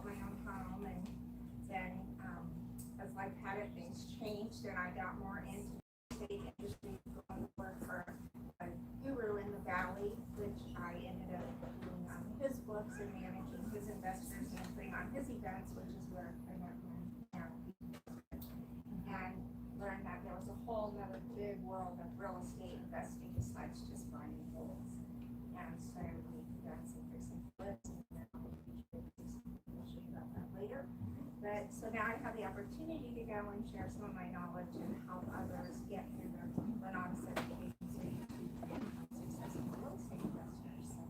built my own home, and then, as life had it, things changed, and I got more into the state industry, going to work for a guru in the Valley, which I ended up doing his books and managing his investors and putting on his events, which is where I met my and learned that there was a whole other big world of real estate investing besides just buying gold. And started making events and fixing flips, and then we'll show you about that later. But so now I have the opportunity to go and share some of my knowledge and help others get through their Renaissance education so you can become successful real estate investors. So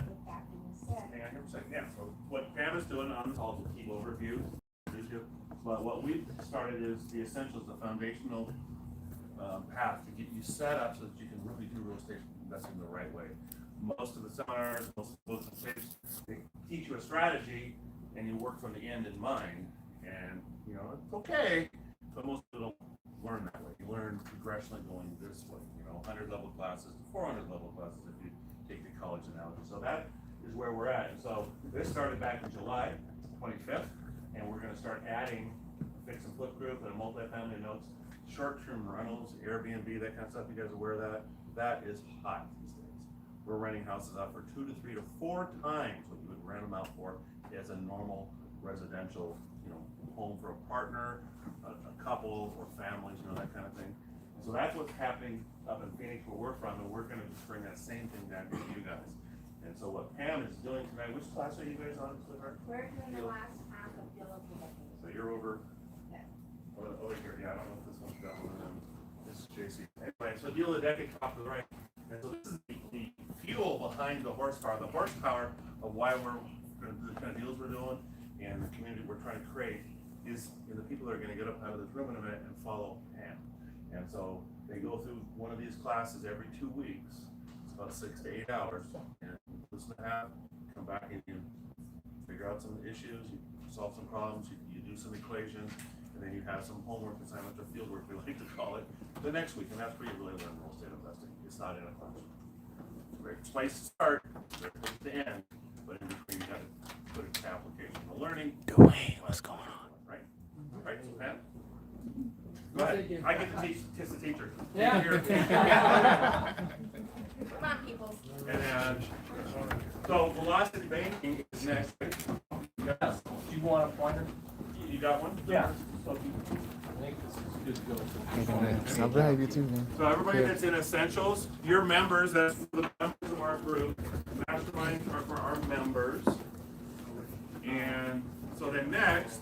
with that being said. Hang on here for a second. Yeah, so what Pam is doing on the call is a key overview. But what we've started is the essentials, the foundational path to get you set up so that you can really do real estate investing the right way. Most of the seminars, most of the tapes, they teach you a strategy and you work from the end in mind. And you know, it's okay, but most people don't learn that way. You learn progressionally going this way, 100 level classes to 400 level classes if you take the college analogy. So that is where we're at. And so this started back in July 25th, and we're going to start adding a fix and flip group and a multifamily notes, short-term rentals, Airbnb, that kind of stuff. You guys are aware of that? That is hot these days. We're renting houses out for 2 to 3 to 4 times what you would rent them out for as a normal residential, home for a partner, a couple, or families, that kind of thing. So that's what's happening up in Phoenix, where we're from, and we're going to just bring that same thing down to you guys. And so what Pam is doing tonight, which class are you guys on, sweetheart? We're doing the last half of Yellow Book. So you're over here. Yeah, I don't know if this one's got one of them. This is JC. Anyway, so deal of the decade top to the right. And so this is the fuel behind the horsepower. The horsepower of why we're going to do the kind of deals we're doing and the community we're trying to create is the people that are going to get up out of this room in a minute and follow Pam. And so they go through one of these classes every 2 weeks. It's about 6 to 8 hours. And listen to Pam, come back and you figure out some issues, you solve some problems, you do some equations, and then you have some homework assignments or field work, we like to call it, the next week. And that's where you really learn real estate investing. It's not in a classroom. Great place to start, great place to end, but in between you got to put it to application. The learning. Dwayne, what's going on? Right? Right, so Pam? Go ahead. I get to teach the teacher. Yeah. Come on, people. And then, so velocity banking is next. Yes. Do you want a pointer? You got one? Yeah. So, I think this is good to go. I'll behave you too, man. so everybody that's in essentials, your members, that's the members of our group. Masterminds are for our members. And so then next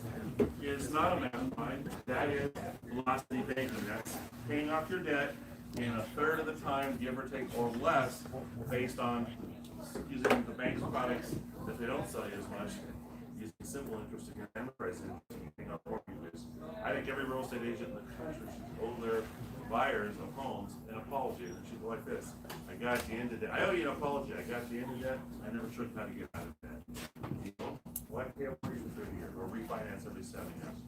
is not a mastermind, that is velocity banking. That's paying off your debt in a third of the time, give or take, or less, based on using the bank's products that they don't sell you as much, using simple interest and pricing, paying off mortgages. I think every real estate agent in the country should owe their buyers of homes an apology. It should go like this: I got you into debt. I owe you an apology. I got you into debt. I never showed you how to get out of debt. Why pay up for 30 years or refinance every 7 years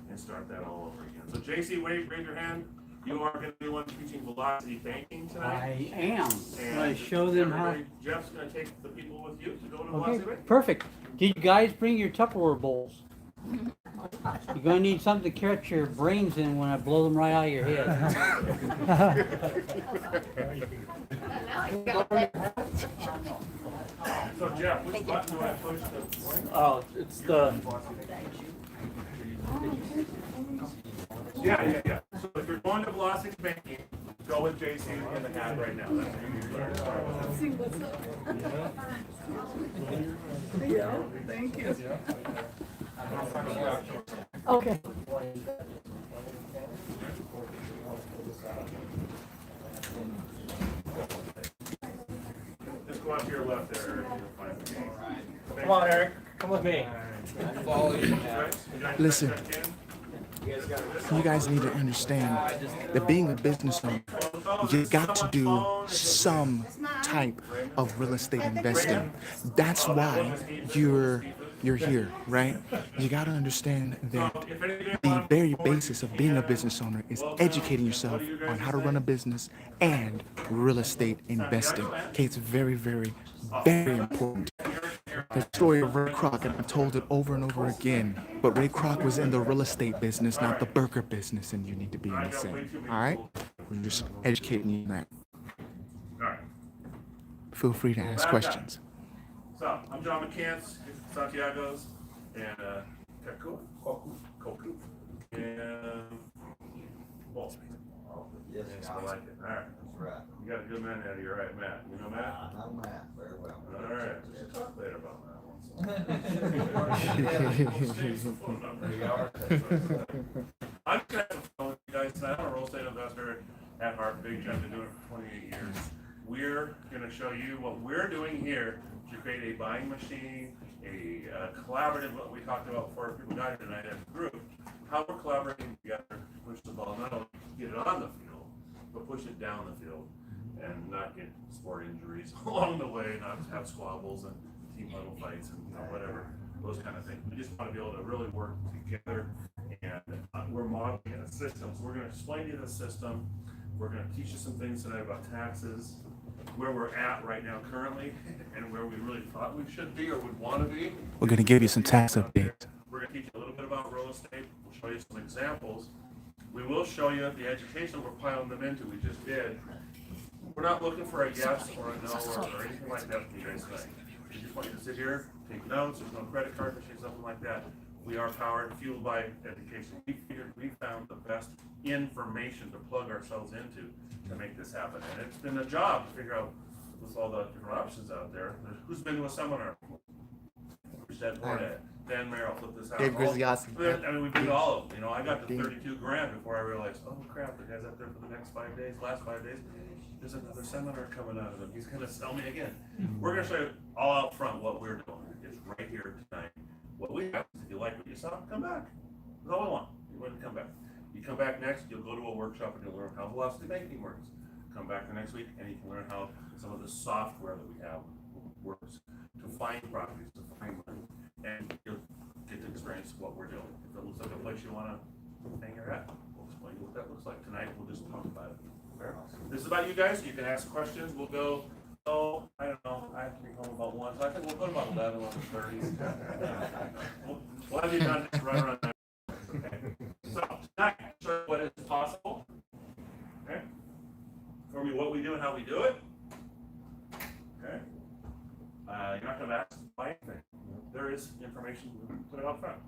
and start that all over again? So JC, raise your hand. You are going to be the one teaching velocity banking tonight. I am. And I show them how. Jeff's going to take the people with you to go to Okay, velocity banking. perfect. Did you guys bring your Tupperware bowls? You're gonna need something to catch your brains in when I blow them right out of your head. So Jeff, which button do I push to? Oh, it's the. Yeah. So if you're going to velocity banking, go with JC in the hat right now. That's what you need to learn. Yeah, thank you. Okay. Just go out to your left there, Eric. You'll find the game. Come on, Eric. Come with me. Listen, you guys need to understand that being a business owner, you got to do some type of real estate investing. That's why you're here, right? You got to understand that the very basis of being a business owner is educating yourself on how to run a business and real estate investing. Okay, it's very, very, very important. The story of Ray Kroc, and I've told it over and over again. But Ray Kroc was in the real estate business, not the burger business, and you need to be in the same. All right? We're just educating you on that. All right. Feel free to ask questions. So, I'm John McCants, Santiago's, and Koku, and well, Yes, I like it. All right. That's right. You got a good man out of you, right, Matt? You know Matt? I know Matt very well. All right. We should talk later about that one. We are. I'm kind of phone with you guys tonight. I'm a real estate investor at heart, big job. I've been doing it for 28 years. We're going to show you what we're doing here to create a buying machine, a collaborative, what we talked about before people got here tonight as a group, how we're collaborating together to push the ball, not only get it on the field, but push it down the field and not get sport injuries along the way, not have squabbles and team huddle fights and whatever, those kind of things. We just want to be able to really work together, and we're modeling a system. So we're going to explain to you the system. We're going to teach you some things tonight about taxes, where we're at right now currently, and where we really thought we should be or would want to be. We're going to give you some tax updates. We're going to teach you a little bit about real estate. We'll show you some examples. We will show you the education we're piling them into. We just did. We're not looking for a yes or a no or anything like that from you guys tonight. We just want you to sit here, take notes. There's no credit card machine, something like that. We are powered, fueled by education. We found the best information to plug ourselves into to make this happen. And it's been a job to figure out with all the different options out there. Who's been to a seminar? Who's that board at? Dan Merrill, flip this out. Dave Grizziossi. I mean, we've been to all of them. You know, I got to 32 grand before I realized, oh crap, the guy's up there for the next 5 days, last 5 days. There's another seminar coming out of him. He's gonna sell me again. We're gonna show you all out front what we're doing. It's right here tonight. What we have, if you like what you saw, come back. That's all we want. You wouldn't come back. You come back next, you'll go to a workshop and you'll learn how velocity banking works. Come back the next week and you can learn how some of the software that we have works to find properties, to find money, and you'll get to experience what we're doing. If it looks like a place you wanna hang your hat, we'll explain you what that looks like. Tonight, we'll just talk about it. This is about you guys. You can ask questions. We'll go, I don't know. I have to be home about 1, so I think we'll put about 11, 11:30. We'll have you done right around there. Okay. So tonight, show you what is possible. Okay. For me, what we do and how we do it. Okay. You're not going to ask why anything. There is information. Put it up front.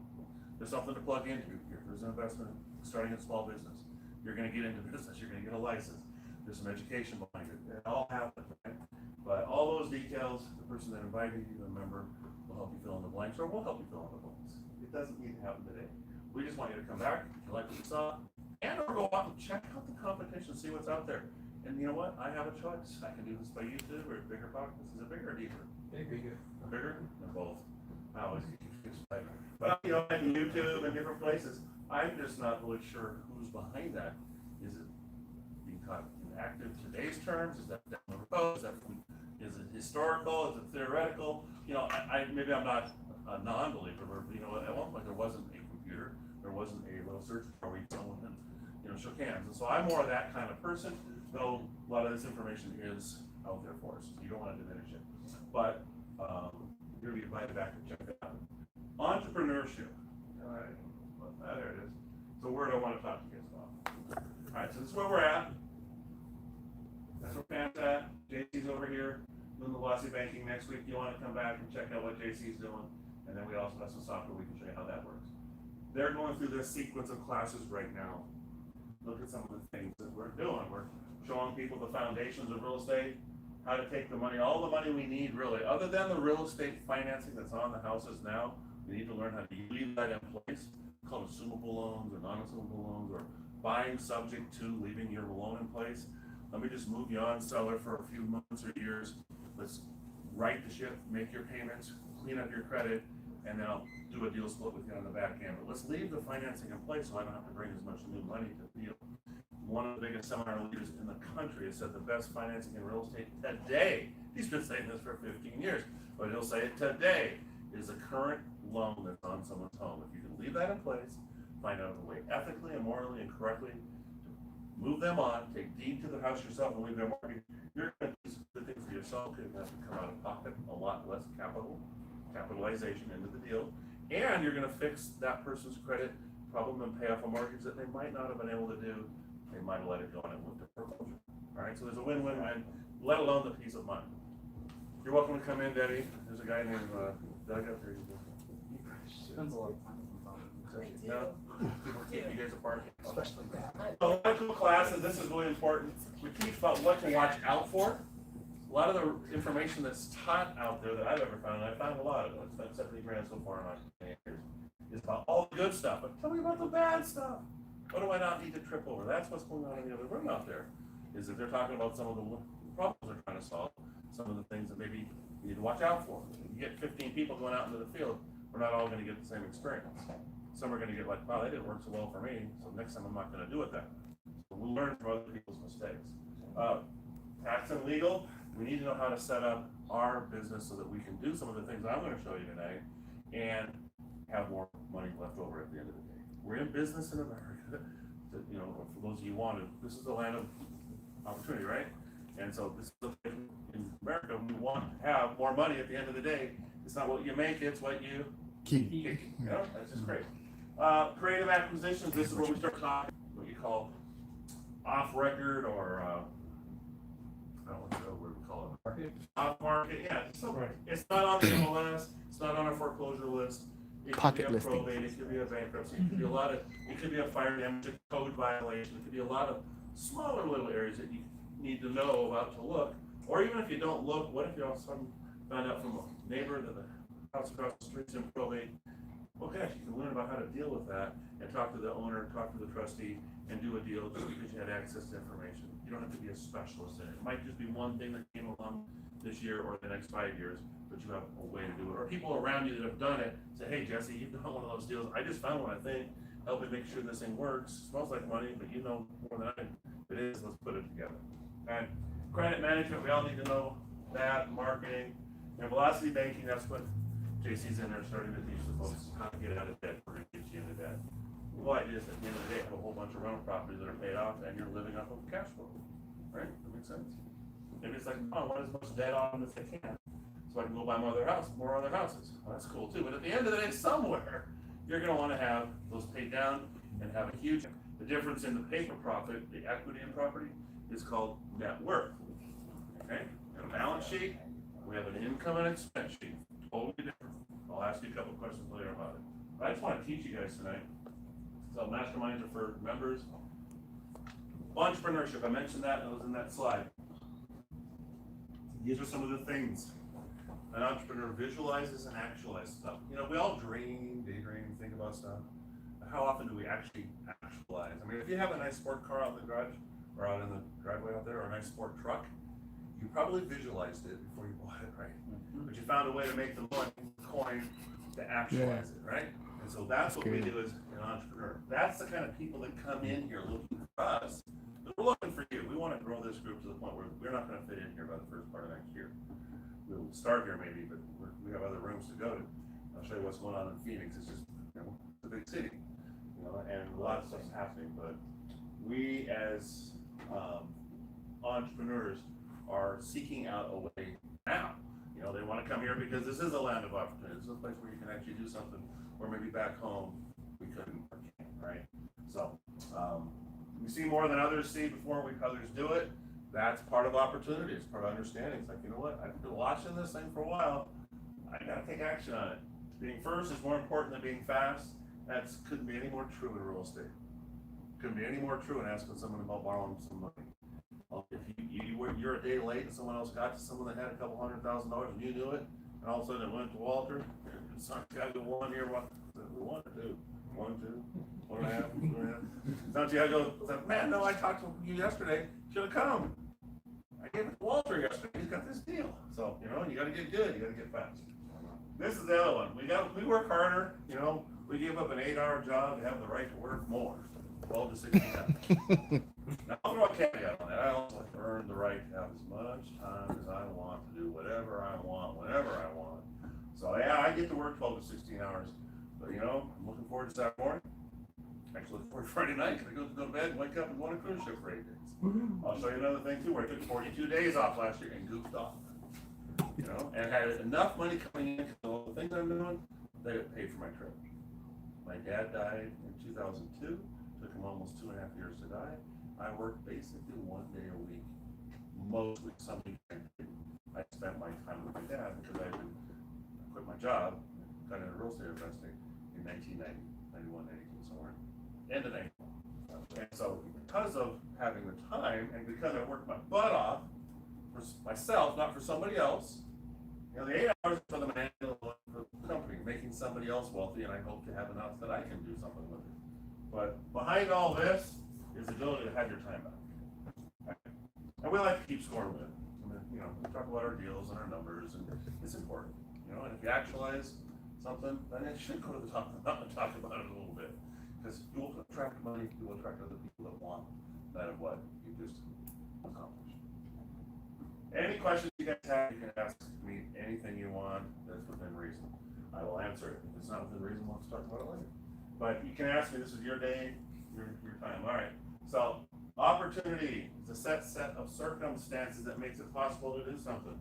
There's something to plug into here. There's an investment starting a small business. You're going to get into business. You're going to get a license. There's some education behind it. It all happens, right? But all those details, the person that invited you, the member, will help you fill in the blanks, or we'll help you fill in the blanks. It doesn't need to happen today. We just want you to come back, if you like what you saw, and or go out and check out the competition, see what's out there. And you know what? I have a choice. I can do this by YouTube or bigger pockets. Is it bigger or deeper? Bigger. Bigger? They're both. I always get confused. But you know, at YouTube and different places, I'm just not really sure who's behind that. Is it being taught in active today's terms? Is that down the road? Is it historical? Is it theoretical? You know, maybe I'm not a non-believer, but you know, at one point there wasn't a computer, there wasn't a little search bar where someone shook hands. And so I'm more of that kind of person, though a lot of this information is out there for us. So you don't want to diminish it. But you're going to be invited back to check it out. Entrepreneurship. All right. Well, there it is. It's a word I want to talk to you guys about. All right, so this is where we're at. That's where Pam's at. JC's over here doing the velocity banking. Next week, you want to come back and check out what JC's doing. And then we also have some software we can show you how that works. They're going through this sequence of classes right now. Look at some of the things that we're doing. We're showing people the foundations of real estate, how to take the money, all the money we need really, other than the real estate financing that's on the houses now. We need to learn how to leave that in place, called assumable loans or non-assumable loans, or buying subject to leaving your loan in place. Let me just move you on, seller, for a few months or years. Let's right the ship, make your payments, clean up your credit, and then I'll do a deal split with you on the back end. But let's leave the financing in place so I don't have to bring as much new money to the deal. One of the biggest seminar leaders in the country has said the best financing in real estate today, he's been saying this for 15 years, but he'll say it today, is the current loan that's on someone's home. If you can leave that in place, find out a way ethically and morally and correctly to move them on, take deed to the house yourself and leave their mortgage, you're going to do some good things for yourself because you have to come out of pocket a lot less capital capitalization into the deal, and you're gonna fix that person's credit problem and pay off a mortgage that they might not have been able to do. They might have let it go and it went to foreclosure. All right, so there's a win-win-win, let alone the peace of mind. You're welcome to come in, Debbie. There's a guy named Doug up there. Spends a lot of time on the phone. No, people keep you guys apart. So, electrical classes, this is really important. We teach about what to watch out for. A lot of the information that's taught out there that I've ever found, and I found a lot of it, I spent 70 grand so far in my 10 years, is about all the good stuff, but tell me about the bad stuff. What do I not need to trip over? That's what's going on in the other room out there, is that they're talking about some of the problems they're trying to solve, some of the things that maybe you need to watch out for. You get 15 people going out into the field, we're not all gonna get the same experience. Some are gonna get like, wow, that didn't work so well for me, so next time I'm not gonna do it that way. So we'll learn from other people's mistakes. Tax and legal, we need to know how to set up our business so that we can do some of the things I'm gonna show you today and have more money left over at the end of the day. We're in business in America, that, you know, for those of you who want to, this is the land of opportunity, right? And so this is the place in America, we want to have more money at the end of the day. It's not what you make, it's what you Keep. keep. You know, that's just great. Creative acquisitions, this is where we start talking, what you call off-record or, I don't know what we call it. Off market, yeah. So it's not on the MLS, it's not on a foreclosure list. It could Pocket be a listing. probate, it could be a bankruptcy, it could be a lot of, it could be a fire damage, a code violation, it could be a lot of smaller little areas that you need to know about to look. Or even if you don't look, what if you all of a sudden found out from a neighbor that the house across the street's in probate? Well, gosh, you can learn about how to deal with that and talk to the owner, talk to the trustee, and do a deal just because you had access to information. You don't have to be a specialist in it. It might just be one thing that came along this year or the next 5 years, but you have a way to do it. Or people around you that have done it say, hey, Jesse, you've done one of those deals. I just found one, I think. Help me make sure this thing works. Smells like money, but you know more than I do. If it is, let's put it together. And credit management, we all need to know that. Marketing, and velocity banking, that's what JC's in there starting to teach the folks how to get out of debt. We're going to get you into debt. The whole idea is at the end of the day, have a whole bunch of rental properties that are paid off and you're living off of cash flow. Right? That makes sense? Maybe it's like, oh, I want as much debt on as I can so I can go buy more other houses. Well, that's cool too. But at the end of the day, somewhere, you're going to want to have those paid down and have a huge, the difference in the paper profit, the equity in property, is called net worth. Okay? We have a balance sheet, we have an income and expense sheet. Totally different. I'll ask you a couple questions later about it. But I just want to teach you guys tonight. So masterminds are for members. Entrepreneurship, I mentioned that, it was in that slide. These are some of the things an entrepreneur visualizes and actualizes stuff. You know, we all dream, daydream, think about stuff. But how often do we actually actualize? I mean, if you have a nice sport car out in the garage or out in the driveway out there, or a nice sport truck, you probably visualized it before you bought it, right? But you found a way to make the money, coin, to actualize it, right? And so that's what we do as an entrepreneur. That's the kind of people that come in here looking for us. But we're looking for you. We want to grow this group to the point where we're not going to fit in here by the first part of next year. We'll start here maybe, but we have other rooms to go to. I'll show you what's going on in Phoenix. It's just, you know, it's a big city, you know, and a lot of stuff's happening. But we as entrepreneurs are seeking out a way now. You know, they want to come here because this is a land of opportunity. This is a place where you can actually do something, or maybe back home we couldn't or can't, right? So we see more than others see before others do it. That's part of opportunity. It's part of understanding. It's like, you know what? I've been watching this thing for a while. I gotta take action on it. Being first is more important than being fast. That couldn't be any more true in real estate. Couldn't be any more true in asking someone about borrowing some money. If you're a day late and someone else got to someone that had a couple $100,000 and you knew it, and all of a sudden it went to Walter, and Santiago 1 here, 1 or 2, 1, 2, 1.5, 2.5. Santiago said, man, no, I talked to you yesterday, should have come. I gave it to Walter yesterday, he's got this deal. So, you know, you gotta get good, you gotta get fast. This is the other one. We work harder, you know, we give up an 8-hour job to have the right to work more. 12 to 16 hours. Now, I'll throw a caveat on that. I also earned the right to have as much time as I want to do whatever I want, whenever I want. So, yeah, I get to work 12 to 16 hours. But, you know, I'm looking forward to Saturday morning. Actually, looking forward to Friday night because I go to bed and wake up and go on a cruise ship for 8 days. I'll show you another thing, too, where I took 42 days off last year and goofed off. you know, and had enough money coming in for all the things I'm doing that it paid for my trip. My dad died in 2002, took him almost 2.5 years to die. I worked basically 1 day a week, mostly some weekends. I spent my time with my dad because I quit my job, got into real estate investing in 1990, 91, 92, somewhere, end of 91. And so because of having the time and because I worked my butt off for myself, not for somebody else, you know, the 8 hours for the man for the company, making somebody else wealthy, and I hope to have enough that I can do something with it. But behind all this is the ability to have your time back. And we like to keep score with it. You know, we talk about our deals and our numbers, and it's important. You know, and if you actualize something, then it should go to the top of the mountain and talk about it a little bit. Because you will attract money, you will attract other people that want that of what you just accomplished. Any questions you guys have, you can ask me anything you want that's within reason. I will answer it. If it's not within reason, we'll have to talk about it later. But you can ask me, this is your day, your time. All right. So opportunity is a set of circumstances that makes it possible to do something.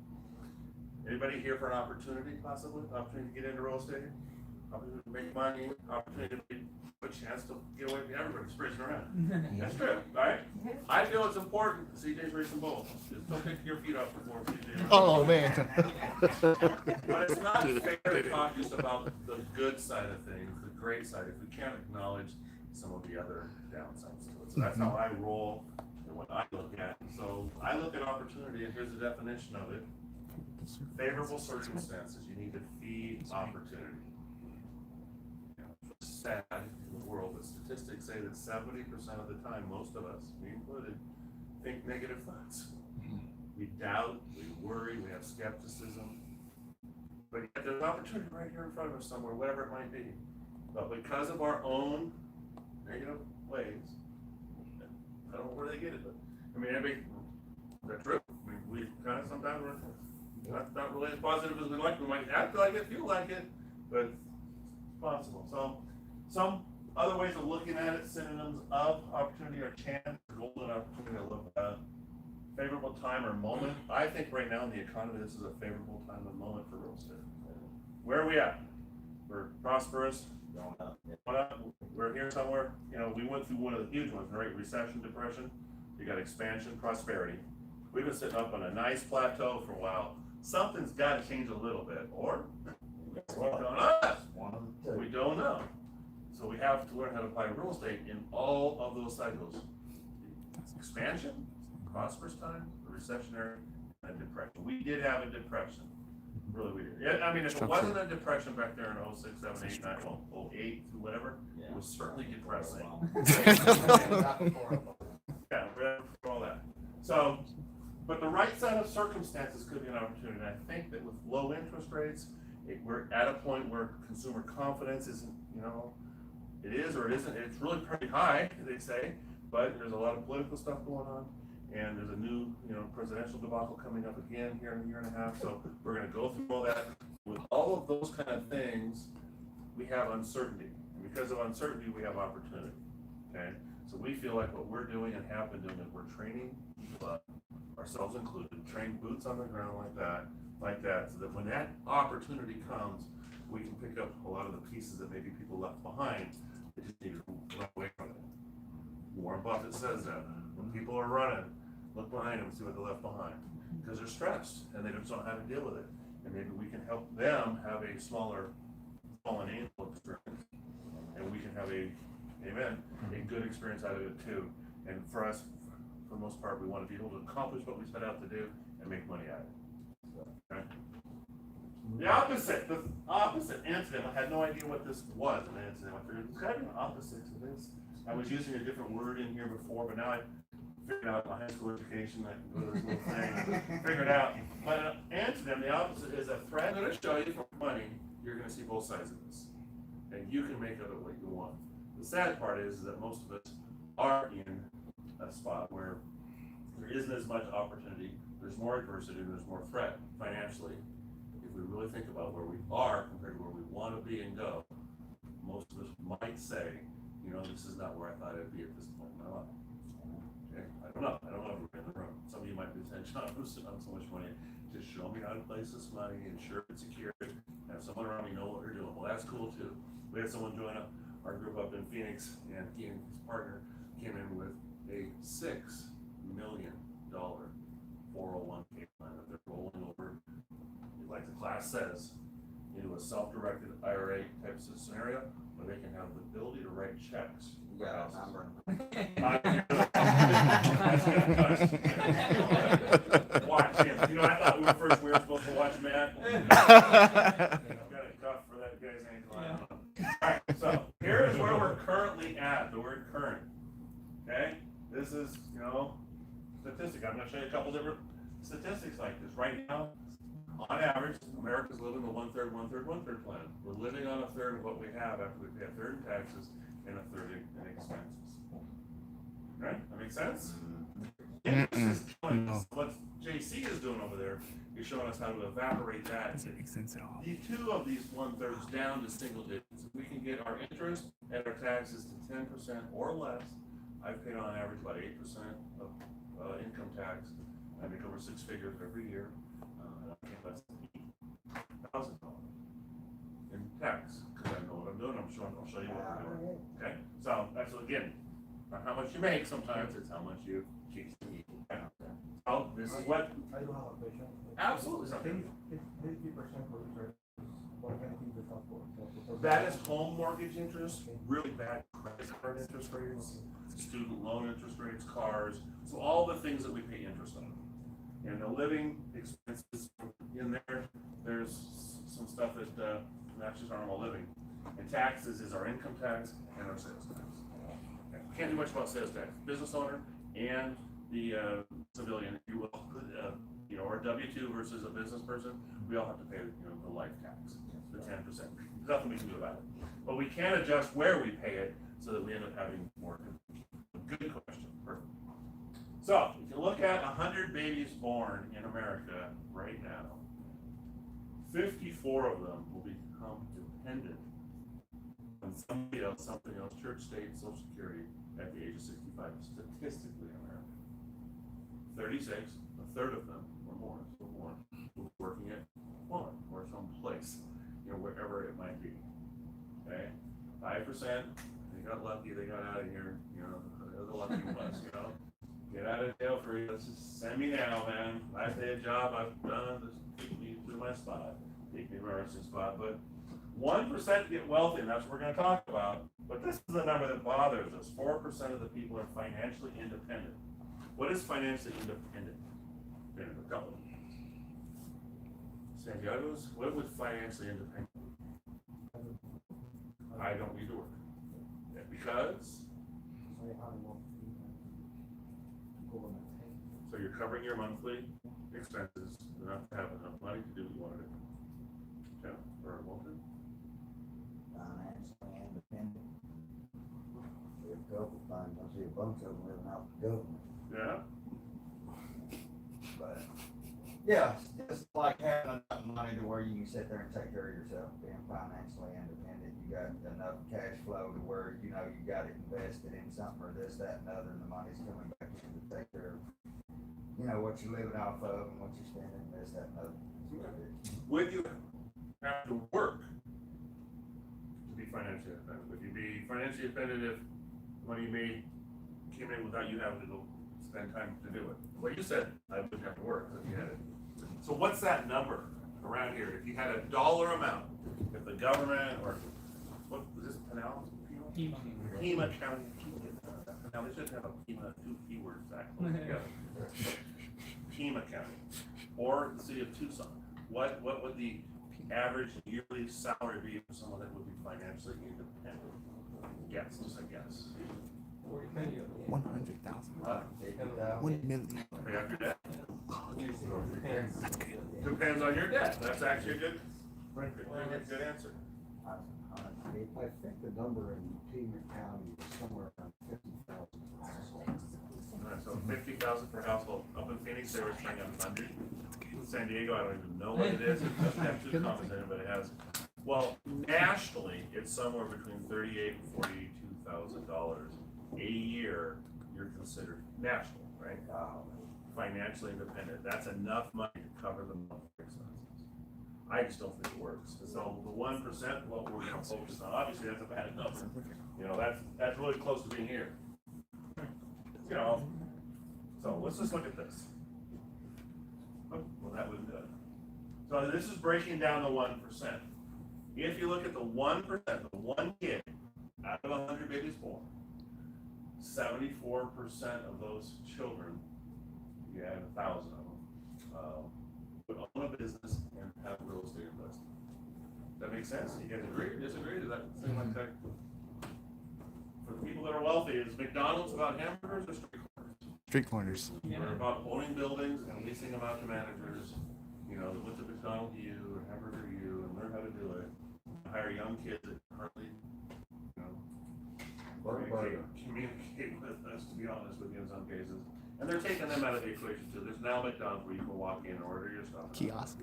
Anybody here for an opportunity, possibly? Opportunity to get into real estate? Opportunity to make money? Opportunity to have a chance to get away from everybody spreading around. That's true, right? I feel it's important. CJ's racing bulls. Just don't pick your feet up before CJ. Oh man. But it's not fair to talk just about the good side of things, the great side, if we can't acknowledge some of the other downsides to it. So that's how I roll and what I look at. So I look at opportunity, and here's the definition of it. Favorable circumstances. You need to feed opportunity. It's sad in the world, but statistics say that 70% of the time, most of us, me included, think negative thoughts. We doubt, we worry, we have skepticism. But yet there's opportunity right here in front of us somewhere, whatever it might be. But because of our own negative ways, I don't know where they get it, but I mean, that's true. I mean, we kind of sometimes we're not really as positive as we like. We might act like it, feel like it, but it's possible. So some other ways of looking at it, synonyms of opportunity are chance, golden opportunity. I love that. Favorable time or moment. I think right now in the economy, this is a favorable time and moment for real estate. Where are we at? We're prosperous. We're here somewhere. You know, we went through one of the huge ones, right? Recession, depression. You got expansion, prosperity. We've been sitting up on a nice plateau for a while. Something's got to change a little bit, or we don't know. So we have to learn how to apply real estate in all of those cycles: expansion, prosperous time, the recessionary, and depression. We did have a depression. Really, we did. Yeah, I mean, if it wasn't a depression back there in 06, 7, 8, 9, well, 08, through whatever, it was certainly depressing. Yeah, for all that. So, but the right set of circumstances could be an opportunity. And I think that with low interest rates, we're at a point where consumer confidence isn't, you know, it is or it isn't. It's really pretty high, they say, but there's a lot of political stuff going on. And there's a new, you know, presidential debacle coming up again here in a year and a half. So we're going to go through all that. With all of those kind of things, we have uncertainty. And because of uncertainty, we have opportunity. Okay? So we feel like what we're doing and have been doing is we're training ourselves included, train boots on the ground like that, so that when that opportunity comes, we can pick up a lot of the pieces that maybe people left behind. They just need to run away from it. Warren Buffett says that when people are running, look behind them and see what they left behind, because they're stressed and they just don't know how to deal with it. And maybe we can help them have a smaller fallen angel experience, and we can have a good experience out of it too. And for us, for the most part, we want to be able to accomplish what we set out to do and make money out of it. Okay? The opposite incident. I had no idea what this was. An incident. It's got to be an opposite to this. I was using a different word in here before, but now I figured out my high school education. I can go to this little thing and figure it out. But an incident, the opposite, is a threat. I'm going to show you for money. You're going to see both sides of this, and you can make of it what you want. The sad part is that most of us are in a spot where there isn't as much opportunity. There's more adversity. There's more threat financially. If we really think about where we are compared to where we want to be and go, most of us might say, you know, this is not where I thought I'd be at this point in my life. Okay? I don't know everybody in the room. Some of you might be saying, John, I'm so much money. just show me how to place this money, ensure it's secure, have someone around me know what they're doing. Well, that's cool too. We had someone join our group up in Phoenix, and he and his partner came in with a $6 million 401k plan that they're rolling over, like the class says, into a self-directed IRA type of scenario where they can have the ability to write checks. You got a number. Watch him. You know, I thought we were supposed to watch Matt. Got a cuff for that guy's ankle. I don't know. All right, so here's where we're currently at. The word current. Okay, this is statistic. I'm going to show you a couple different statistics like this. Right now, on average, America's living the one-third plan. We're living on a third of what we have after we pay a third in taxes and a third in expenses. Right? That makes sense? What JC is doing over there is showing us how to evaporate that. Doesn't make sense at all. The two of these one-thirds down to single digits. If we can get our interest and our taxes to 10% or less, I've paid on average about 8% of income tax. I make over 6 figures every year. I pay less than $8,000 in tax because I know what I'm doing. I'll show you what I'm doing. Okay, so that's again, not how much you make. Sometimes it's how much you keep. Okay. So this is what. I do have a question. Absolutely something. 50% for return. What kind of things is that for? That is home mortgage interest, really bad credit card interest rates, student loan interest rates, cars, so all the things that we pay interest on. And the living expenses in there, there's some stuff that matches our normal living. And taxes is our income tax and our sales tax. Okay. Can't do much about sales tax. Business owner and the civilian, if you will, or a W-2 versus a business person, we all have to pay the life tax, the 10%. There's nothing we can do about it. But we can adjust where we pay it so that we end up having more. Good question. Perfect. So, if you look at 100 babies born in America right now, 54 of them will become dependent on somebody else, something else, church, state, Social Security, at the age of 65, statistically in America. 36, a third of them, or more, will be working at one or some place, wherever it might be. Okay? 5%, they got lucky, they got out of here, they're the lucky ones, Get out of jail free, let's just send me now, man. Last day of job, I've done, just take me to my spot, take me to my resting spot. But 1% get wealthy, and that's what we're going to talk about. But this is the number that bothers us. 4% of the people are financially independent. What is financially independent? Been in a couple of things. Santiago's, what would financially independent be? I don't need to work. Yeah, because? So you're covering your monthly expenses enough to have enough money to do what you want to do. Yeah, or Walton? Financially independent. There's a couple times I see a bunch of them living out the government. Yeah. But yeah, it's like having enough money to where you can sit there and take care of yourself, being financially independent. You got enough cash flow to where you got it invested in something or this, that, and other, and the money's coming back in to take care of what you're living off of and what you're spending, this, that, and other. Would you have to work to be financially independent? Would you be financially independent if money you made came in without you having to go spend time to do it? Well, you said I wouldn't have to work if you had it. So what's that number around here? If you had a dollar amount, if the government or what was this, Pinal? Pima County. Now they should have a Pima, 2 P words actually together. Pima County or the city of Tucson. What would the average yearly salary be for someone that would be financially independent? Guess, just a guess. 100,000. 50,000. 1 million. Pay off your debt. That's good. Depends on your debt. That's actually a good answer. I think the number in Pima County is somewhere around 50,000. Alright, so 50,000 per household. Up in Phoenix, they were saying 100. San Diego, I don't even know what it is. It doesn't have 2 commas in it, but it has. Well, nationally, it's somewhere between $38,000 and $42,000 a year. You're considered national, right? financially independent. That's enough money to cover the monthly expenses. I just don't think it works. So the 1%, what we're gonna focus on, obviously that's a bad number. You know, that's really close to being here. You know, so let's just look at this. Oh, well, that was good. So this is breaking down the 1%. If you look at the 1%, the one kid out of 100 babies born, 74% of those children, you have 1,000 of them, would own a business and have real estate investment. Does that make sense? You guys agree or disagree? Does that seem like that? For the people that are wealthy, is McDonald's about hamburgers or street corners? Street corners. They're about owning buildings and leasing them out to managers, you know, that went to McDonald's U or Hamburger U and learn how to do it. Hire young kids that currently, you know, communicate with us, to be honest with you in some cases. And they're taking them out of the equation too. There's now McDonald's where you can walk in and order your stuff. Kiosk.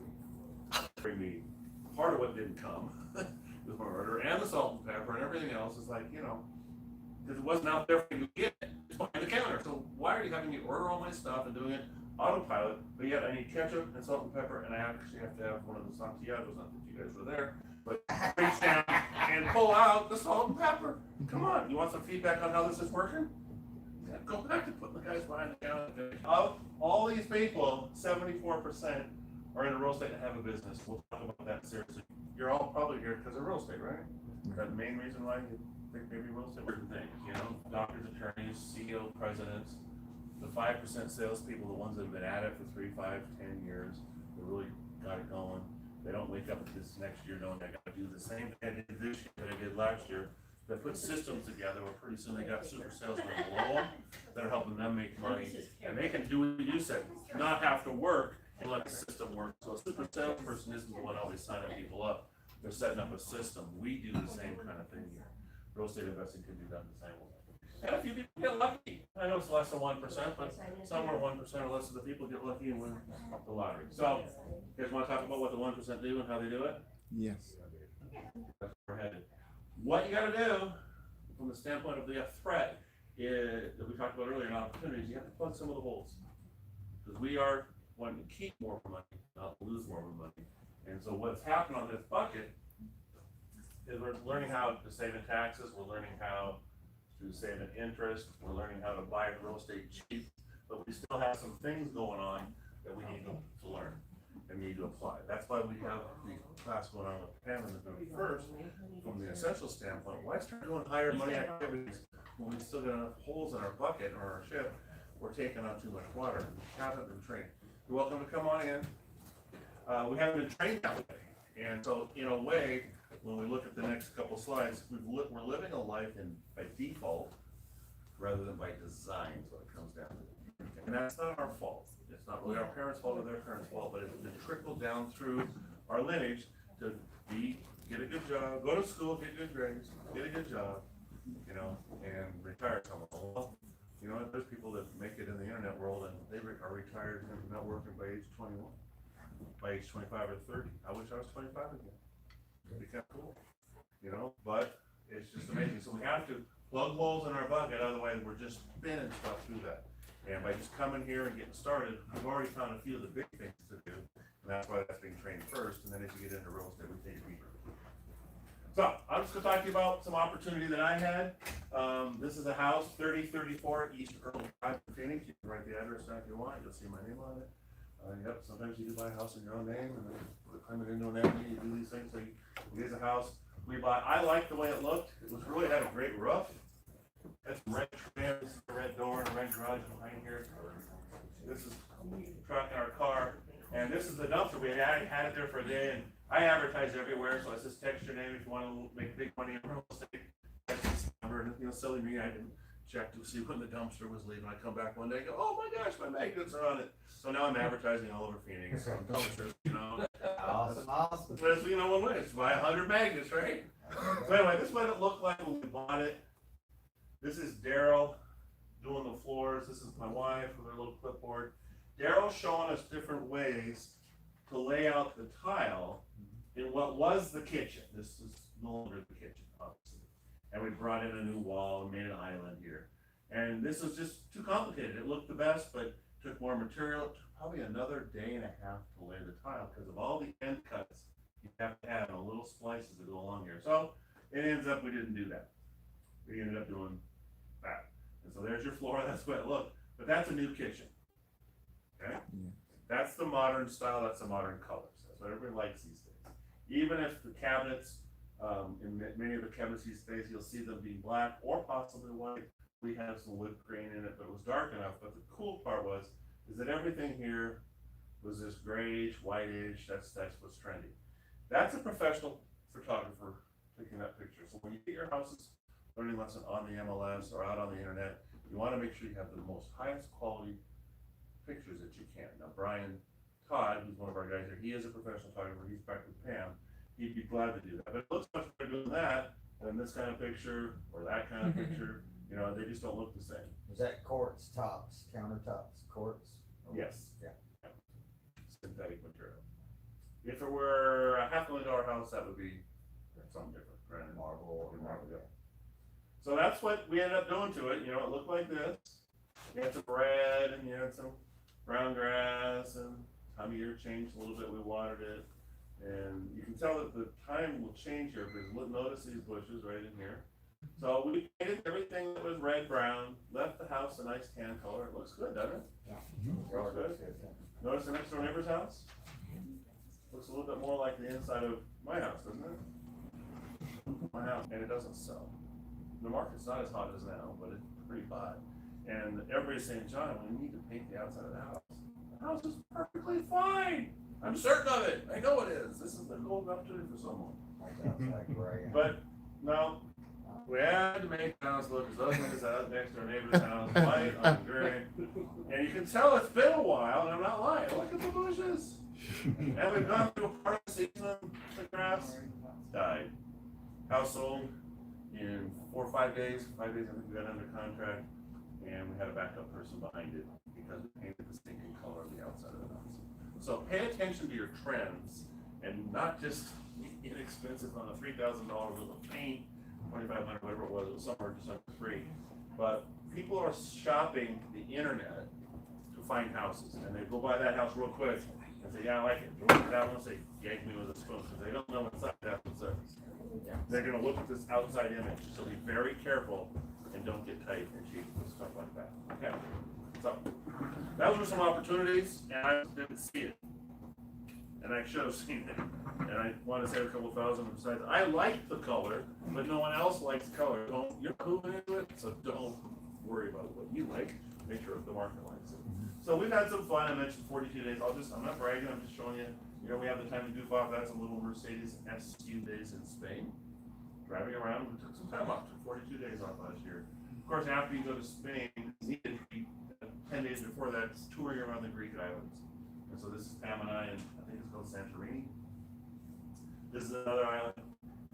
Bring me part of what didn't come with my order, and the salt and pepper and everything else is like, you know, because it wasn't out there for you to get it. It's behind the counter. So why are you having me order all my stuff and doing it autopilot? But yet I need ketchup and salt and pepper, and I actually have to have one of the Santiagos, not that you guys were there, but reach down and pull out the salt and pepper. Come on, you want some feedback on how this is working? Yeah, go back to putting the guys behind the counter. Of all these people, 74% are in real estate and have a business. We'll talk about that seriously. You're all probably here because of real estate, right? Is that the main reason why you think maybe real estate? Certain things, you know, doctors, attorneys, CEO, presidents, the 5% salespeople, the ones that have been at it for 3, 5, 10 years, they really got it going. They don't wake up this next year knowing I got to do the same thing I did this year that I did last year. They put systems together where pretty soon they got super salesmen below them that are helping them make money. And they can do what you said, not have to work and let the system work. So a super salesperson isn't the one always signing people up. They're setting up a system. We do the same kind of thing here. Real estate investing can be done the same way. And a few people get lucky. I know it's less than 1%, but somewhere 1% or less of the people get lucky and win the lottery. So, you guys want to talk about what the 1% do and how they do it? Yes. That's where we're headed. What you got to do from the standpoint of the threat is, that we talked about earlier in opportunities, you have to plug some of the holes. Because we are wanting to keep more money, not lose more money. And so what's happened on this bucket is we're learning how to save in taxes, we're learning how to save in interest, we're learning how to buy real estate cheap, but we still have some things going on that we need to learn and need to apply. That's why we have the class going on with Pam in the first, from the essential standpoint. Why start doing higher money activities when we still got enough holes in our bucket or our ship? We're taking on too much water. We haven't been trained. You're welcome to come on in. We haven't been trained that way. And so, in a way, when we look at the next couple slides, we're living a life by default rather than by design, is what it comes down to. And that's not our fault. It's not really our parents' fault or their parents' fault, but it's been trickled down through our lineage to get a good job, go to school, get good grades, get a good job, you know, and retire somewhere. Well, you know, there's people that make it in the internet world and they are retired and not working by age 21, by age 25 or 30. I wish I was 25 again. It'd be kind of cool, you know, but it's just amazing. So we have to plug holes in our bucket, otherwise we're just spinning stuff through that. And by just coming here and getting started, we've already found a few of the big things to do, and that's why that's being trained first, and then as you get into real estate, we take deeper. So, I'm just gonna talk to you about some opportunity that I had. This is a house, 3034 East Earl Drive in Phoenix. You can write the address down if you want, you'll see my name on it. Yep, sometimes you do buy a house in your own name, and then claim it into an equity, you do these things, so it is a house we bought. I liked the way it looked. It was really had a great roof. That's red trim, this is the red door and a red garage behind here. This is truck in our car, and this is the dumpster. We had it there for a day, and I advertise everywhere, so I just text your name if you want to make big money in real estate. Text this number, and you know, silly me, I didn't check to see when the dumpster was leaving. I come back one day and go, oh my gosh, my magnets are on it. So now I'm advertising all over Phoenix on dumpsters, you know. Awesome. But you know, one way, it's buy 100 magnets, right? So anyway, this is what it looked like when we bought it. This is Daryl doing the floors. This is my wife with her little clipboard. Daryl's showing us different ways to lay out the tile in what was the kitchen. This is no longer the kitchen, obviously. And we brought in a new wall and made an island here. And this was just too complicated. It looked the best, but took more material, took probably another day and a half to lay the tile, because of all the end cuts you have to add on little splices that go along here. So it ends up, we didn't do that. We ended up doing that. And so there's your floor, that's what it looked. But that's a new kitchen. Okay? Yeah. That's the modern style, that's the modern colors. That's what everybody likes these days. Even if the cabinets, in many of the cabinets these days, you'll see them being black or possibly white. We have some wood grain in it, but it was dark enough. But the cool part is that everything here was this grayish, whitish, that's what's trendy. That's a professional photographer taking that picture. So when you get your house's learning lesson on the MLS or out on the internet, you want to make sure you have the most highest quality pictures that you can. Now, Brian Todd, who's one of our guys here, he is a professional photographer. He's back with Pam. He'd be glad to do that. But it looks much better doing that than this kind of picture or that kind of picture. You know, they just don't look the same. Is that quartz tops, countertops, quartz? Yes. Yeah. Synthetic material. If it were a $500,000 house, that would be something different, right? Marble or marble. Yeah. So that's what we ended up doing to it. You know, it looked like this. You had some red and you had some brown grass, and time of year changed a little bit. We watered it. And you can tell that the time will change here, because notice these bushes right in here. So we painted everything that was red, brown, left the house a nice tan color. It looks good, doesn't it? Yeah. Looks good. Notice the next door neighbor's house? Looks a little bit more like the inside of my house, doesn't it? My house, and it doesn't sell. The market's not as hot as now, but it's pretty hot. And everybody's saying, John, we need to paint the outside of the house. The house is perfectly fine. I'm certain of it. I know it is. This is the golden opportunity for someone. But no, we had to make the house look as ugly as that next to our neighbor's house, white on gray. And you can tell it's been a while, and I'm not lying. Look at the bushes. And we've gone through a part of the season, the grass died. House sold in 4 or 5 days. 5 days, I think we got under contract, and we had a backup person behind it because we painted the stinking color of the outside of the house. So pay attention to your trends, and not just inexpensive on a $3,000 worth of paint, $2,500, whatever it was somewhere just under free. But people are shopping the internet to find houses, and they go buy that house real quick and say, yeah, I like it. Go look at that one, say, yank me with a spoon, because they don't know what's up, that's what's up. They're gonna look at this outside image, so be very careful and don't get tight and cheap and stuff like that. Okay, so those were some opportunities, and I didn't see it. And I should have seen it. And I want to say a couple thousand besides. I like the color, but no one else likes color. You're moving into it, so don't worry about what you like. Make sure the market likes it. So we've had some fun. I mentioned 42 days. I'm not bragging, I'm just showing you. You know, we have the time to goof off. That's a little Mercedes SU days in Spain. Driving around, we took some time off. Took 42 days off last year. Of course, after you go to Spain, you need to be 10 days before that touring around the Greek islands. And so this is Pam and I think it's called Santorini. This is another island,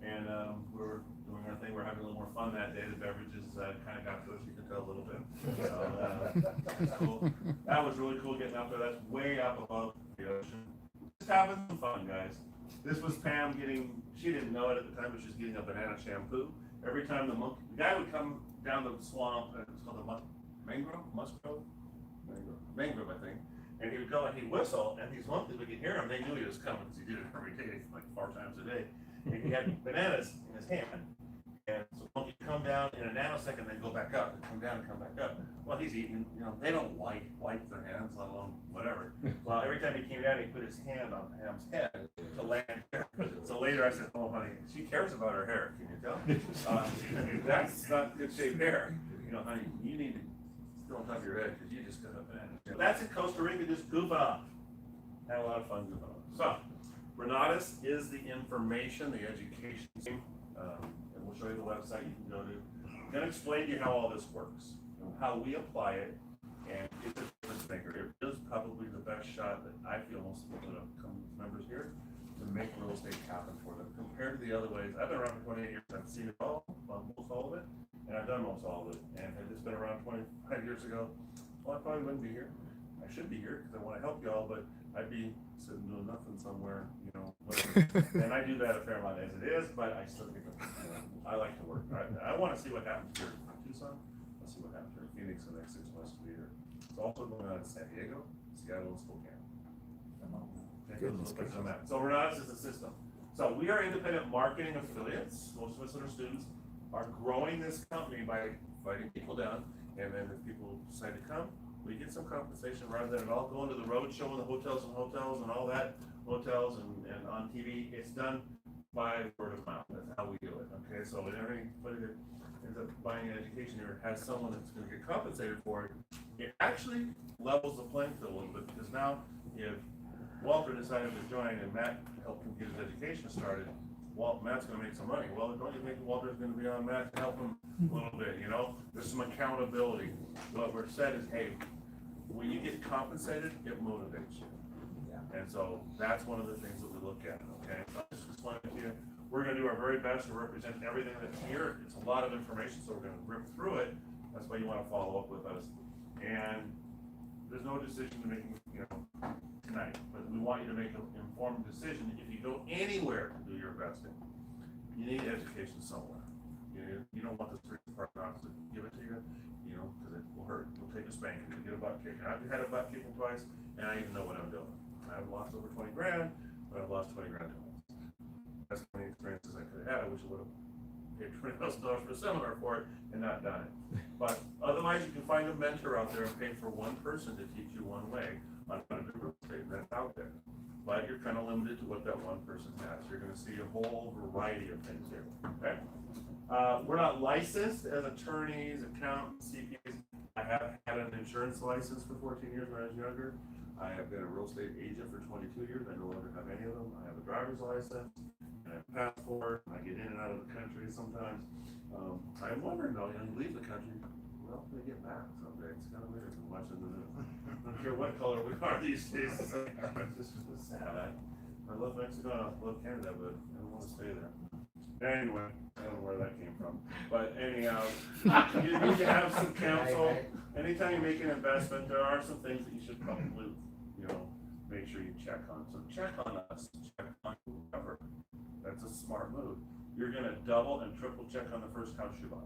and we're doing our thing. We're having a little more fun that day. The beverages kind of got to us, you can tell a little bit. So that's cool. That was really cool getting out there. That's way up above the ocean. Just having some fun, guys. This was Pam she didn't know it at the time, but she was getting a banana shampoo. Every time the guy would come down the swamp, and it's called the mangrove, I think. And he would go and he'd whistle, and these monkeys, we could hear him. They knew he was coming because he did it every day, like 4 times a day. And he had bananas in his hand. And so the monkey would come down in a nanosecond, then go back up, and come down and come back up. Well, he's eating, they don't wipe their hands, let alone whatever. Well, every time he came down, he put his hand on Pam's head to land. So later I said, oh, honey, she cares about her hair, can you tell? That's not good shaped hair. Honey, you need to still on top of your head because you just got a banana. That's in Costa Rica, just goof off. Had a lot of fun goofing off. So, Renatus is the information, the education team. And we'll show you the website you can go to. I'm going to explain to you how all this works, and how we apply it, and it's a difference maker. It is probably the best shot that I feel most people that have come members here to make real estate happen for them. Compared to the other ways, I've been around for 28 years. I've seen it all, most all of it, and I've done most all of it. And if it's been around 25 years ago, well, I probably wouldn't be here. I should be here because I want to help y'all, but I'd be sitting doing nothing somewhere, whatever. And I do that a fair amount as it is, but I still think I like to work. I want to see what happens here in Tucson. Let's see what happens here in Phoenix in the next 6 months to a year. It's also going on in San Diego, Seattle, and Spokane. Goodness Look at the map. So Renatus is a system. So we are independent marketing affiliates. Most of us that are students are growing this company by inviting people down, and then if people decide to come, we get some compensation rather than it all going to the road show and the hotels and all that, hotels and on TV. It's done by word of mouth. That's how we do it. Okay, so everybody that ends up buying an education here has someone that's going to get compensated for it. It actually levels the playing field a little bit, because now if Walter decided to join and Matt helped him get his education started, Matt's gonna make some money. Well, don't you think Walter's gonna be on Matt to help him a little bit, you know? There's some accountability. What we're said is, hey, when you get compensated, it motivates you. And so that's one of the things that we look at, okay? So I just explained to you, we're gonna do our very best to represent everything that's here. It's a lot of information, so we're gonna rip through it. That's why you wanna follow up with us. And there's no decision to make, you know, tonight, but we want you to make an informed decision. If you go anywhere to do your investing, you need education somewhere. You don't want the street department to give it to you, you know, because it will hurt. It'll take a spanking to get a butt kicking. I've had a butt kicking twice, and I even know what I'm doing. I've lost over 20 grand, but I've lost 20 grand twice. That's how many experiences I could have had. I wish I would have paid $20,000 for a seminar for it and not done it. But otherwise, you can find a mentor out there and pay for one person to teach you one way on how to do real estate, and that's out there. But you're kind of limited to what that one person has. You're going to see a whole variety of things here. Okay. We're not licensed as attorneys, accountants, CPAs. I have had an insurance license for 14 years when I was younger. I have been a real estate agent for 22 years. I no longer have any of them. I have a driver's license and I have a passport. I get in and out of the country sometimes. I'm wondering though, you leave the country, well, they get back someday. It's kind of weird watching the news. I don't care what color we are these days. It's just sad. I love Mexico, I love Canada, but I don't want to stay there. Anyway, I don't know where that came from. But anyhow, you need to have some counsel. Anytime you make an investment, there are some things that you should probably, you know, make sure you check on. So check on us, check on whoever. That's a smart move. You're gonna double and triple check on the first house you buy.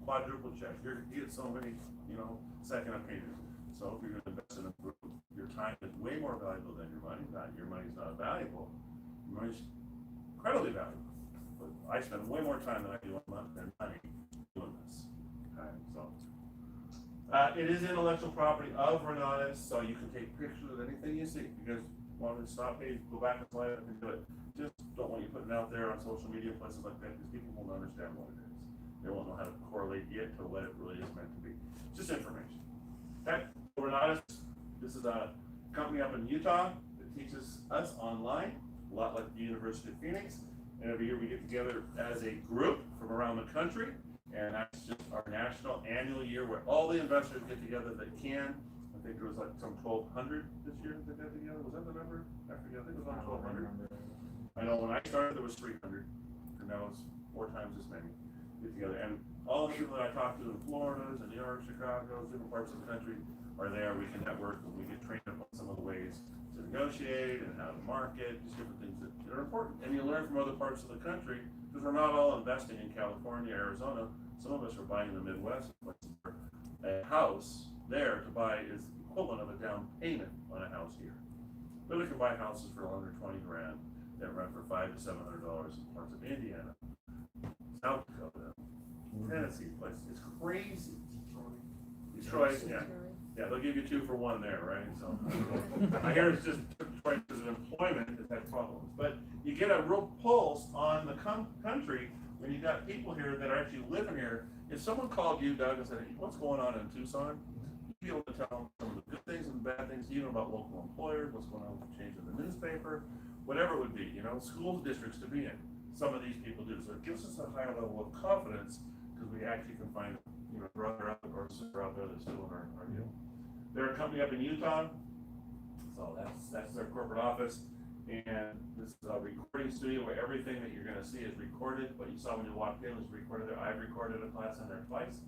Quadruple check. You get so many, you know, second opinions. So if you're gonna invest in a group, your time is way more valuable than your money. Not your money's not valuable. Your money's incredibly valuable. But I spend way more time than I do on money doing this. Okay, so it is intellectual property of Renatus, so you can take pictures of anything you see. Because want to stop me, go back and slide up and do it. Just don't want you putting it out there on social media places like that, because people won't understand what it is. They won't know how to correlate it to what it really is meant to be. Just information. Okay, Renatus, this is a company up in Utah that teaches us online, a lot like the University of Phoenix. And every year we get together as a group from around the country, and that's just our national annual year where all the investors get together that can. I think there was like some 1,200 this year that got together. Was that the number? I forget. I think it was around 1,200. I know when I started there was 300, and now it's 4 times as many get together. And all the people that I talked to in Florida, and New York, Chicago, different parts of the country are there. We can network, and we get trained up on some of the ways to negotiate and how to market, just different things that are important. And you learn from other parts of the country, because we're not all investing in California, Arizona. Some of us are buying in the Midwest. A house there to buy is the equivalent of a down payment on a house here. But we can buy houses for under 20 grand that rent for $500 to $700 in parts of Indiana, South Dakota, Tennessee, places. It's crazy. Detroit, yeah. Yeah, they'll give you 2 for 1 there, right? So I hear it's just Detroit because of employment has had problems. But you get a real pulse on the country when you got people here that are actually living here. If someone called you, Doug, and said, hey, what's going on in Tucson? You'd be able to tell them some of the good things and the bad things, even about local employers, what's going on with the change in the newspaper, whatever it would be, you know, school districts to be in. Some of these people do. So it gives us a higher level of confidence because we actually can find, you know, brother out or sister out there that's doing our deal. They're a company up in Utah, so that's their corporate office. And this is a recording studio where everything that you're going to see is recorded. What you saw when you walked in was recorded there. I've recorded a class in there twice.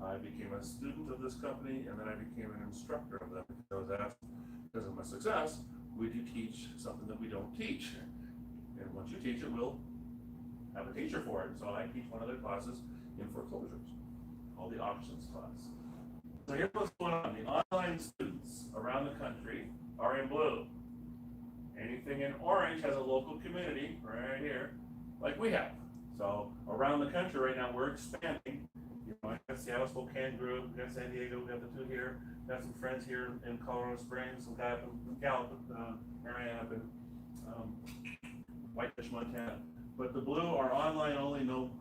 I became a student of this company, and then I became an instructor of them. I was asked, because of my success, would you teach something that we don't teach? And once you teach it, we'll have a teacher for it. So I teach one of their classes in foreclosures, called the auctions class. So here's what's going on. The online students around the country are in blue. Anything in orange has a local community right here, like we have. So around the country right now, we're expanding. You know, I got Seattle, Spokane group, we got San Diego, we got the two here. Got some friends here in Colorado Springs, some guy up in Gallup, Marianne up in Whitefish, Montana. But the blue are online only, no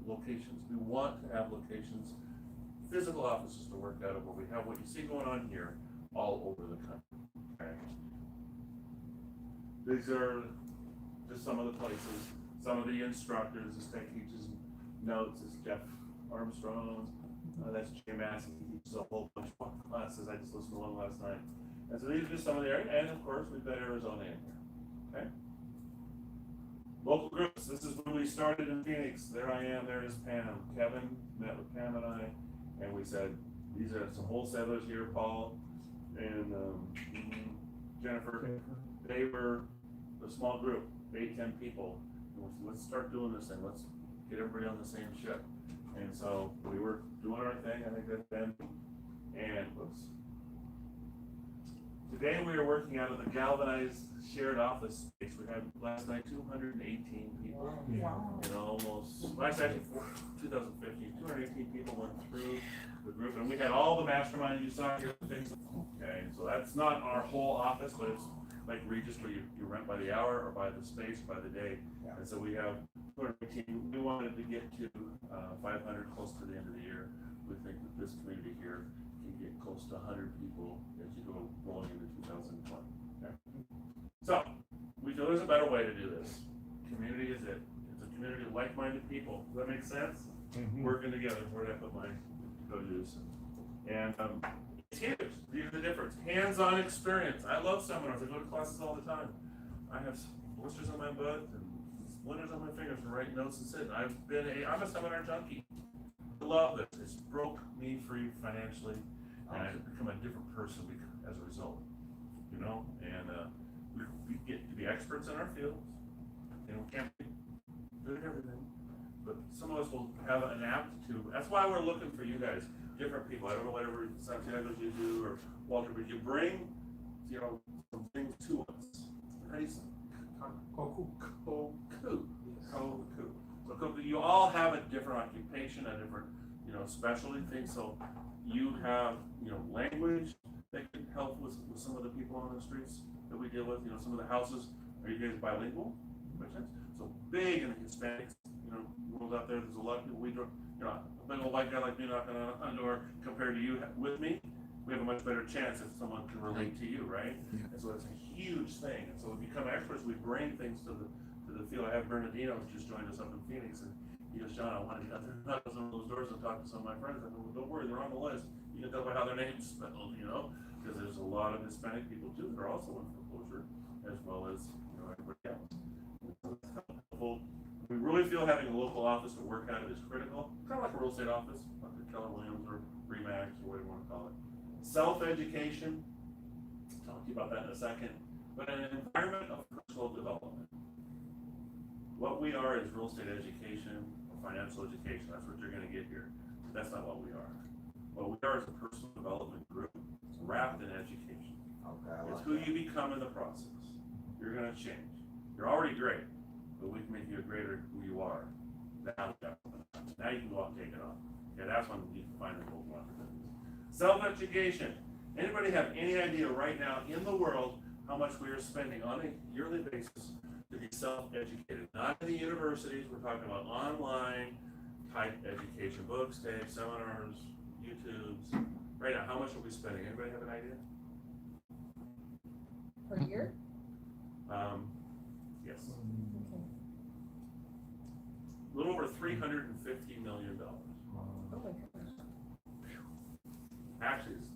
locations. We want to have locations, physical offices to work out of, where we have what you see going on here all over the country. Okay. These are just some of the places. Some of the instructors. This guy teaches notes. This is Jeff Armstrong. That's Jay Massey. He teaches a whole bunch of classes. I just listened to one last night. And so these are just some of the areas. And of course, we've got Arizona in here. Okay. Local groups. This is when we started in Phoenix. There I am. There is Pam. Kevin met with Pam and I, and we said, these are some wholesalers here, Paul and Jennifer. They were a small group, 8-10 people. And we said, let's start doing this thing. Let's get everybody on the same ship. And so we were doing our thing. I think that's been, and whoops. Today we are working out of the galvanized shared office space. We had last night 218 people. Wow. And almost, last night, 2015, 218 people went through the group, and we had all the mastermind you saw here. Okay, so that's not our whole office, but it's like Regis, where you rent by the hour or by the space, by the day. Yeah. And so we have 218. We wanted to get to 500 close to the end of the year. We think that this community here can get close to 100 people as you go rolling into 2020. Okay? So we feel there's a better way to do this. Community is it. It's a community of like-minded people. Does that make sense? Working together. Where did I put my go-tos? And it's huge. These are the difference. Hands-on experience. I love seminars. I go to classes all the time. I have blisters on my butt and splinters on my fingers for writing notes and sitting. I'm a seminar junkie. I love this. It's broke me free financially, and I've become a different person as a result. You know, and we get to be experts in our fields. You know, we can't be good at everything, but some of us will have an aptitude. That's why we're looking for you guys, different people. I don't know whatever Santiago you do or Walter, but you bring, you know, some things to us. How do you say? So you all have a different occupation, a different, you know, specialty thing. So you have, you know, language that can help with some of the people on the streets that we deal with. You know, some of the houses. Are you guys bilingual? By chance? So big in the Hispanics, you know, world out there. There's a lot of people we don't, you know, a big old white guy like me knocking on a door compared to you with me. We have a much better chance if someone can relate to you, right? Yeah. And so it's a huge thing. And so we become experts. We bring things to the field. I have Bernardino who just joined us up in Phoenix, and he goes, John, I want to get out there and knock on some of those doors and talk to some of my friends. I go, well, don't worry, they're on the list. You can tell by how their names spelled, you know, because there's a lot of Hispanic people too that are also in foreclosure, as well as, you know, everybody else. We really feel having a local office to work out of is critical, kind of like a real estate office, like Keller Williams or Remax or whatever you want to call it. Self-education, I'll talk to you about that in a second, but an environment of personal development. What we are is real estate education or financial education. That's what you're going to get here. But that's not what we are. What we are is a personal development group wrapped in education. Okay, it's who you become in the process. You're going to change. You're already great, but we can make you a greater who you are. Now you can go out and take it on. Yeah, that's when you can find the local opportunities. Self-education. Anybody have any idea right now in the world how much we are spending on a yearly basis to be self-educated? Not in the universities, we're talking about online type education, books, tapes, seminars, YouTubes. Right now, how much are we spending? Anybody have an idea? Per year? Yes. Okay. A little over $350 million. Oh my gosh. Actually, it's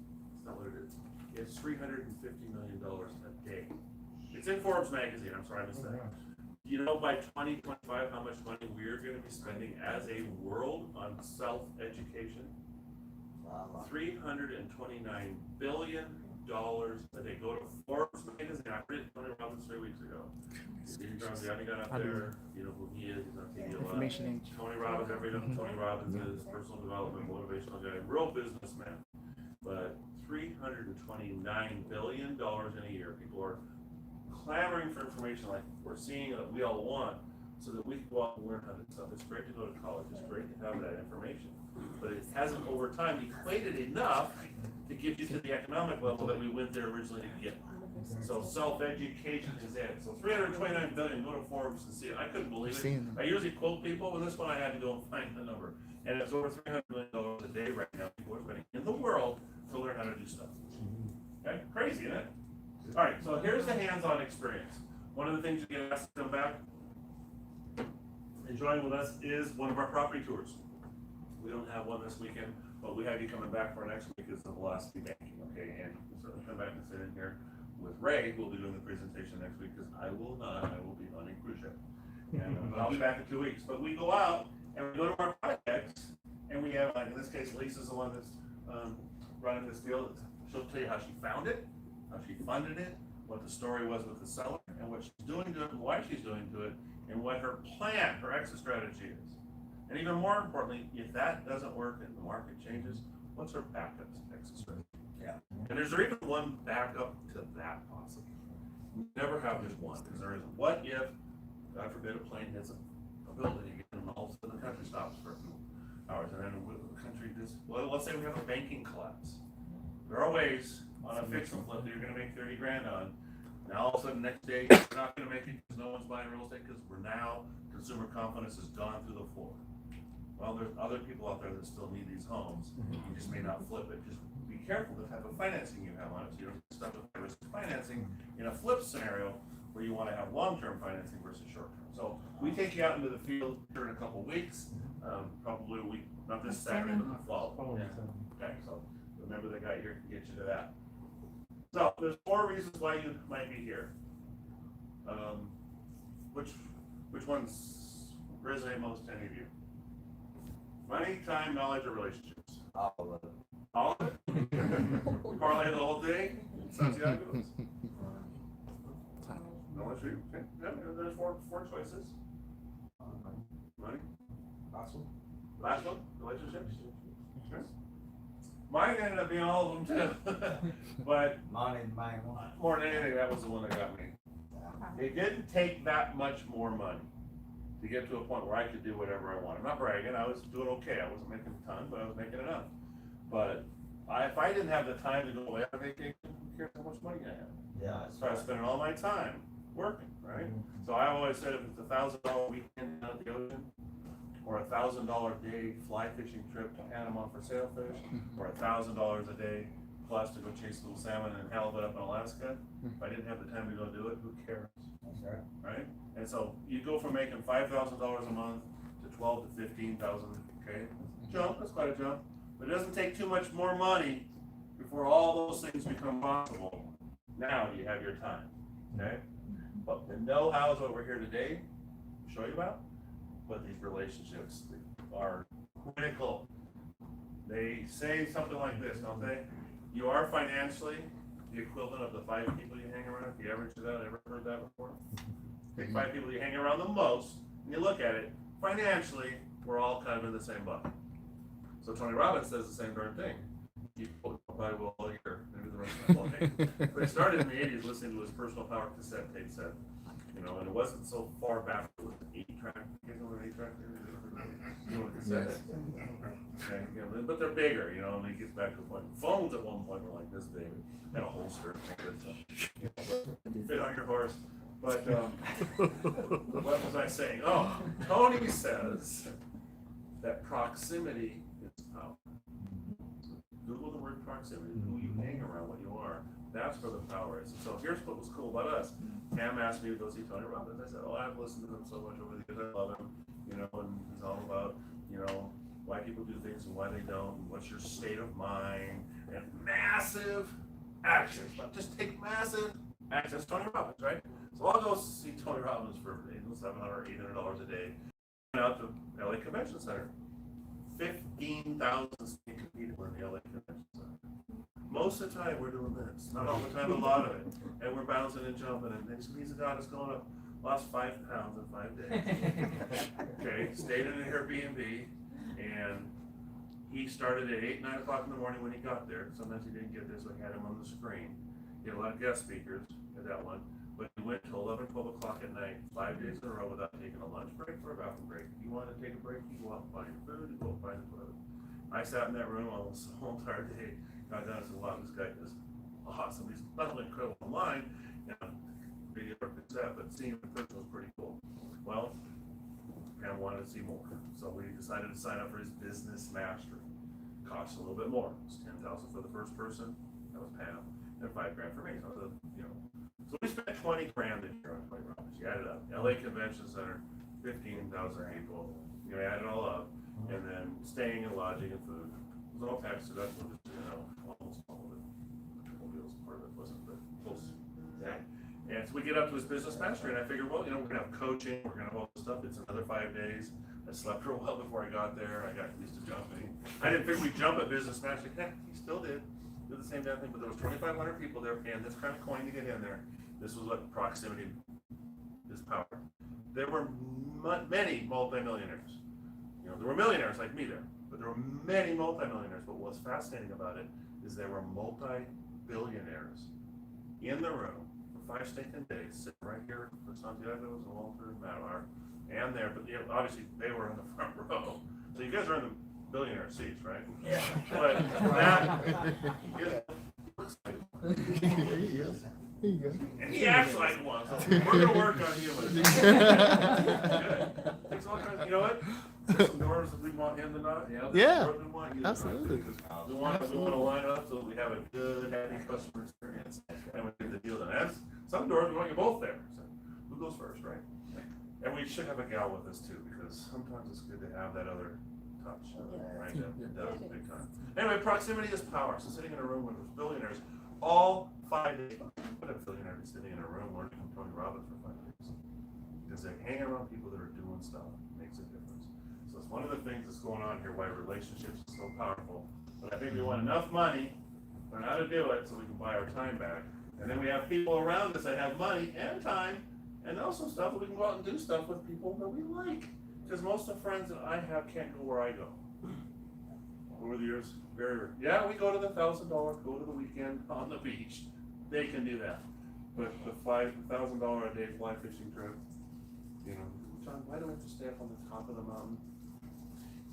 not what it is. It's $350 million a day. It's in Forbes magazine. I'm sorry I missed that. You know, by 2025, how much money we're going to be spending as a world on self-education? $329 billion a day. Go to Forbes magazine. I read Tony Robbins 3 weeks ago. You haven't got up there. You know who he is. He's on TV a lot. Information age. Tony Robbins. Everybody knows who Tony Robbins is. Personal development, motivational guy, real businessman. but $329 billion in a year. People are clamoring for information like we're seeing that we all want, so that we can go out and learn how to do stuff. It's great to go to college. It's great to have that information, but it hasn't over time equated enough to get you to the economic level that we went there originally to get. So self-education is it. So 329 billion, go to Forbes and see it. I couldn't believe it. I usually quote people, and this one I had to go and find the number. And it's over $300 million a day right now. People are spending in the world to learn how to do stuff. Okay, crazy, isn't it? All right, so here's the hands-on experience. One of the things you get asked to come back and join with us is one of our property tours. We don't have one this weekend, but we have you coming back for next week as the velocity banking, okay? And you can certainly come back and sit in here with Ray, who will be doing the presentation next week, because I will not. I will be on a cruise ship. And I'll be back in 2 weeks. But we go out and we go to our projects, and we have, like in this case, Lisa's the one that's running this deal. She'll tell you how she found it, how she funded it, what the story was with the seller, and what she's doing to it, and why she's doing to it, and what her plan, her exit strategy is. And even more importantly, if that doesn't work and the market changes, what's her backup exit strategy? Yeah. And is there even one backup to that possible? We never have just one, because there is what if, God forbid, a plane hits a building again, and all of a sudden the country stops for a few hours, and then the country just, well, let's say we have a banking collapse. There are ways on a fix and flip that you're gonna make 30 grand on. Now all of a sudden next day, you're not gonna make it because no one's buying real estate, because we're now, consumer confidence has gone through the floor. Well, there's other people out there that still need these homes. You just may not flip it. Just be careful the type of financing you have on it, so you don't get stuck with risk financing in a flip scenario where you wanna have long-term financing versus short-term. So we take you out into the field here in a couple weeks, probably a week, not this Saturday, but the following. Yeah. Okay, so remember the guy here can get you to that. So there's 4 reasons why you might be here. Which ones resonate most to any of you? Money, time, knowledge, or relationships? All of it. All of it? Parlay the whole day? Santiago? No one's for you? Okay. Yeah, there's four choices. Money? Last one? Relationships? Okay. Mine ended up being all of them too. But Money, the main one. more than anything, that was the one that got me. It didn't take that much more money to get to a point where I could do whatever I wanted. I'm not bragging, I was doing okay. I wasn't making a ton, but I was making enough. But if I didn't have the time to go away on vacation, who cares how much money I have? Yeah. So I was spending all my time working, right? So I always said if it's $1,000 weekend out at the ocean, or $1,000 a day fly fishing trip to Panama for sailfish, or $1,000 a day plus to go chase little salmon and halibut up in Alaska, if I didn't have the time to go do it, who cares? That's right. Right? And so you go from making $5,000 a month to 12 to 15,000. Okay, jump. That's quite a jump. But it doesn't take too much more money before all those things become possible. Now you have your time. Okay, but the know-how is what we're here today to show you about. But these relationships are critical. They say something like this, don't they? You are financially the equivalent of the 5 people you hang around. If you average it out, ever heard that before? Take 5 people you hang around the most, and you look at it, financially, we're all kind of in the same bucket. So Tony Robbins says the same darn thing. You probably will all year, maybe the rest of my life. But he started in the 80s listening to his personal power cassette tape set. You know, and it wasn't so far back with an 8-track. You guys know what an 8-track is? You know what a cassette is? Okay, you know, but they're bigger, you know, and he gets back to the point. Phones at one point were like this big, and a holster, fit on your horse. But what was I saying? Oh, Tony says that proximity is power. Google the word proximity, who you hang around, what you are. That's where the power is. So here's what was cool about us. Cam asked me to go see Tony Robbins. I said, oh, I've listened to him so much over the years. I love him, you know, and he's all about, you know, why people do things and why they don't, and what's your state of mind, and massive actions. But just take massive actions. Tony Robbins, right? So I'll go see Tony Robbins for $700 or $800 a day. Went out to LA Convention Center. 15,000 people in the LA Convention Center. Most of the time we're doing this. Not all the time, a lot of it. And we're bouncing and jumping, and next piece of God is going up. Lost 5 pounds in 5 days. Okay, stayed in an Airbnb, and He started at 8, 9 o'clock in the morning when he got there. Sometimes he didn't get there, so I had him on the screen. He had a lot of guest speakers at that one, but he went till 11, 12 o'clock at night, 5 days in a row without taking a lunch break or a bathroom break. If you wanted to take a break, you go out and find your food, you go and find the toilet. I sat in that room almost the whole entire day. Got down and said, wow, this guy is awesome. He's not only incredible online, you know, video or that, but seeing him in person was pretty cool. Well, Pam wanted to see more, so we decided to sign up for his business mastery. Costs a little bit more. It's $10,000 for the first person. That was Pam, and $5,000 for me. So you know, so we spent $20,000 this year on Tony Robbins. You add it up. LA Convention Center, 15,000 people. You add it all up, and then staying and lodging and food. It was all tax deductible. You know, almost all of it. A couple meals, part of it wasn't, but close. Yeah. And so we get up to his business mastery, and I figured, well, you know, we're gonna have coaching, we're gonna have all this stuff. It's another 5 days. I slept for a while before I got there. I got used to jumping. I didn't think we'd jump at business mastery. Heck, he still did. Did the same damn thing, but there was 2,500 people there paying this kind of coin to get in there. This was what proximity is power. There were many multimillionaires. You know, there were millionaires like me there, but there were many multimillionaires. But what's fascinating about it is there were multi-billionaires in the room for 5 stinking days, sitting right here for Santiago and Walter and Matar, and there, but obviously they were in the front row. So you guys are in the billionaire seats, right? Yeah. But that looks like and he acts like one. So we're gonna work on him. Good. Takes all kinds. You know what? There's some doors that we want him to knock. Yeah, Doors we want you to absolutely. knock. We want to line up so that we have a good, happy customer experience, and we get the deal done. That's some doors we want you both there. So who goes first, right? And we should have a gal with us too, because sometimes it's good to have that other touch, right? That does big time. Anyway, proximity is power. So sitting in a room with billionaires, all 5 days. What a billionaire be sitting in a room learning from Tony Robbins for 5 days? Because they're hanging around people that are doing stuff makes a difference. So it's one of the things that's going on here, why relationships are so powerful. But I think we want enough money, learn how to do it, so we can buy our time back. And then we have people around us that have money and time, and also stuff that we can go out and do stuff with people that we like. Because most of the friends that I have can't go where I go. Over the years, very rare. Yeah, we go to the $1,000, go to the weekend on the beach. They can do that. But the $5,000 a day fly fishing trip, you know, John, why do we have to stay up on the top of the mountain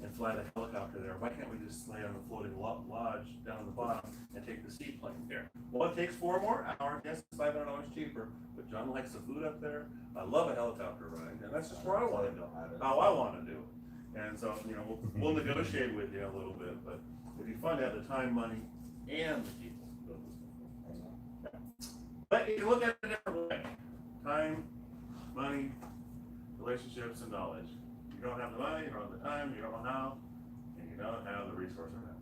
and fly the helicopter there? Why can't we just lay on the floating lodge down at the bottom and take the seaplane there? Well, it takes 4 more hours. Yes, it's $500 cheaper, but John likes the food up there. I love a helicopter ride, and that's just where I want to go, how I want to do it. And so, you know, we'll negotiate with you a little bit, but it'd be fun to have the time, money, and the people. But you can look at it a different way. Time, money, relationships, and knowledge. You don't have the money, you don't have the time, you don't know how, and you don't have the resource or network.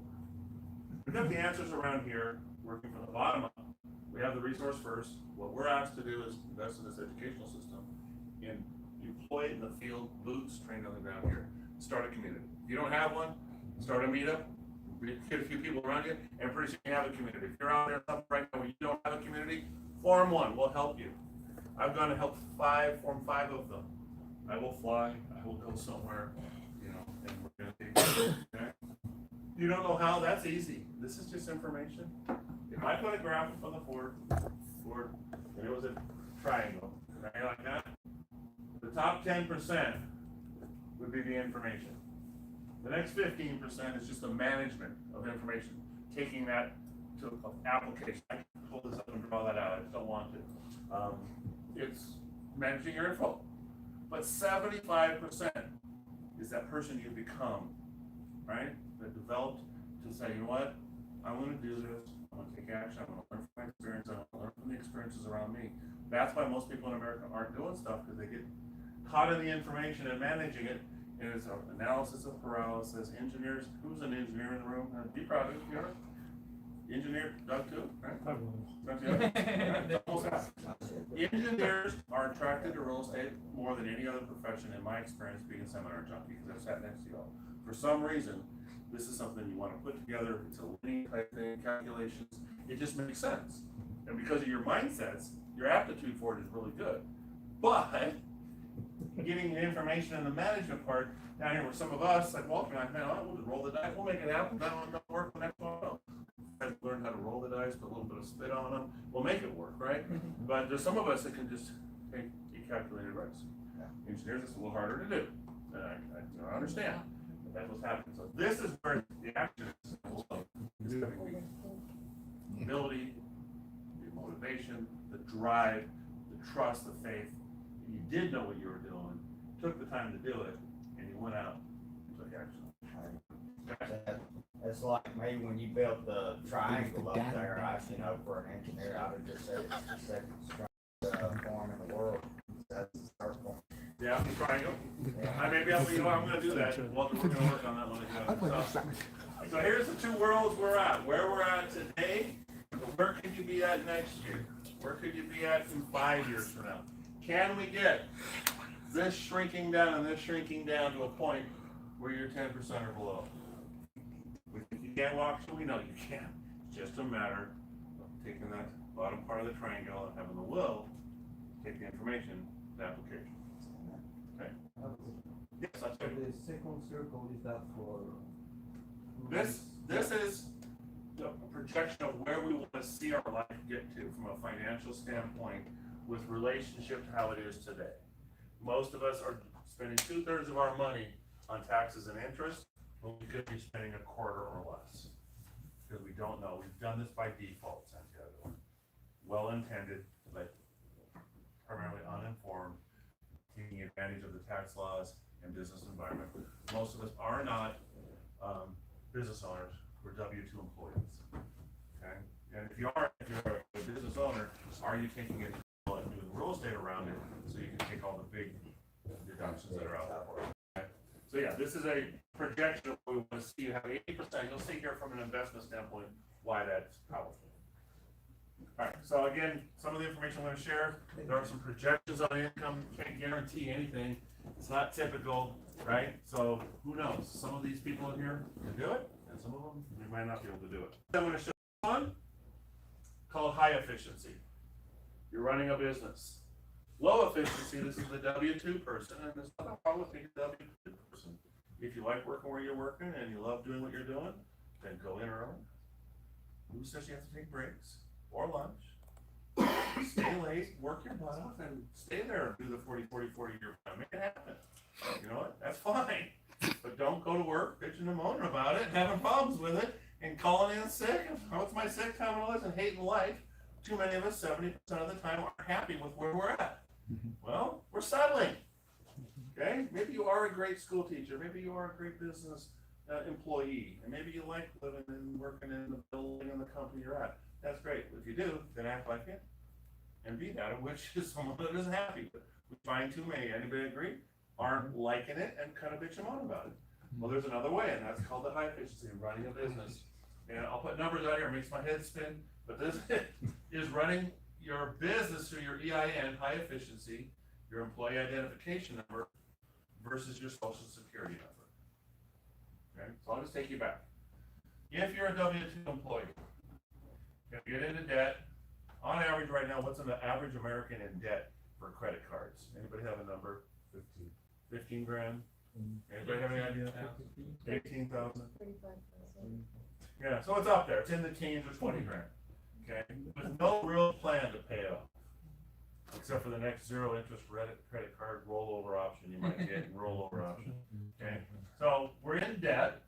We've got the answers around here, working from the bottom up. We have the resource first. What we're asked to do is invest in this educational system and employ it in the field, boots trained on the ground here. Start a community. If you don't have one, start a meetup, get a few people around you, and pretty soon you have a community. If you're out there right now where you don't have a community, form one. We'll help you. I've gone to help form 5 of them. I will fly. I will go somewhere, you know, and we're going to take it. Okay? You don't know how? That's easy. This is just information. If I put a graph on the board, and it was a triangle, right, like that, the top 10% would be the information. The next 15% is just the management of information, taking that to an application. I can pull this up and draw that out. I just don't want to. It's managing your info. But 75% is that person you become, right? That developed to say, you know what? I'm going to do this. I'm going to take action. I'm going to learn from my experience. I'm going to learn from the experiences around me. That's why most people in America aren't doing stuff, because they get caught in the information and managing it. And it's an analysis of paralysis. Engineers, who's an engineer in the room? Be proud of it, you know? Engineer, Doug too, right? Almost half. Engineers are attracted to real estate more than any other profession, in my experience, being a seminar junkie, because I've sat next to you all. For some reason, this is something you want to put together. It's a linear type thing, calculations. It just makes sense. And because of your mindsets, your aptitude for it is really good. But getting the information and the management part down here, where some of us, like Walter and I, man, we'll just roll the dice, we'll make it happen, that one don't work, the next one will. Learn how to roll the dice, put a little bit of spit on them, we'll make it work, right? But there's some of us that can just take a calculated risk. Engineers, it's a little harder to do, and I understand, but that's what's happening. So this is where the action is having the ability, the motivation, the drive, the trust, the faith. You did know what you were doing, took the time to do it, and you went out and took action. It's like me when you built the triangle up there, for an engineer, I would just say it's the second form in the world. That's the start point. Yeah, triangle. Maybe I'm gonna do that. Walter, we're gonna work on that one. So here's the two worlds we're at. Where we're at today, and where could you be at next year? Where could you be at in 5 years from now? Can we get this shrinking down and this shrinking down to a point where you're 10% or below? If you can't walk, so we know you can. It's just a matter of taking that bottom part of the triangle and having the will take the information to application. Okay? Yes, that's So good. the second circle is that for? This is a projection of where we want to see our life get to from a financial standpoint with relationship to how it is today. Most of us are spending 2/3 of our money on taxes and interest, when we could be spending a quarter or less. Because we don't know. We've done this by default, Santiago. Well-intended, but primarily uninformed, taking advantage of the tax laws and business environment. Most of us are not business owners, we're W-2 employees. Okay? And if you're a business owner, are you taking it and doing real estate around it so you can take all the big deductions that are out there? Okay? So yeah, this is a projection of what we want to see. You have 80%. You'll see here from an investment standpoint why that's powerful. All right, so again, some of the information I'm going to share, there are some projections on income. Can't guarantee anything. It's not typical, right? So who knows? Some of these people in here can do it, and some of them they might not be able to do it. I'm going to show you one called high efficiency. You're running a business. Low efficiency, this is the W-2 person, and there's nothing wrong with being a W-2 person. If you like working where you're working and you love doing what you're doing, then go in early. Who says you have to take breaks or lunch? Stay late, work your butt off, and stay there and do the 40 year plan. Make it happen. You know what? That's fine. But don't go to work bitching and moaning about it and having problems with it and calling in sick. Oh, it's my sick time and all this and hating life. Too many of us, 70% of the time, aren't happy with where we're at. Well, we're settling. Okay? Maybe you are a great school teacher. Maybe you are a great business employee. And maybe you like living and working in the building and the company you're at. That's great. If you do, then act like it and be that, which is someone that is happy. But we find too many, anybody agree, aren't liking it and kind of bitch and moan about it. Well, there's another way, and that's called the high efficiency, running a business. And I'll put numbers out here, it makes my head spin, but this is running your business through your EIN, high efficiency, your employee identification number versus your social security number. Okay, so I'll just take you back. If you're a W-2 employee, if you get into debt, on average right now, what's an average American in debt for credit cards? Anybody have a number? 15 grand? Anybody have any idea? 18,000? Yeah, so it's up there. It's in the teens or 20 grand. Okay, with no real plan to pay it off, except for the next zero interest credit card rollover option you might get, and rollover option. Okay, so we're in debt.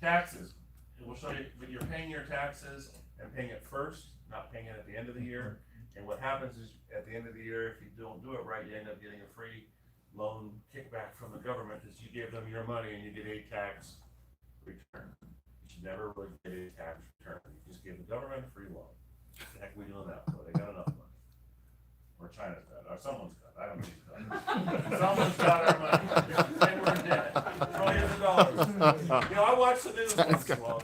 Taxes. It will show you that you're paying your taxes and paying it first, not paying it at the end of the year. And what happens is at the end of the year, if you don't do it right, you end up getting a free loan kickback from the government because you gave them your money and you get a tax return. You should never really get a tax return. You just give the government a free loan. What the heck are we doing that for? They got enough money. Or China's got it. Or someone's got it. I don't know who's got it. Someone's got our money. They were in debt. Trillions of dollars. You know, I watch the news once in a while.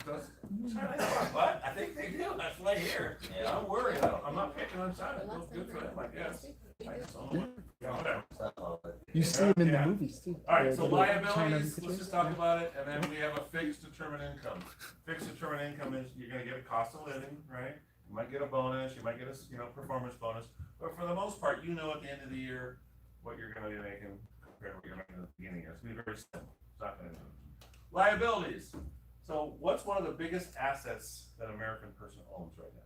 What? I think they do. That's what I hear. Yeah, I'm worried. I'm not picking on China. It feels good for them, I guess. I just don't know. Yeah, whatever. You see them in the movies too. All right, so The liabilities, China let's just talk about it, and then we have a fixed determined income. Fixed determined income is you're gonna get a cost of living, right? You might get a bonus, you might get a, performance bonus, but for the most part, you know at the end of the year what you're gonna be making compared to what you're making at the beginning. It's gonna be very simple. It's not gonna change. Liabilities. So what's one of the biggest assets that an American person owns right now?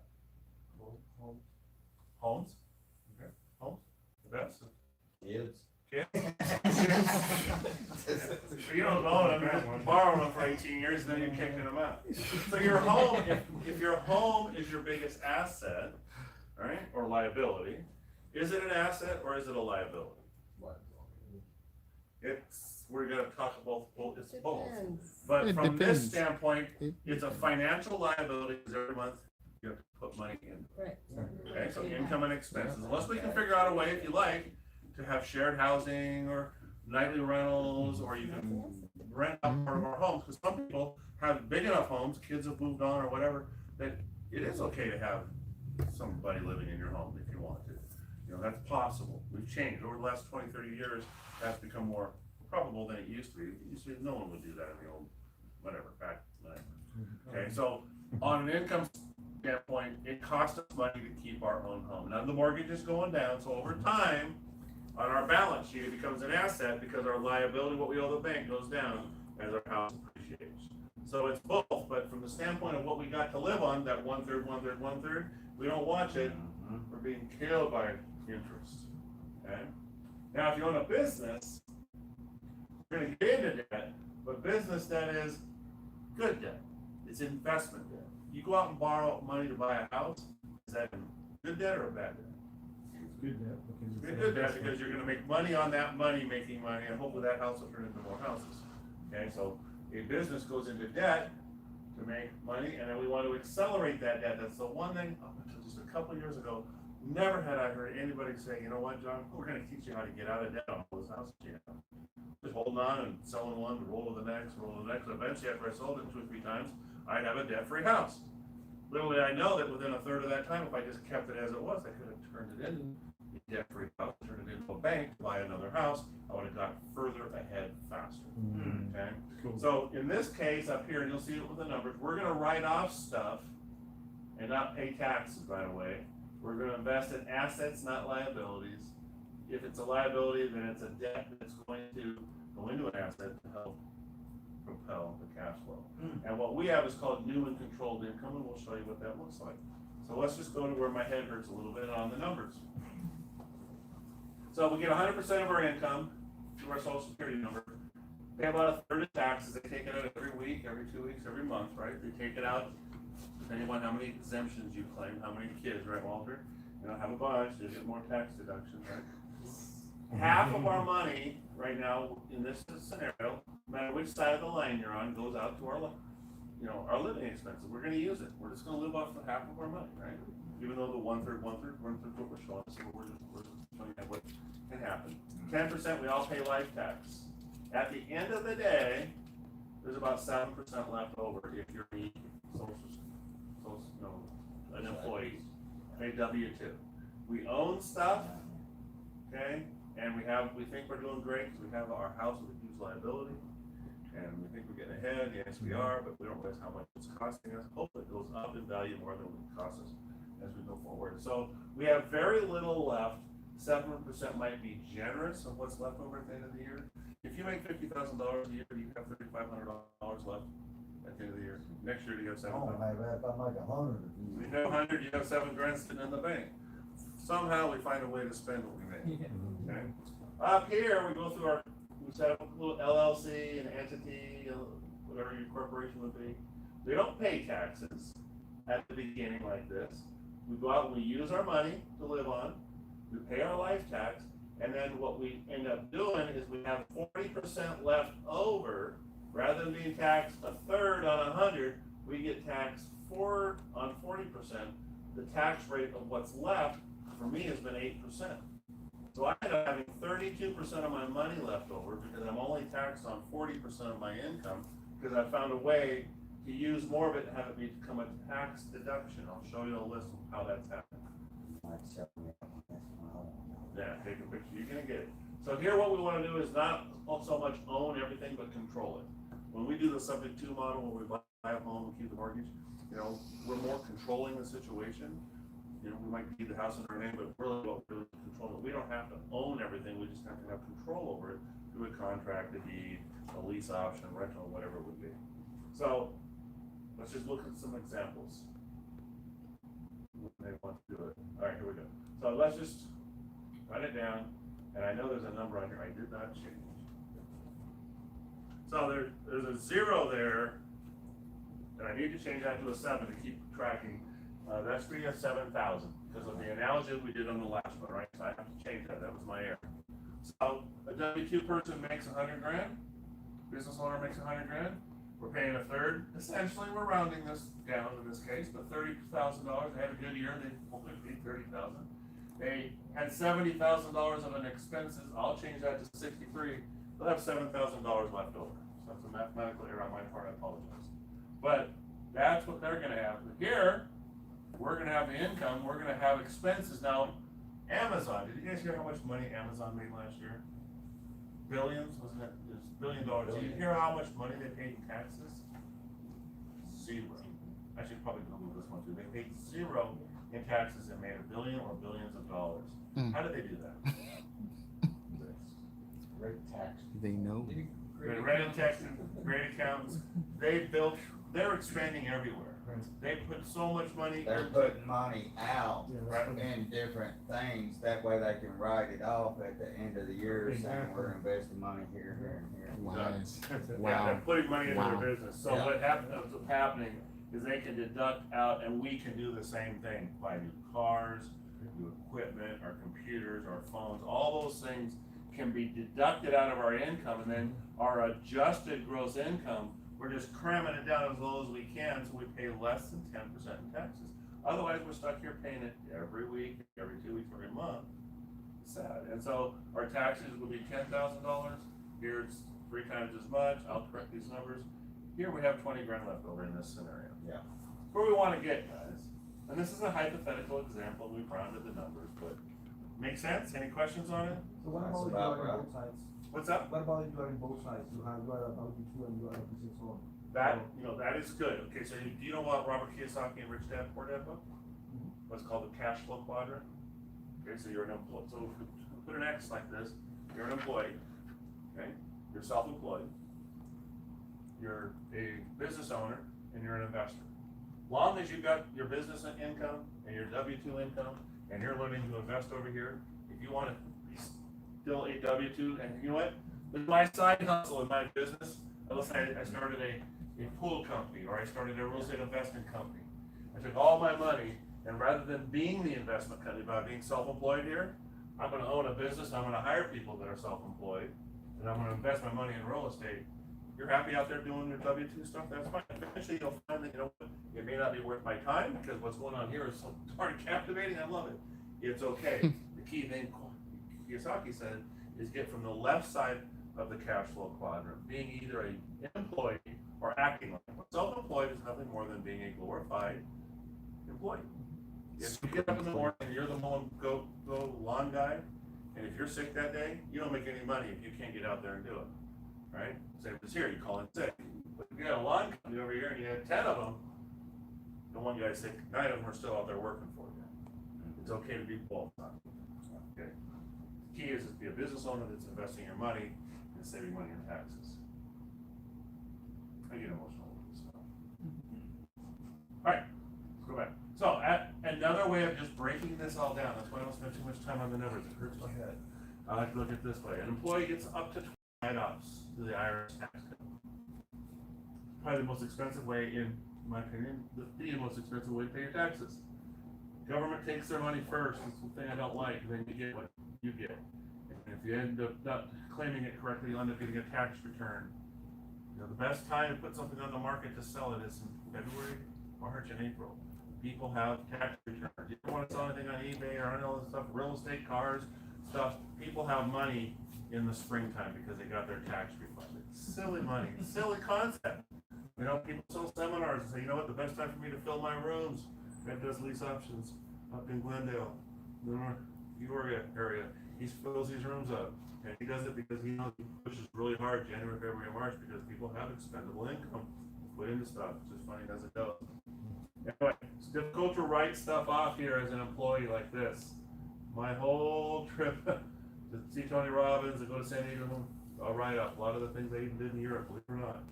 Homes? Okay, homes? The best? Kids. You don't own them, you borrow them for 18 years, and then you're kicking them out. So your home, if your home is your biggest asset, right, or liability, is it an asset or is it a liability? We're gonna talk about both, it's both. But It from this depends. standpoint, it's a financial liability because every month you have to put money in. Right. Okay, so income and expenses, unless we can figure out a way, if you like, to have shared housing or nightly rentals, or you can rent out part of our homes, because some people have big enough homes, kids have moved on or whatever, that it is okay to have somebody living in your home if you want to. That's possible. We've changed over the last 20, 30 years. That's become more probable than it used to be. It used to be no one would do that in the old, whatever, back then. Okay, so on an income standpoint, it costs us money to keep our own home. Now the mortgage is going down, so over time, on our balance sheet, it becomes an asset because our liability, what we owe the bank, goes down as our house appreciates. So it's both, but from the standpoint of what we got to live on, that 1/3, 1/3, 1/3, we don't watch it. We're being killed by interest. Okay? Now, if you own a business, you're going to get into debt, but business debt is good debt. It's investment debt. You go out and borrow money to buy a house, is that good debt or a bad debt? Good debt, It's good debt because you're gonna make money on that money, making money, and hopefully that house will turn into more houses. Okay, so a business goes into debt to make money, and then we want to accelerate that debt. That's the one thing, up until just a couple of years ago, never had I heard anybody say, you know what, John, we're gonna teach you how to get out of debt on those houses you have. Just holding on and selling one, roll to the next, eventually after I sold it 2 or 3 times, I'd have a debt-free house. Little did I know that within a third of that time, if I just kept it as it was, I could have turned it into a debt-free house, turned it into a bank, buy another house. I would have got further ahead faster. Okay? So in this case up here, and you'll see it with the numbers, we're gonna write off stuff and not pay taxes, by the way. We're gonna invest in assets, not liabilities. If it's a liability, then it's a debt that's going to go into an asset to help propel the cash flow. And what we have is called new and controlled income, and we'll show you what that looks like. So let's just go to where my head hurts a little bit on the numbers. So we get 100% of our income through our social security number. Pay about 1/3 of taxes. They take it out every week, every 2 weeks, every month, right? They take it out depending on how many exemptions you claim, how many kids, right, Walter? You don't have a bunch, you get more tax deductions, right? Half of our money right now in this scenario, no matter which side of the line you're on, goes out to our living expenses. We're gonna use it. We're just gonna live off of half of our money, right? Even though the 1/3, 1/3, 1/3 what we're showing, so we're showing you what can happen. 10% we all pay life tax. At the end of the day, there's about 7% left over if you're an employee, a W-2. We own stuff, okay, and we think we're doing great because we have our house with a huge liability, and we think we're getting ahead. Yes, we are, but we don't realize how much it's costing us. Hopefully, it goes up in value more than it costs us as we go forward. So we have very little left. 7% might be generous of what's left over at the end of the year. If you make $50,000 a year, you have $3,500 left at the end of the year. Next year, you have Oh, $7,000. maybe if I make 100 of If you. you have 100, you have $7,000 sitting in the bank. Somehow we find a way to spend what we make. Okay. Up here, we go through we set up a little LLC, an entity, whatever your corporation would be. We don't pay taxes at the beginning like this. We go out and we use our money to live on. We pay our life tax, and then what we end up doing is we have 40% left over. Rather than being taxed 1/3 on 100, we get taxed on 40%. The tax rate of what's left for me has been 8%. So I end up having 32% of my money left over because I'm only taxed on 40% of my income because I found a way to use more of it and have it become a tax deduction. I'll show you a list of how that's happened. Yeah, take a picture. You're gonna get it. So here, what we want to do is not so much own everything, but control it. When we do the subject to model, when we buy buy a home and keep the mortgage. You know, we're more controlling the situation. You know, we might keep the house in our name, but really what we're really controlling, we don't have to own everything, we just have to have control over it through a contract, a deed, a lease option, rental, whatever it would be. So, let's just look at some examples. They want to do it. All right, here we go. So let's just write it down, and I know there's a number on here I did not change. So there's a 0 there, and I need to change that to a 7 to keep tracking. That's be a 7,000 because of the analogy we did on the last one, right? So I have to change that. That was my error. So a W-2 person makes 100 grand. Business owner makes 100 grand. We're paying a third. Essentially, we're rounding this down in this case, but $30,000. They had a good year. They only paid $30,000. They had $70,000 of an expenses. I'll change that to 63. They'll have $7,000 left over. So that's a mathematical error on my part. I apologize. But that's what they're going to have. But here, we're going to have the income. We're going to have expenses. Now, Amazon. Did you guys hear how much money Amazon made last year? Billions, wasn't it? It was $1 billion. Did you hear how much money they paid in taxes? 0. I should probably Google this one too. They paid 0 in taxes and made $1 billion or billions of dollars. How did they do that? Great tax. They know. They ran Texas, great accountants. They're expanding everywhere. They put so much money. They're putting money out Right. in different things, that way they can write it off at the end of the year, saying we're investing money here, here, and here. Wise. Yeah, Wow. they're putting money into Wow. their business. So Yeah. what's happening is they can deduct out, and we can do the same thing. Buy new cars, new equipment, our computers, our phones, all those things can be deducted out of our income, and then our adjusted gross income, we're just cramming it down as low as we can, so we pay less than 10% in taxes. Otherwise, we're stuck here paying it every week, every 2 weeks, every month. It's sad. And so our taxes will be $10,000. Here it's 3 times as much. I'll correct these numbers. Here we have 20 grand left over in this scenario. Yeah. Where we want to get, guys. And this is a hypothetical example. We've rounded the numbers, but make sense? Any questions on it? So what That's about if you about are in right. both sides? What's up? What about if you are in both sides? You are a W-2 and you are a business owner. That, that is good. Okay, so do you know what Robert Kiyosaki and Rich Dad Poor Dad book? What's called the cash flow quadrant? Okay, so you're an employee. So if we put an X like this, you're an employee. Okay, you're self-employed. You're a business owner and you're an investor. Long as you've got your business income and your W-2 income and you're learning to invest over here, if you want to be still a W-2, and you know what? With my side hustle in my business, let's say I started a pool company, or I started a real estate investment company. I took all my money, and rather than being the investment company, by being self-employed here, I'm going to own a business, I'm going to hire people that are self-employed, and I'm going to invest my money in real estate. You're happy out there doing your W-2 stuff, that's fine. Eventually you'll find that, it may not be worth my time, because what's going on here is so darn captivating, I love it. It's okay. The key thing Kiyosaki said is get from the left side of the cash flow quadrant, being either an employee or acting like one. Self-employed is nothing more than being a glorified employee. If you get up in the morning and you're the go lawn guy, and if you're sick that day, you don't make any money if you can't get out there and do it, right? Same as here, you call in sick. But if you got a lawn company over here and you had 10 of them, the one guy's sick, 9 of them are still out there working for you. It's okay to be both. Okay. The key is to be a business owner that's investing your money and saving money in taxes. I get emotional with this stuff. All right, let's go back. So, another way of just breaking this all down, that's why I don't spend too much time on the numbers, it hurts my head. I like to look at it this way. An employee gets up to 20 write-offs to the IRS tax code. Probably the most expensive way, in my opinion, the most expensive way to pay your taxes. Government takes their money first, it's the thing I don't like, and then you get what you get. And if you end up not claiming it correctly, you'll end up getting a tax return. The best time to put something on the market to sell it is in February, March, and April. People have tax returns. You don't want to sell anything on eBay or on all this stuff, real estate, cars, stuff. People have money in the springtime because they got their tax refunded. Silly money, silly concept. People sell seminars and say, you know what, the best time for me to fill my rooms, Ed does lease options up in Glendale, the Peoria area. He fills these rooms up. And he does it because he knows he pushes really hard January, February, and March because people have expendable income. put into stuff, it's just funny as it goes. Anyway, it's difficult to write stuff off here as an employee like this. My whole trip to see Tony Robbins and go to San Diego, I'll write up a lot of the things I even did in Europe, believe it or not.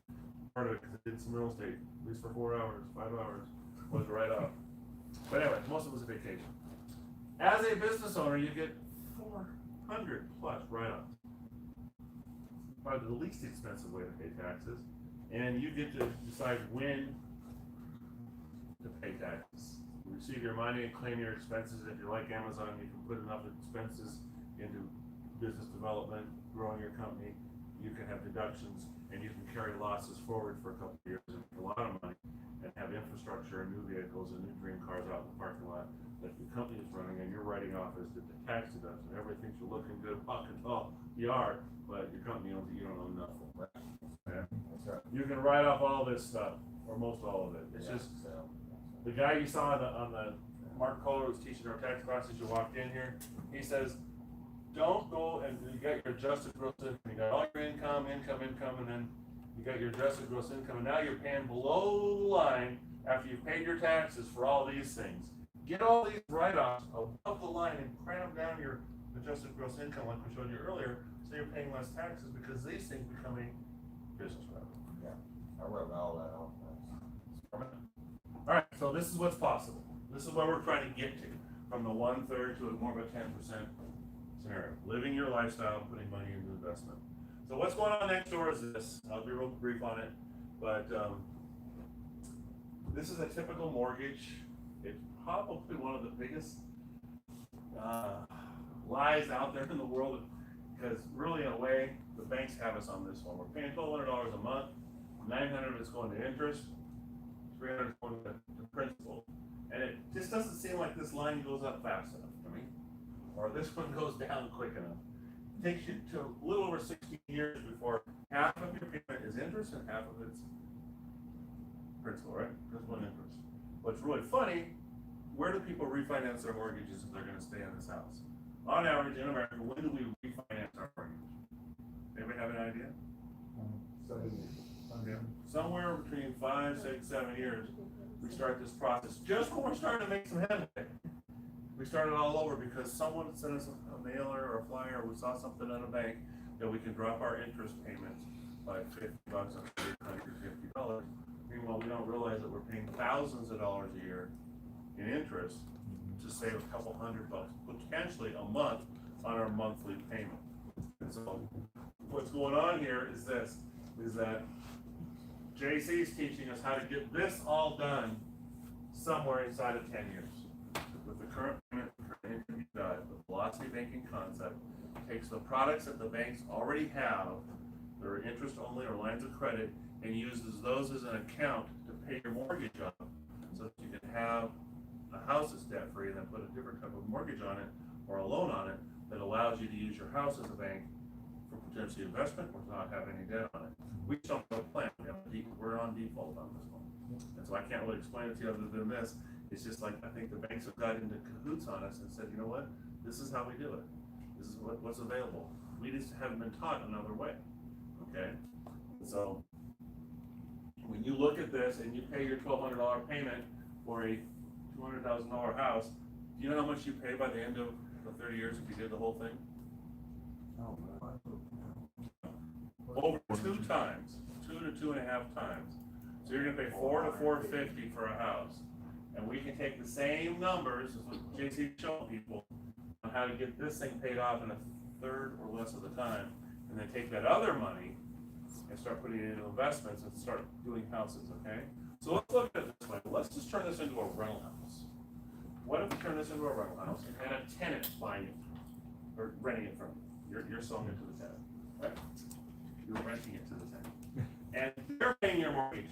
Part of it because I did some real estate, at least for 4 hours, 5 hours, was to write off. But anyway, most of it was a vacation. As a business owner, you get 400 plus write-offs. Probably the least expensive way to pay taxes. And you get to decide when to pay taxes. You receive your money and claim your expenses. If you're like Amazon, you can put enough expenses into business development, growing your company. You can have deductions, and you can carry losses forward for a couple of years and make a lot of money, and have infrastructure and new vehicles and new dream cars out in the parking lot that the company is running, and you're writing off as the tax deduction. Everybody thinks you're looking good, pocket tall. You are, but your company owns it. You don't own nothing. Okay? You can write off all this stuff, or most all of it. It's just the guy you saw on the Mark Kohler was teaching our tax classes. You walked in here. He says, don't go and you got your adjusted gross income. You got all your income, and then you got your adjusted gross income, and now you're paying below the line after you've paid your taxes for all these things. Get all these write-offs above the line and cram down your adjusted gross income like we showed you earlier, so you're paying less taxes because these things become a business revenue. Yeah, I wrote all that off. All right, so this is what's possible. This is where we're trying to get to, from the 1/3 to more of a 10% scenario. Living your lifestyle, putting money into investment. So what's going on next door is this. I'll be real brief on it, but this is a typical mortgage. It's probably one of the biggest lies out there in the world, because really, in a way, the banks have us on this one. We're paying $1,200 a month. 900 of it's going to interest. 300 is going to principal. And it just doesn't seem like this line goes up fast enough to me, or this one goes down quick enough. It takes you to a little over 16 years before half of your payment is interest and half of it's principal, right? Principal and interest. What's really funny, where do people refinance their mortgages if they're going to stay in this house? On average, in America, when do we refinance our mortgage? Anybody have an idea? 7 years. Yeah. Somewhere between 5, 6, 7 years, we start this process. Just when we're starting to make some headway, we started all over because someone sent us a mailer or a flyer, or we saw something on a bank that we can drop our interest payments by $50 or $850. Meanwhile, we don't realize that we're paying thousands of dollars a year in interest to save a couple $100, potentially a month, on our monthly payment. And so, what's going on here is this: is that JC is teaching us how to get this all done somewhere inside of 10 years. With the current payment, the velocity banking concept takes the products that the banks already have, that are interest only or lines of credit, and uses those as an account to pay your mortgage off, so that you can have a house that's debt free, and then put a different type of mortgage on it or a loan on it that allows you to use your house as a bank for potentially investment or not have any debt on it. We just don't have a plan. We're on default on this one. And so I can't really explain it to you other than this. It's just like, I think the banks have got into cahoots on us and said, you know what, this is how we do it. This is what's available. We just haven't been taught another way. Okay? So when you look at this and you pay your $1,200 payment for a $200,000 house, do you know how much you pay by the end of the 30 years if you did the whole thing? Over 2 times, 2 to 2.5 times. So you're going to pay $400 to $450 for a house, and we can take the same numbers as what JC showed people on how to get this thing paid off in a third or less of the time, and then take that other money and start putting it into investments and start doing houses. Okay. So let's look at it this way. Let's just turn this into a rental house. What if we turn this into a rental house and a tenant buying it or renting it from you? You're selling it to the tenant, right? You're renting it to the tenant, and they're paying your mortgage.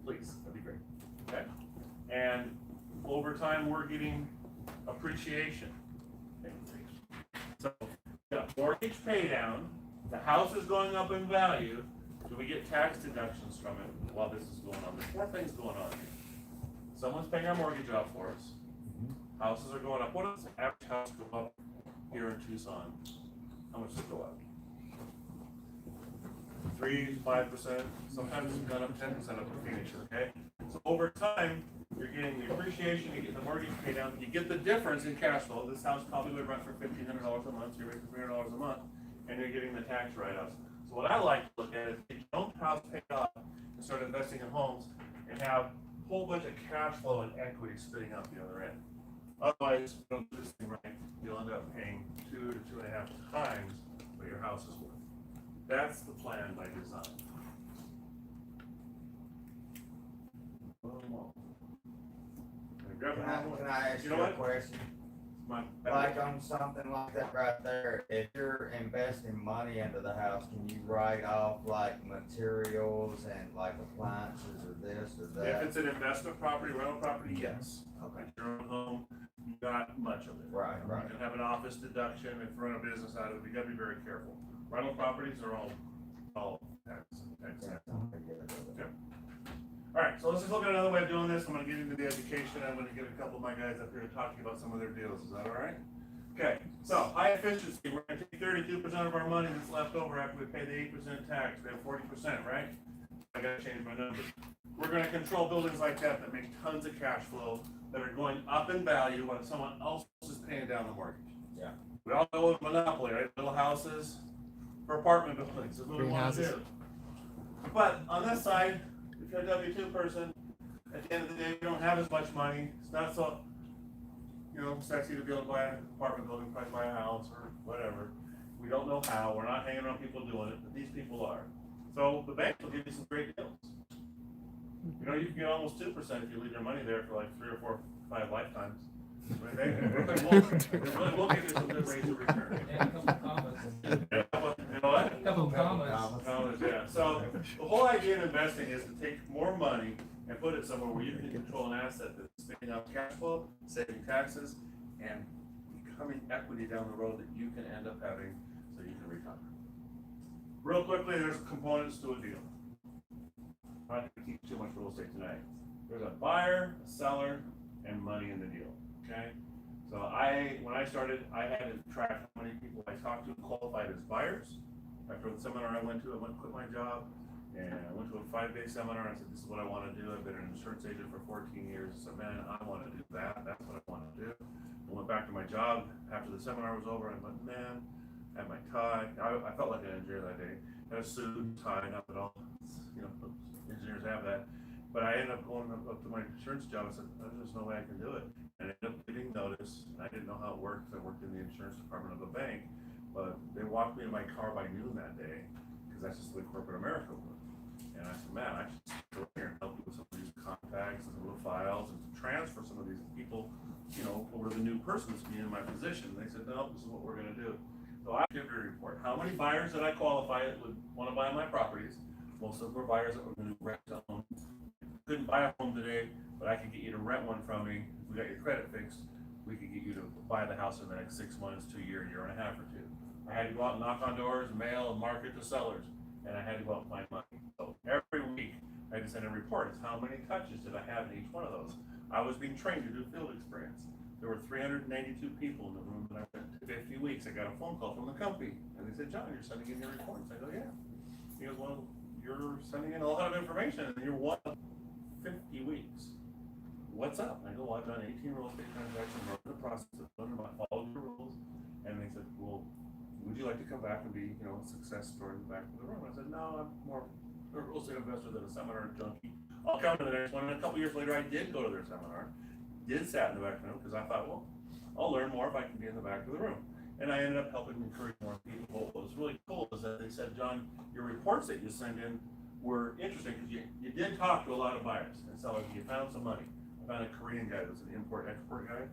Please, that'd be great. Okay, and over time we're getting appreciation. So, yeah, mortgage pay down. The house is going up in value. Do we get tax deductions from it while this is going on? There's 4 things going on here. Someone's paying our mortgage off for us. Houses are going up. What does the average house go up here in Tucson? How much does it go up? 3, 5%, sometimes it's gone up 10% up in Phoenix, okay? So over time, you're getting the appreciation, you get the mortgage pay down, you get the difference in cash flow. This house probably would rent for $1,500 a month, so you're making $300 a month, and you're getting the tax write-offs. So what I like to look at is get your own house paid off and start investing in homes and have a whole bunch of cash flow and equity spitting out the other end. Otherwise, if you don't do this thing right, you'll end up paying 2 to 2.5 times what your house is worth. That's the plan by design. Can I ask You you know a what? question? Like on something like that right there, if you're investing money into the house, can you write off like materials and like appliances or this or If that? it's an investment property, rental property, yes. Okay. If your own home, not much of it. Right, right. You can have an office deduction if you run a business out of it, you gotta be very careful. Rental properties are all tax. Okay. All right, so let's just look at another way of doing this. I'm gonna get into the education. I'm gonna get a couple of my guys up here to talk to you about some of their deals. Is that all right? Okay, so high efficiency, we're gonna take 32% of our money that's left over after we pay the 8% tax. We have 40%, right? I gotta change my numbers. We're gonna control buildings like that make tons of cash flow, that are going up in value when someone else is paying down the mortgage. Yeah. We all know it's monopoly, right? Little houses for apartment buildings, is what we wanna Greenhouses. do. But on this side, if you're a W-2 person, at the end of the day, you don't have as much money. It's not so, sexy to be able to buy an apartment building, probably buy a house or whatever. We don't know how. We're not hanging around people doing it, but these people are. So the bank will give you some great deals. You can get almost 2% if you leave your money there for like 3 or 4 or 5 lifetimes. I mean, they really will give you some good rates of return. And a couple comments. You know what? Couple comments. Yeah. So the whole idea of investing is to take more money and put it somewhere where you can control an asset that's spitting out cash flow, saving taxes, and becoming equity down the road that you can end up having so you can recover. Real quickly, there's components to a deal. I'm not going to teach too much real estate tonight. There's a buyer, a seller, and money in the deal. Okay? So when I started, I had to track how many people I talked to qualified as buyers. After the seminar I went to, I quit my job, and I went to a 5-day seminar. I said, this is what I want to do. I've been an insurance agent for 14 years. I said, man, I want to do that. That's what I want to do. I went back to my job after the seminar was over, and I went, man, I had my tie. I felt like an engineer that day. Had a suit, tie, not at all. Engineers have that. But I ended up going up to my insurance job. I said, there's just no way I can do it. And I ended up getting notice. I didn't know how it worked. I worked in the insurance department of a bank. But they walked me in my car by noon that day, because that's just the way corporate America works. And I said, man, I should go here and help you with some of these contacts and little files and transfer some of these people, over to the new person that's being in my position. And they said, no, this is what we're going to do. So I give you a report. How many buyers did I qualify that would want to buy my properties? Most of them were buyers that were going to rent a home. Couldn't buy a home today, but I could get you to rent one from me. If we got your credit fixed, we could get you to buy the house in the next 6 months to a year and a half or 2. I had to go out and knock on doors, mail, and market to sellers, and I had to go out and find money. So every week, I had to send in reports. How many touches did I have in each one of those? I was being trained to do field experience. There were 392 people in the room that I went to 50 weeks. I got a phone call from the company, and they said, John, you're sending in your reports. I go, yeah. He goes, well, you're sending in a lot of information, and you're one of 50 weeks. What's up? I go, well, I've done 18 real estate transactions, run the process of them, I followed the rules. And they said, well, would you like to come back and be, a success story in the back of the room? I said, no, I'm more a real estate investor than a seminar junkie. I'll come to the next one. And a couple years later, I did go to their seminar, did sat in the back of the room, because I thought, well, I'll learn more if I can be in the back of the room. And I ended up helping encourage more people. What was really cool is that they said, John, your reports that you send in were interesting, because you did talk to a lot of buyers and sellers. You found some money. I found a Korean guy that was an import-export guy.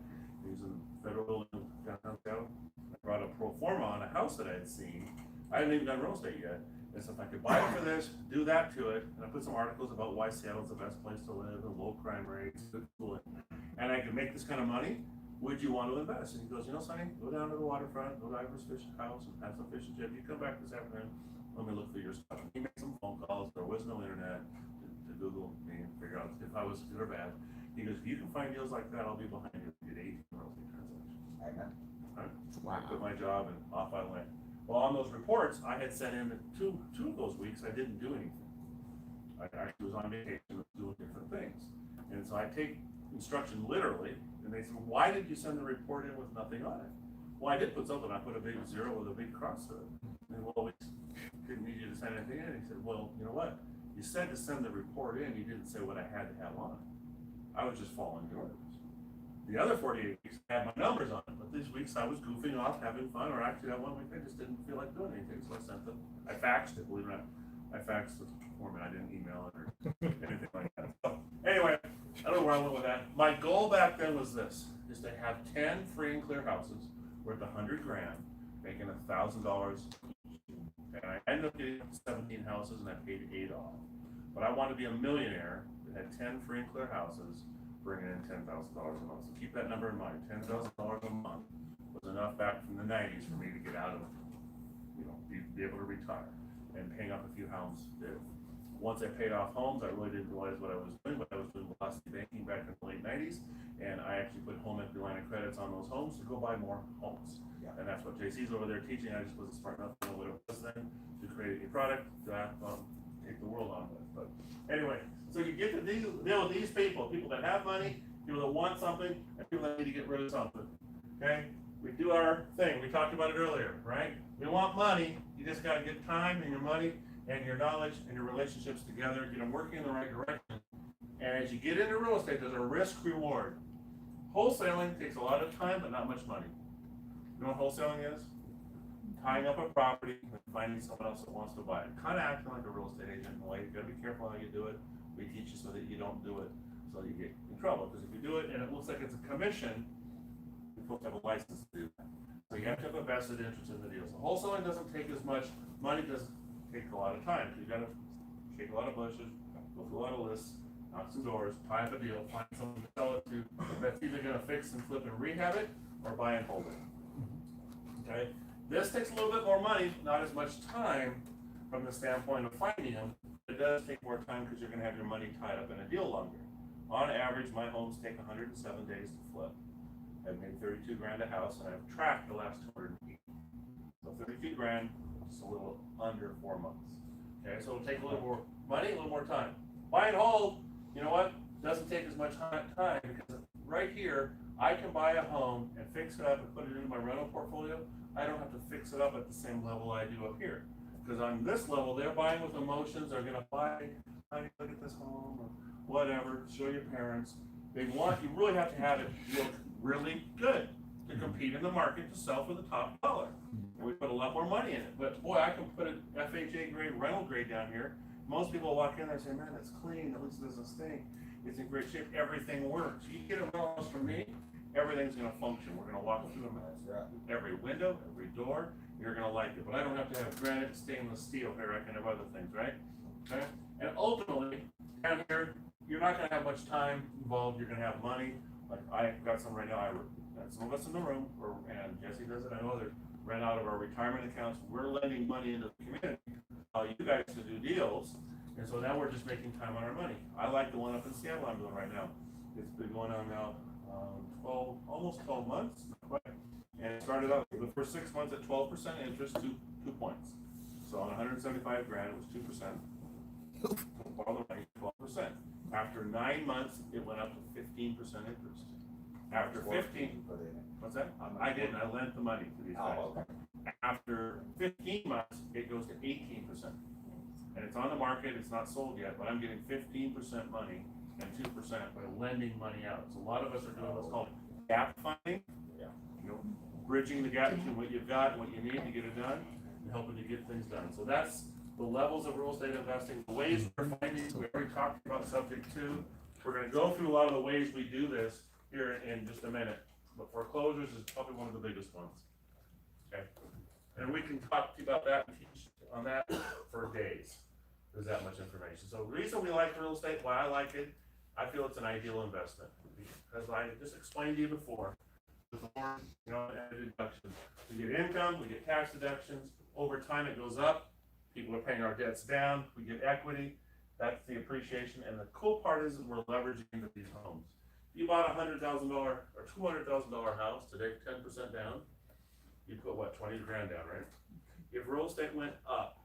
He was in federal downtown. I brought a pro forma on a house that I had seen. I hadn't even done real estate yet. And so if I could buy it for this, do that to it, and I put some articles about why Seattle's the best place to live, and low crime rates, good schooling, and I could make this kind of money, would you want to invest? And he goes, Sonny, go down to the waterfront, go to Ivor's Fish House, and have some fish and chips. You come back this afternoon, let me look through your stuff. He made some phone calls. There was no internet to Google me and figure out if I was good or bad. He goes, if you can find deals like that, I'll be behind you. We did 18 real estate transactions. Amen. Right? Wow. I quit my job and off I went. Well, on those reports, I had sent in two of those weeks, I didn't do anything. I actually was on vacation, doing different things. And so I take instruction literally, and they said, well, why did you send the report in with nothing on it? Well, I did put something, I put a big 0 with a big cross through it. And well, we didn't need you to send anything in. He said, well, you know what? You said to send the report in, you didn't say what I had to have on it. I was just following your orders. The other 48 weeks I had my numbers on it, but these weeks I was goofing off, having fun, or actually that one week I just didn't feel like doing anything, so I sent them. I faxed it, believe it or not. I faxed the format, I didn't email it or anything like that. So anyway, I don't know where I went with that. My goal back then was this, is to have 10 free and clear houses worth $100 grand, making $1,000 each. And I ended up getting 17 houses and I paid 8 off. But I wanted to be a millionaire that had 10 free and clear houses, bringing in $10,000 a month. So keep that number in mind. $10,000 a month was enough back from the 90s for me to get out of, be able to retire and paying off a few homes. Once I paid off homes, I really didn't realize what I was doing, but I was doing velocity banking back in the late 90s, and I actually put home equity line of credits on those homes to go buy more homes. Yeah. And that's what JC's over there teaching. I just wasn't smart enough to know what it was then to create a product to take the world on with. But anyway, so you get to deal with these people that have money, people that want something, and people that need to get rid of something. Okay? We do our thing. We talked about it earlier, right? We want money. You just got to get time and your money and your knowledge and your relationships together, get them working in the right direction. And as you get into real estate, there's a risk reward. Wholesaling takes a lot of time, but not much money. You know what wholesaling is? Tying up a property and finding someone else that wants to buy it. Kind of acting like a real estate agent in a way. You got to be careful how you do it. We teach you so that you don't do it, so you get in trouble. Because if you do it and it looks like it's a commission, you're supposed to have a license to do that. So you have to have a vested interest in the deal. So wholesaling doesn't take as much money, doesn't take a lot of time. You got to shake a lot of bushes, go through a lot of lists, knock some doors, tie up a deal, find someone to sell it to that's either going to fix and flip and rehab it or buy and hold it. Okay. This takes a little bit more money, not as much time from the standpoint of finding them. It does take more time because you're going to have your money tied up in a deal longer. On average, my homes take 107 days to flip. I've made 32 grand a house, and I've tracked the last 280. So 32 grand, just a little under 4 months. Okay, so it'll take a little more money, a little more time. Buy and hold, you know what? Doesn't take as much time because right here, I can buy a home and fix it up and put it into my rental portfolio. I don't have to fix it up at the same level I do up here. Because on this level, they're buying with emotions. They're going to buy, honey, look at this home, or whatever, show your parents. You really have to have it look really good to compete in the market to sell for the top dollar. And we put a lot more money in it. But boy, I can put an FHA grade, rental grade down here. Most people walk in there and say, man, that's clean. At least it doesn't stink. It's in great shape. Everything works. You get a rental house from me, everything's going to function. We're going to walk through them. Every window, every door, you're going to like it. But I don't have to have granite, stainless steel here. I can have other things, right? Okay? And ultimately, down here, you're not going to have much time involved. You're going to have money. Like I've got some right now. I got some of us in the room, and Jesse does it. I know others rent out of our retirement accounts. We're lending money into the community. You guys to do deals. And so now we're just making time on our money. I like the one up in Seattle I'm doing right now. It's been going on now almost 12 months. And it started out the first 6 months at 12% interest, 2 points. So on 175 grand, it was 2%. All the money, 12%. After 9 months, it went up to 15% interest. After 15, what's that? I didn't. I lent the money to these guys. Okay. After 15 months, it goes to 18%. And it's on the market. It's not sold yet, but I'm getting 15% money and 2% by lending money out. So a lot of us are doing what's called gap funding. Bridging the gap between what you've got and what you need to get it done, and helping you get things done. So that's the levels of real estate investing, the ways we're finding. We already talked about subject 2. We're going to go through a lot of the ways we do this here in just a minute. But foreclosures is probably one of the biggest ones. Okay, and we can talk to you about that and teach on that for days. There's that much information. So the reason we like real estate, why I like it, I feel it's an ideal investment because I just explained to you before. And deductions. We get income, we get tax deductions. Over time, it goes up. People are paying our debts down. We get equity. That's the appreciation. And the cool part is that we're leveraging into these homes. If you bought a $100,000 or $200,000 house today, 10% down, you put what, 20 grand down, right? If real estate went up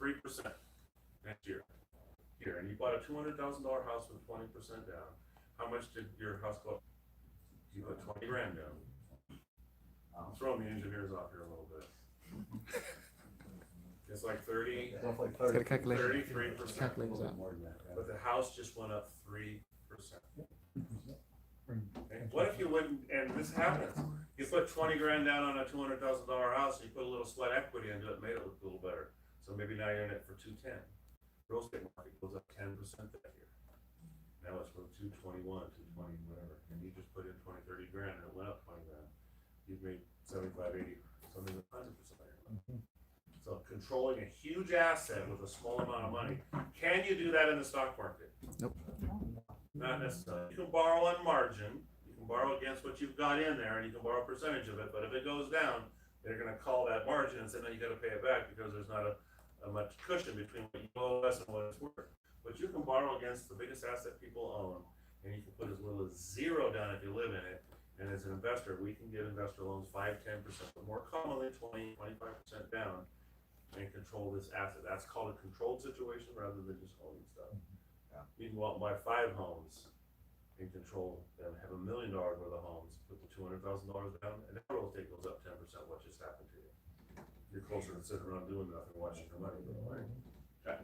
3% next year, here, and you bought a $200,000 house with 20% down, how much did your house go up? You put 20 grand down. I'm throwing the engineers off here a little bit. It's like 30, Roughly It's gotta calculate. 33%. Calculate that. more than that. Yeah. But the house just went up 3%. Okay, what if you wouldn't, and this happens, you put 20 grand down on a $200,000 house, and you put a little sweat equity into it, made it look a little better. So maybe now you're in it for 210. Real estate market goes up 10% that year. Now it's from 221, 220, whatever, and you just put in 20, 30 grand, and it went up 20 grand. You've made 75, 80, something like 100% of your money. So controlling a huge asset with a small amount of money, can you do that in the stock market? Nope. Not necessarily. You can borrow on margin, you can borrow against what you've got in there, and you can borrow a percentage of it, but if it goes down, they're gonna call that margin and say, no, you gotta pay it back because there's not a much cushion between what you owe us and what it's worth. But you can borrow against the biggest asset people own, and you can put as little as 0 down if you live in it. And as an investor, we can give investor loans 5, 10%, but more commonly 20, 25% down, and control this asset. That's called a controlled situation rather than just owning stuff. Yeah. You can go out and buy 5 homes and control them, have $1 million worth of homes, put the $200,000 down, and that real estate goes up 10%. What just happened to you? You're closer to sitting around doing nothing, watching your money go away. Okay.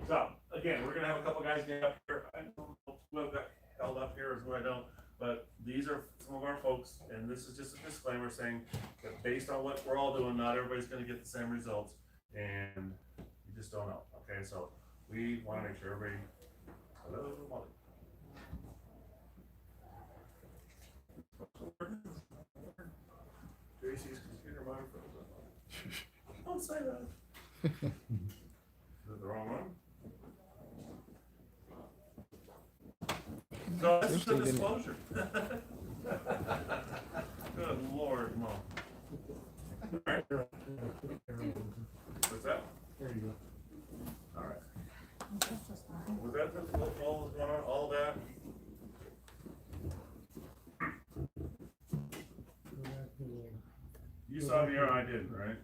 So again, we're gonna have a couple guys get up here. I don't know who got held up here or who I don't, but these are some of our folks, and this is just a disclaimer saying that based on what we're all doing, not everybody's gonna get the same results, and you just don't know. Okay, so we want to make sure everybody. Hello, Molly. Tracy's computer microphone. Don't say that. Is it the wrong one? So this is the disclosure. Good Lord, Mom. Alright. What's that? There you go. Alright. Was that all was going on? All that? You saw the error I did, right?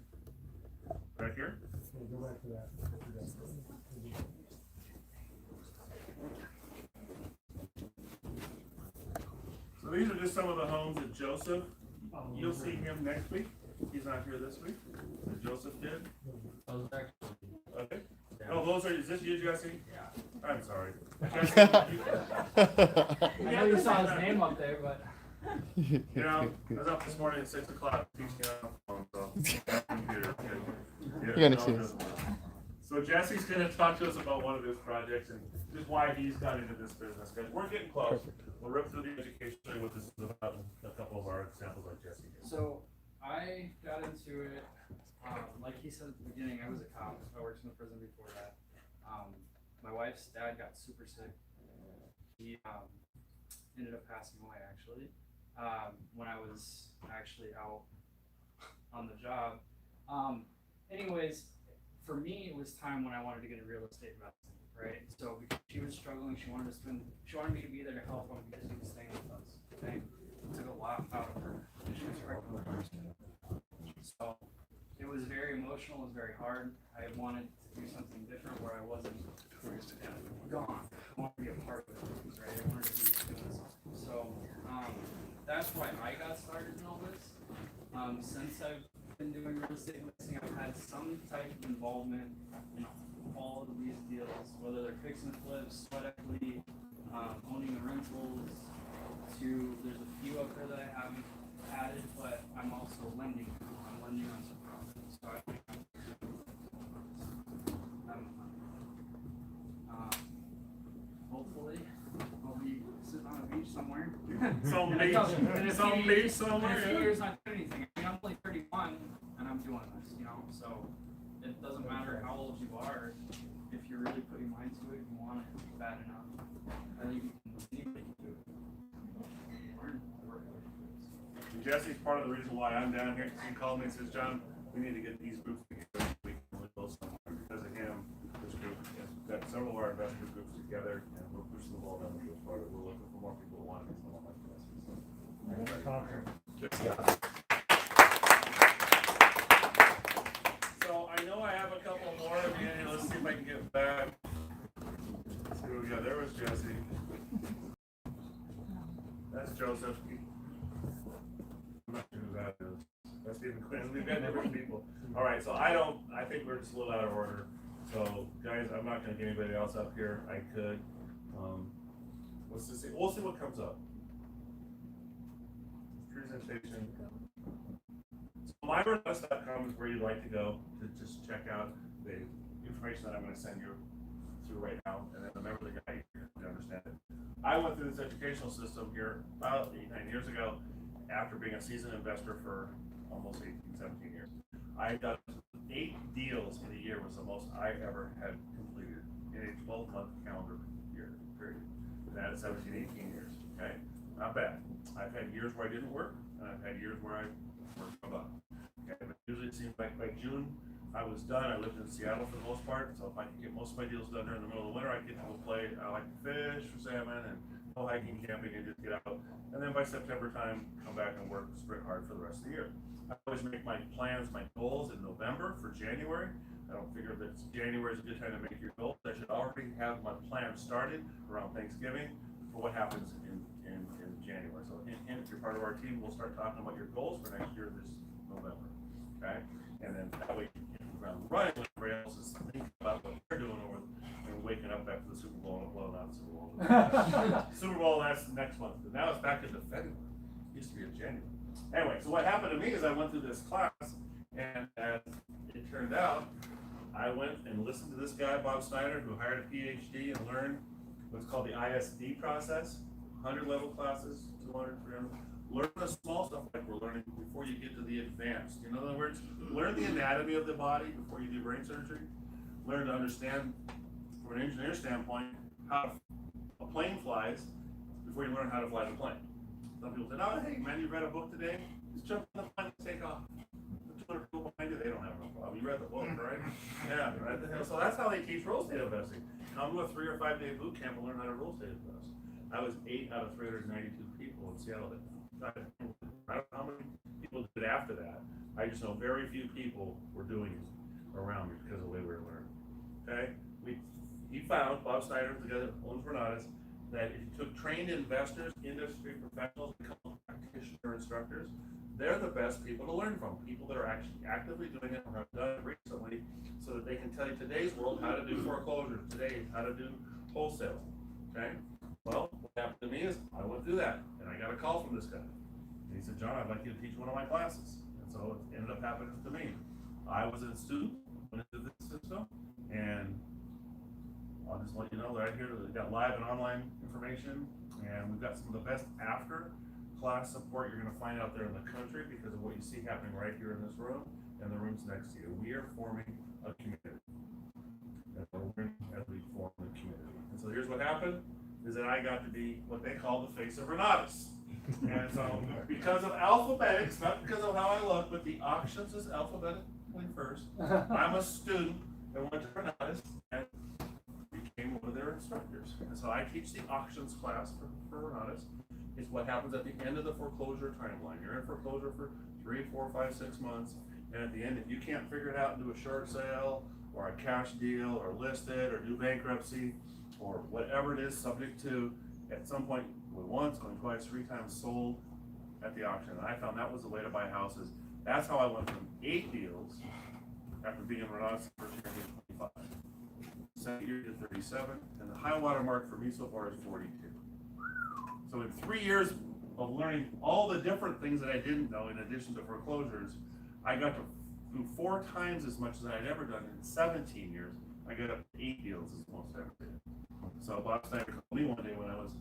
Right here? Okay, go back to that. So these are just some of the homes that Joseph, you'll see him next week. He's not here this week. That Joseph did. Okay. Oh, those are, is this you, Jesse? Yeah. I'm sorry. I know you saw his name up there, but. You know, I was up this morning at 6 o'clock teaching on the phone, so. Computer, okay. Yeah, You're gonna see no, us. So Jesse's gonna talk to us about one of his projects and just why he's got into this business, because we're getting close. We'll rip through the education study with this about a couple of our examples like Jesse did. So I got into it, like he said at the beginning, I was a cop. I worked in the prison before that. My wife's dad got super sick. He ended up passing away actually when I was actually out on the job. Anyways, for me, it was time when I wanted to get into real estate investing, right? So because she was struggling, she wanted me to be there to help him because he was staying with us. Okay, it took a lot out of her. She was pregnant with her. So it was very emotional. It was very hard. I wanted to do something different where I wasn't gone. I wanted to be a part of it, right? I wanted to be doing something. So that's why I got started in all this. Since I've been doing real estate investing, I've had some type of involvement in all of these deals, whether they're fix and flips, sweat equity, owning the rentals, there's a few up there that I haven't added, but I'm also lending. I'm lending on some properties. So hopefully I'll be sitting on a beach somewhere. Some In a beach somewhere. In a few Yeah. years, not doing anything. I mean, I'm only 31 and I'm doing this, you know, so it doesn't matter how old you are. If you really put your mind to it, you want it bad enough. I think anybody can do it. Learn to work with it. And Jesse's part of the reason why I'm down here. He called me and says, John, we need to get these groups together. We can go somewhere. Because of him, this group has got several of our investor groups together, and we're pushing the ball down the field farther. We're looking for more people who want to be someone like this. So, That's Joseph. I'm not sure who that is. That's Stephen Quinn. We've got different people. All right, so I think we're just a little out of order. So guys, I'm not gonna get anybody else up here. I could. Let's just see. We'll see what comes up. Presentation. So myrenovation.com is where you'd like to go to just check out the information that I'm gonna send you through right now, and then remember the guide here to understand it. I went through this educational system here about 8-9 years ago after being a seasoned investor for almost 18-17 years. I got 8 deals in a year was the most I ever had completed in a 12-month calendar year period. That's 17-18 years, okay? Not bad. I've had years where I didn't work, and I've had years where I worked a lot. Okay, but usually it seems like by June, I was done. I lived in Seattle for the most part, so if I could get most of my deals done during the middle of the winter, I get to go play. I like to fish for salmon and go hiking, camping, and just get out. And then by September time, come back and work sprint hard for the rest of the year. I always make my plans, my goals in November for January. I don't figure that January is a good time to make your goals. I should already have my plan started around Thanksgiving for what happens in January. So if you're part of our team, we'll start talking about your goals for next year this November. Okay? And then that way you can around running when everybody else is thinking about what they're doing over and waking up after the Super Bowl. Well, not the Super Bowl. Super Bowl, that's next month. But now it's back into February. It used to be in January. Anyway, so what happened to me is I went through this class, and as it turned out, I went and listened to this guy, Bob Snyder, who hired a PhD and learned what's called the ISD process, 100 level classes, 200, 300. Learn the small stuff like we're learning before you get to the advanced. In other words, learn the anatomy of the body before you do brain surgery. Learn to understand, from an engineer standpoint, how a plane flies before you learn how to fly the plane. Some people say, oh, hey, man, you read a book today? Just jump in the plane and take off. The 200 people behind you, they don't have no problem. You read the book, right? Yeah, right. So that's how they teach real estate investing. Come to a 3 or 5 day boot camp and learn how to real estate invest. I was 8 out of 392 people in Seattle. I don't know how many people did after that. I just know very few people were doing it around me because of the way we were learning. Okay? He found, Bob Snyder, the guy that owns Renatus, that if you took trained investors, industry professionals, practitioner instructors, they're the best people to learn from. People that are actually actively doing it or have done it recently, so that they can tell you today's world how to do foreclosures, today how to do wholesale. Okay? Well, what happened to me is I went through that, and I got a call from this guy. And he said, John, I'd like you to teach one of my classes. And so it ended up happening to me. I was a student, went into this system, and I'll just let you know right here that we've got live and online information, and we've got some of the best after class support you're going to find out there in the country because of what you see happening right here in this room and the rooms next to you. We are forming a community. And we're learning as we form a community. And so here's what happened, is that I got to be what they call the face of Renatus. And so because of alphabetics, not because of how I look, but the auctions is alphabetically first. I'm a student that went to Renatus and became one of their instructors. And so I teach the auctions class for Renatus. It's what happens at the end of the foreclosure timeline. You're in foreclosure for 3, 4, 5, 6 months. And at the end, if you can't figure it out and do a short sale or a cash deal or list it or do bankruptcy or whatever it is subject to, at some point, going once, going twice, 3 times sold at the auction. And I found that was the way to buy houses. That's how I went from 8 deals after being in Renatus first year to 25. Second year to 37, and the high water mark for me so far is 42. So in 3 years of learning all the different things that I didn't know, in addition to foreclosures, I got to do 4 times as much as I'd ever done in 17 years. I got up to 8 deals as most ever did. So Bob Snyder called me one day when I was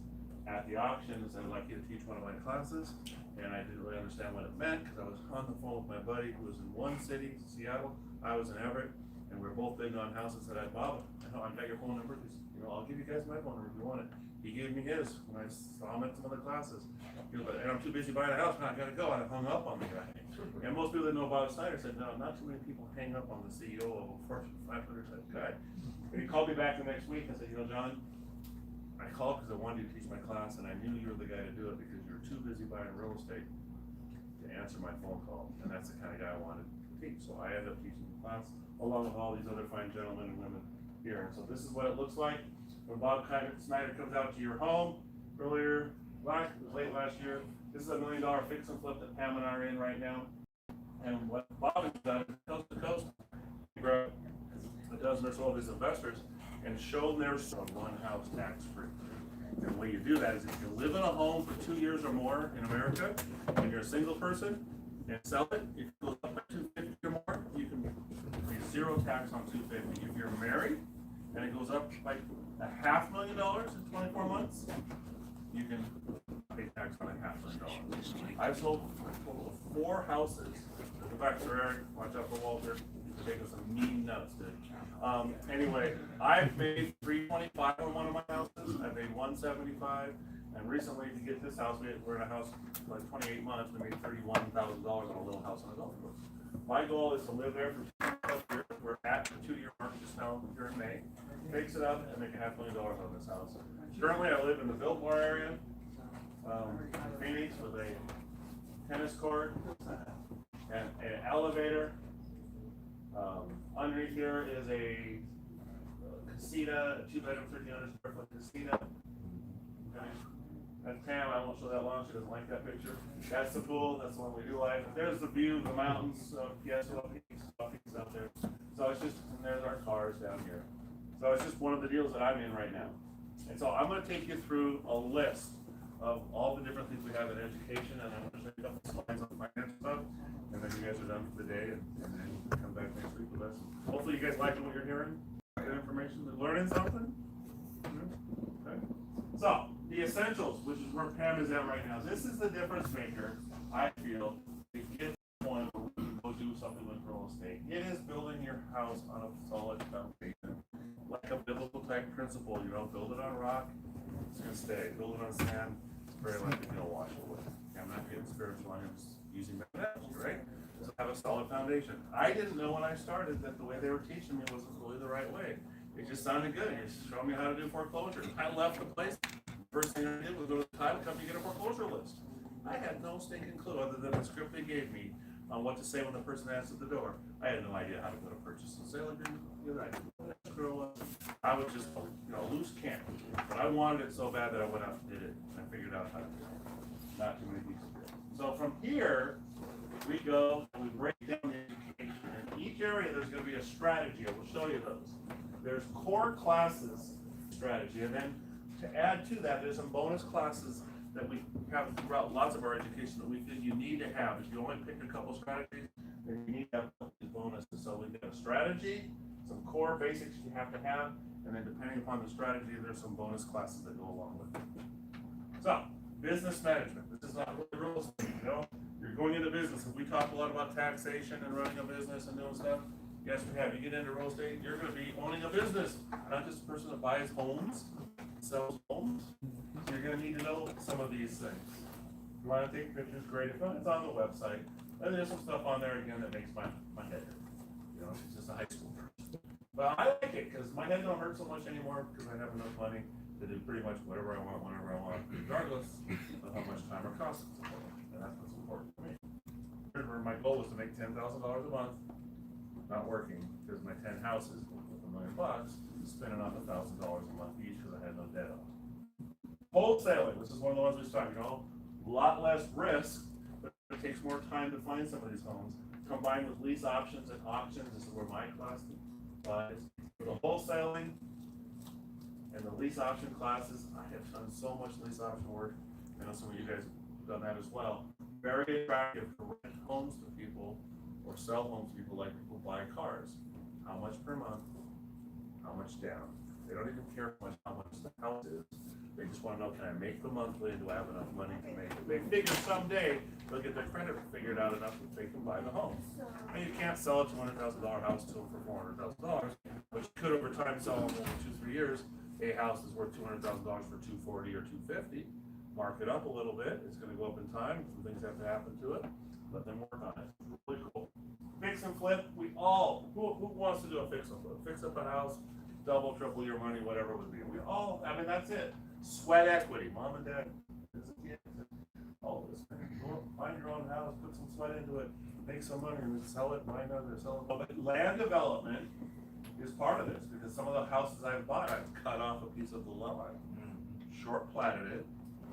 at the auction and said, I'd like you to teach one of my classes. And I didn't really understand what it meant because I was on the phone with my buddy who was in one city, Seattle. I was in Everett. And we were both big on houses. Said, Bob, I know I've got your phone number. I'll give you guys my phone number if you want it. He gave me his when I saw him at some other classes. He was like, and I'm too busy buying a house, man, I gotta go. I hung up on the guy. And most people that know Bob Snyder said, no, not too many people hang up on the CEO of a Fortune 500 type guy. And he called me back the next week and said, John, I called because I wanted you to teach my class, and I knew you were the guy to do it because you're too busy buying real estate to answer my phone call. And that's the kind of guy I wanted to teach. So I ended up teaching the class along with all these other fine gentlemen and women here. And so this is what it looks like when Bob Snyder comes out to your home. Earlier, late last year. This is $1 million fix and flip that Pam and I are in right now. And what Bob has done is coast to coast, grab a dozen or so of his investors and show them their son one house tax free. And the way you do that is if you live in a home for 2 years or more in America, and you're a single person, and sell it, if it goes up by 250 or more, you can pay zero tax on 250. If you're married and it goes up by $500,000 in 24 months, you can pay tax on $500,000. I've sold a total of 4 houses. Go back to Eric, watch out for Walter. He's taking some mean nuts, dude. Anyway, I've made $325 on one of my houses. I made $175. And recently, to get this house, we're in a house for like 28 months. We made $31,000 on a little house on a golf course. My goal is to live there for 2 years. We're at the 2-year mark just now here in May. Fix it up and make $500,000 on this house. Currently, I live in the Biltmore area, Phoenix, with a tennis court and an elevator. Underneath here is a casita, a 2-bedroom, 1,300 square foot casita. Okay. That's Pam. I won't show that long. She doesn't like that picture. That's the pool. That's the one we do like. There's the view of the mountains of Phoenix out there. So it's just, and there's our cars down here. So it's just one of the deals that I'm in right now. And so I'm going to take you through a list of all the different things we have in education, and I'm going to show you a couple slides on finance stuff, and then you guys are done for the day, and then come back next week with us. Hopefully you guys liking what you're hearing, good information, learning something. Okay. So the essentials, which is where Pam is at right now. This is the difference maker, I feel, to get to the point where we can go do something with real estate. It is building your house on a solid foundation, like a biblical type principle. You don't build it on rock, it's gonna stay. Build it on sand, it's very likely gonna wash away. I'm not getting spiritual, I'm just using that analogy, right? So have a solid foundation. I didn't know when I started that the way they were teaching me wasn't really the right way. It just sounded good. It showed me how to do foreclosures. I left the place. First thing I did was go to the title company and get a foreclosure list. I had no stinking clue other than the script they gave me on what to say when the person answered the door. I had no idea how to go to purchase and sale agreement. I was just a loose cannon. But I wanted it so bad that I went out and did it. And I figured out how to do it. Not too many people did. So from here, we go and we break down the education. In each area, there's going to be a strategy. I will show you those. There's core classes strategy, and then to add to that, there's some bonus classes that we have throughout lots of our education that we feel you need to have. If you only pick a couple strategies, then you need to have these bonuses. So we've got a strategy, some core basics you have to have, and then depending upon the strategy, there's some bonus classes that go along with it. So, business management. This is not really real estate, you know? You're going into business. If we talk a lot about taxation and running a business and doing stuff, yes, we have. You get into real estate, you're going to be owning a business, not just a person that buys homes, sells homes. So you're going to need to know some of these things. If you want to take pictures, great. If not, it's on the website. And there's some stuff on there again that makes my head hurt. You know, it's just a high school person. But I like it because my head don't hurt so much anymore because I have enough money to do pretty much whatever I want, whenever I want, regardless of how much time or cost it's important. And that's what's important to me. Remember, my goal was to make $10,000 a month. Not working because my 10 houses with $1 million, spending off $1,000 a month each because I had no debt on. Wholesaling, this is one of the ones we started, you know, a lot less risk, but it takes more time to find some of these homes. Combined with lease options and auctions, this is where my class lies. For the wholesaling and the lease option classes, I have done so much lease option work. I know some of you guys have done that as well. Very attractive to rent homes to people or sell homes to people like people buy cars. How much per month? How much down? They don't even care how much the house is. They just want to know, can I make the monthly and do I have enough money to make it? They figure someday they'll get their credit figured out enough that they can buy the home. I mean, you can't sell a $200,000 house to them for $400,000, but you could over time sell them in 2-3 years. A house is worth $200,000 for $240,000 or $250,000. Mark it up a little bit. It's going to go up in time. Some things have to happen to it. Let them work on it. It's really cool. Fix and flip. We all, who wants to do a fix and flip? Fix up a house, double, triple your money, whatever it would be. We all, I mean, that's it. Sweat equity. Mom and dad, all this. Go find your own house, put some sweat into it, make some money, and then sell it, buy another, sell it. But land development is part of this because some of the houses I've bought, I've cut off a piece of the lawn, short platted it,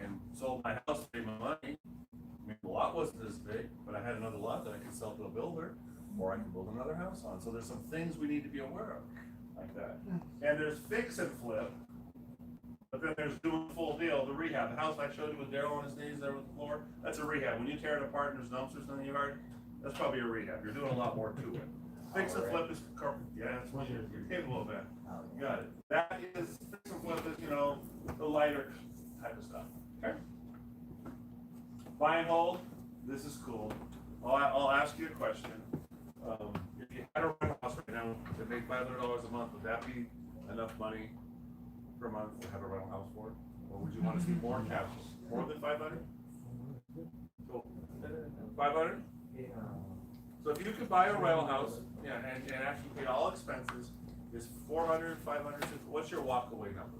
and sold my house to pay my money. I mean, the lot wasn't as big, but I had another lot that I could sell to a builder, or I could build another house on. So there's some things we need to be aware of like that. And there's fix and flip, but then there's doing the full deal, the rehab. The house I showed you with Daryl on his knees there with the floor, that's a rehab. When you tear it apart and there's dumpsters in the yard, that's probably a rehab. You're doing a lot more to it. Fix and flip is, yeah, that's what you're capable of that. You got it. That is, fix and flip is, you know, the lighter type of stuff, okay? Buy and hold, this is cool. I'll ask you a question. If you had a rental house right now that made $500 a month, would that be enough money per month to have a rental house for it? Or would you want to see more cash? More than 500? So, 500? So if you could buy a rental house, yeah, and actually pay all expenses, is 400, 500, what's your walkaway number?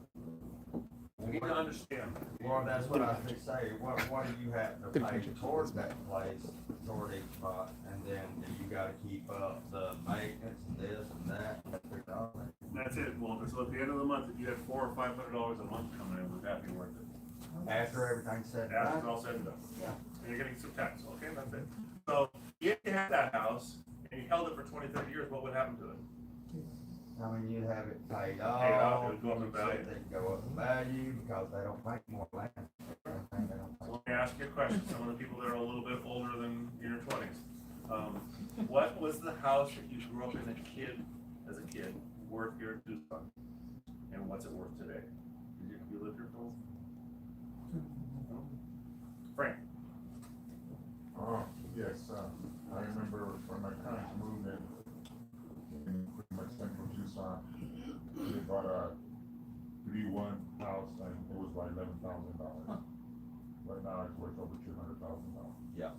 We need to understand that. Well, that's what I was gonna say, what do you have to pay towards that place, toward each spot, and then you gotta keep up the maintenance and this and that, and $3. That's it, Walter. So at the end of the month, if you had $400 or $500 a month coming in, would that be worth it? After everything's said and After done? it's all said and done. Yeah. And you're getting some tax, okay, that's it. So if you had that house and you held it for 20, 30 years, what would happen to it? I mean, you have it paid off, off, it would go up in value. They can go up in value because they don't make more land. So let me ask you a question. Some of the people that are a little bit older than in your 20s. What was the house that you grew up in as a kid, worth here in Tucson? And what's it worth today? Have you lived here for? No? Frank? Yes, I remember when my parents moved in pretty much central Tucson, they bought a 3-1 house and it was like $11,000. Right now it's worth over $200,000. Yeah.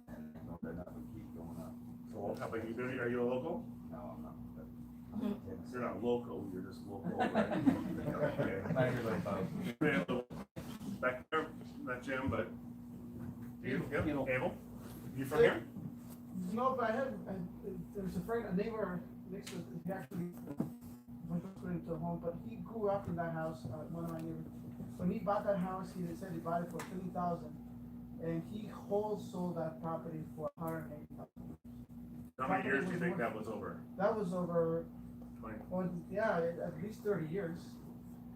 And they're not gonna keep going up. So how about you? Are you a local? No, I'm not. You're not local, you're just local, right? Okay. Back there, not Jim, but you, Abel? You from here? No, but there's a friend, a neighbor next to, he actually went to put into a home, but he grew up in that house, one of my neighbors. When he bought that house, he said he bought it for $20,000, and he wholesale that property for $180,000. How many years do you think that was over? That was over, 20? well, yeah, at least 30 years.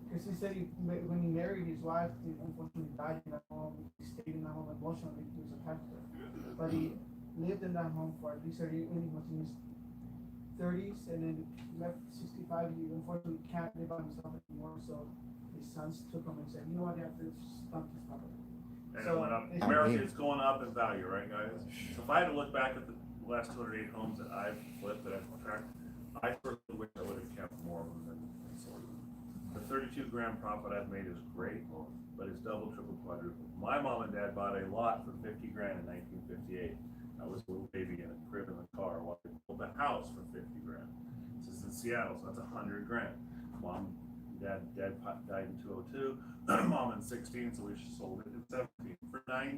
Because he said when he married his wife, he unfortunately died in that home. He stayed in that home emotionally. He was a pastor. But he lived in that home for at least 30 years. When he was in his 30s and then left 65, he unfortunately can't live by himself anymore. So his sons took him and said, you know what, you have to stump this property. And So, it went up. America is going up in value, right, guys? So if I had to look back at the last 208 homes that I've flipped, that I've tracked, I certainly wish I would have kept more of them than sold. The 32 gram profit I've made is great, but it's double, triple, quadruple. My mom and dad bought a lot for 50 grand in 1958. I was a little baby in a crib in the car while they built a house for 50 grand. This is in Seattle, so that's 100 grand. Mom, dad died in 2002. Mom in 16, so we sold it in 17 for $935,000.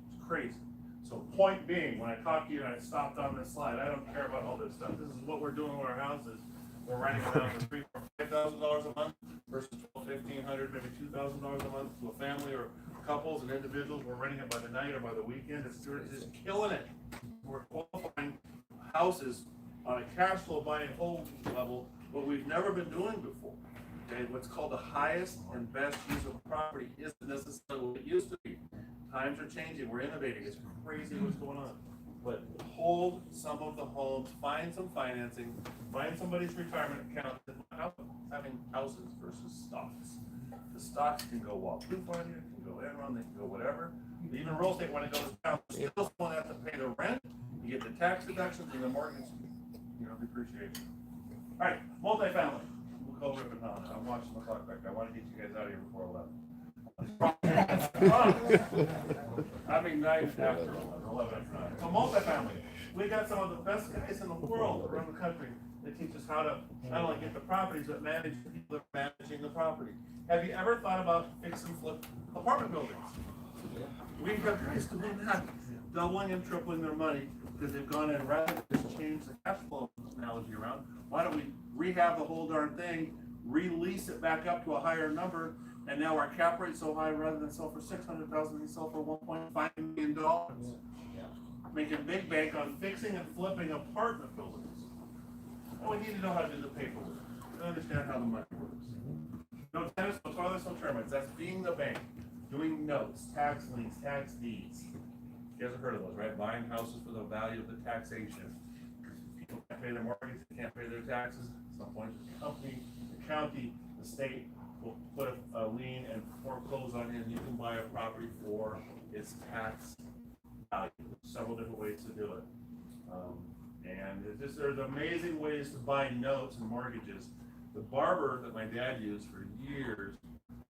It's crazy. So point being, when I talk to you and I stopped on this slide, I don't care about all this stuff. This is what we're doing with our houses. We're renting them out for $3,000 or $5,000 a month versus $1,500, maybe $2,000 a month to a family or couples and individuals. We're renting it by the night or by the weekend. It's just killing it. We're qualifying houses on a cash flow buy and hold level, what we've never been doing before. Okay, what's called the highest and best use of property isn't necessarily what it used to be. Times are changing, we're innovating, it's crazy what's going on. But hold some of the homes, find some financing, find somebody's retirement account, having houses versus stocks. The stocks can go Wall Street, it can go Enron, they can go whatever. Even real estate, when it goes down, you still won't have to pay the rent, you get the tax deductions and the mortgage, depreciation. All right, multifamily. We'll go rip and pound. I'm watching the clock back. I want to get you guys out of here before 11. I mean, 9 after 11 after 9. So multifamily. We got some of the best guys in the world around the country that teach us how to not only get the properties, but manage the people that are managing the property. Have you ever thought about fix and flip apartment buildings? We have guys doing that, doubling and tripling their money because they've gone in rather than just change the cash flow analogy around. Why don't we rehab the whole darn thing, release it back up to a higher number, and now our cap rate's so high, rather than sell for $600,000, we sell for $1.5 million. Making big bank on fixing and flipping apartment buildings. And we need to know how to do the paperwork, to understand how the money works. No tennis, no toilets, no termites. That's being the bank. Doing notes, tax liens, tax deeds. You guys have heard of those, right? Buying houses for the value of the taxation. People can't pay their mortgage, they can't pay their taxes. At some point, the company, the county, the state will put a lien and foreclose on it, and you can buy a property for its tax value. Several different ways to do it. And there's amazing ways to buy notes and mortgages. The barber that my dad used for years,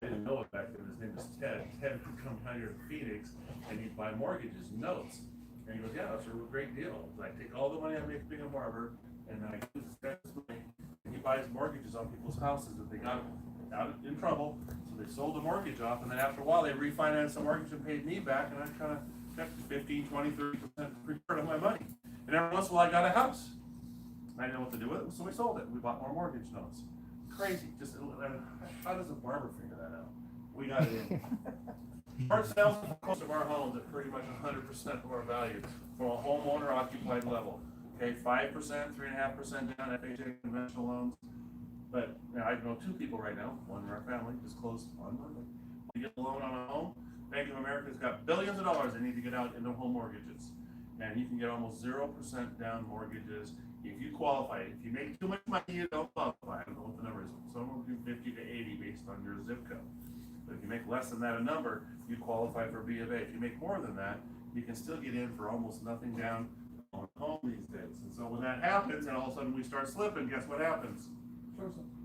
I didn't know it back then, his name was Ted. Ted would come down here to Phoenix and he'd buy mortgages, notes. And he goes, yeah, that's a great deal. I take all the money I make being a barber and then I use this money. And he buys mortgages on people's houses that they got out in trouble. So they sold the mortgage off, and then after a while they refinanced the mortgage and paid me back, and I kind of kept 15, 20, 30% return of my money. And every once in a while I got a house. I didn't know what to do with it, so we sold it. We bought more mortgage notes. Crazy. Just how does a barber figure that out? We got it in. Short sales of most of our homes at pretty much 100% of our value from a homeowner occupied level. Okay, 5%, 3.5% down FHA conventional loans. But you know, I know two people right now, one in our family, just closed on Monday. You get a loan on a home, Bank of America's got billions of dollars they need to get out into home mortgages. And you can get almost 0% down mortgages if you qualify. If you make too much money, you don't qualify. I don't know what the number is. Some will do 50 to 80 based on your zip code. But if you make less than that a number, you qualify for B of A. If you make more than that, you can still get in for almost nothing down on home these days. And so when that happens, and all of a sudden we start slipping, guess what happens?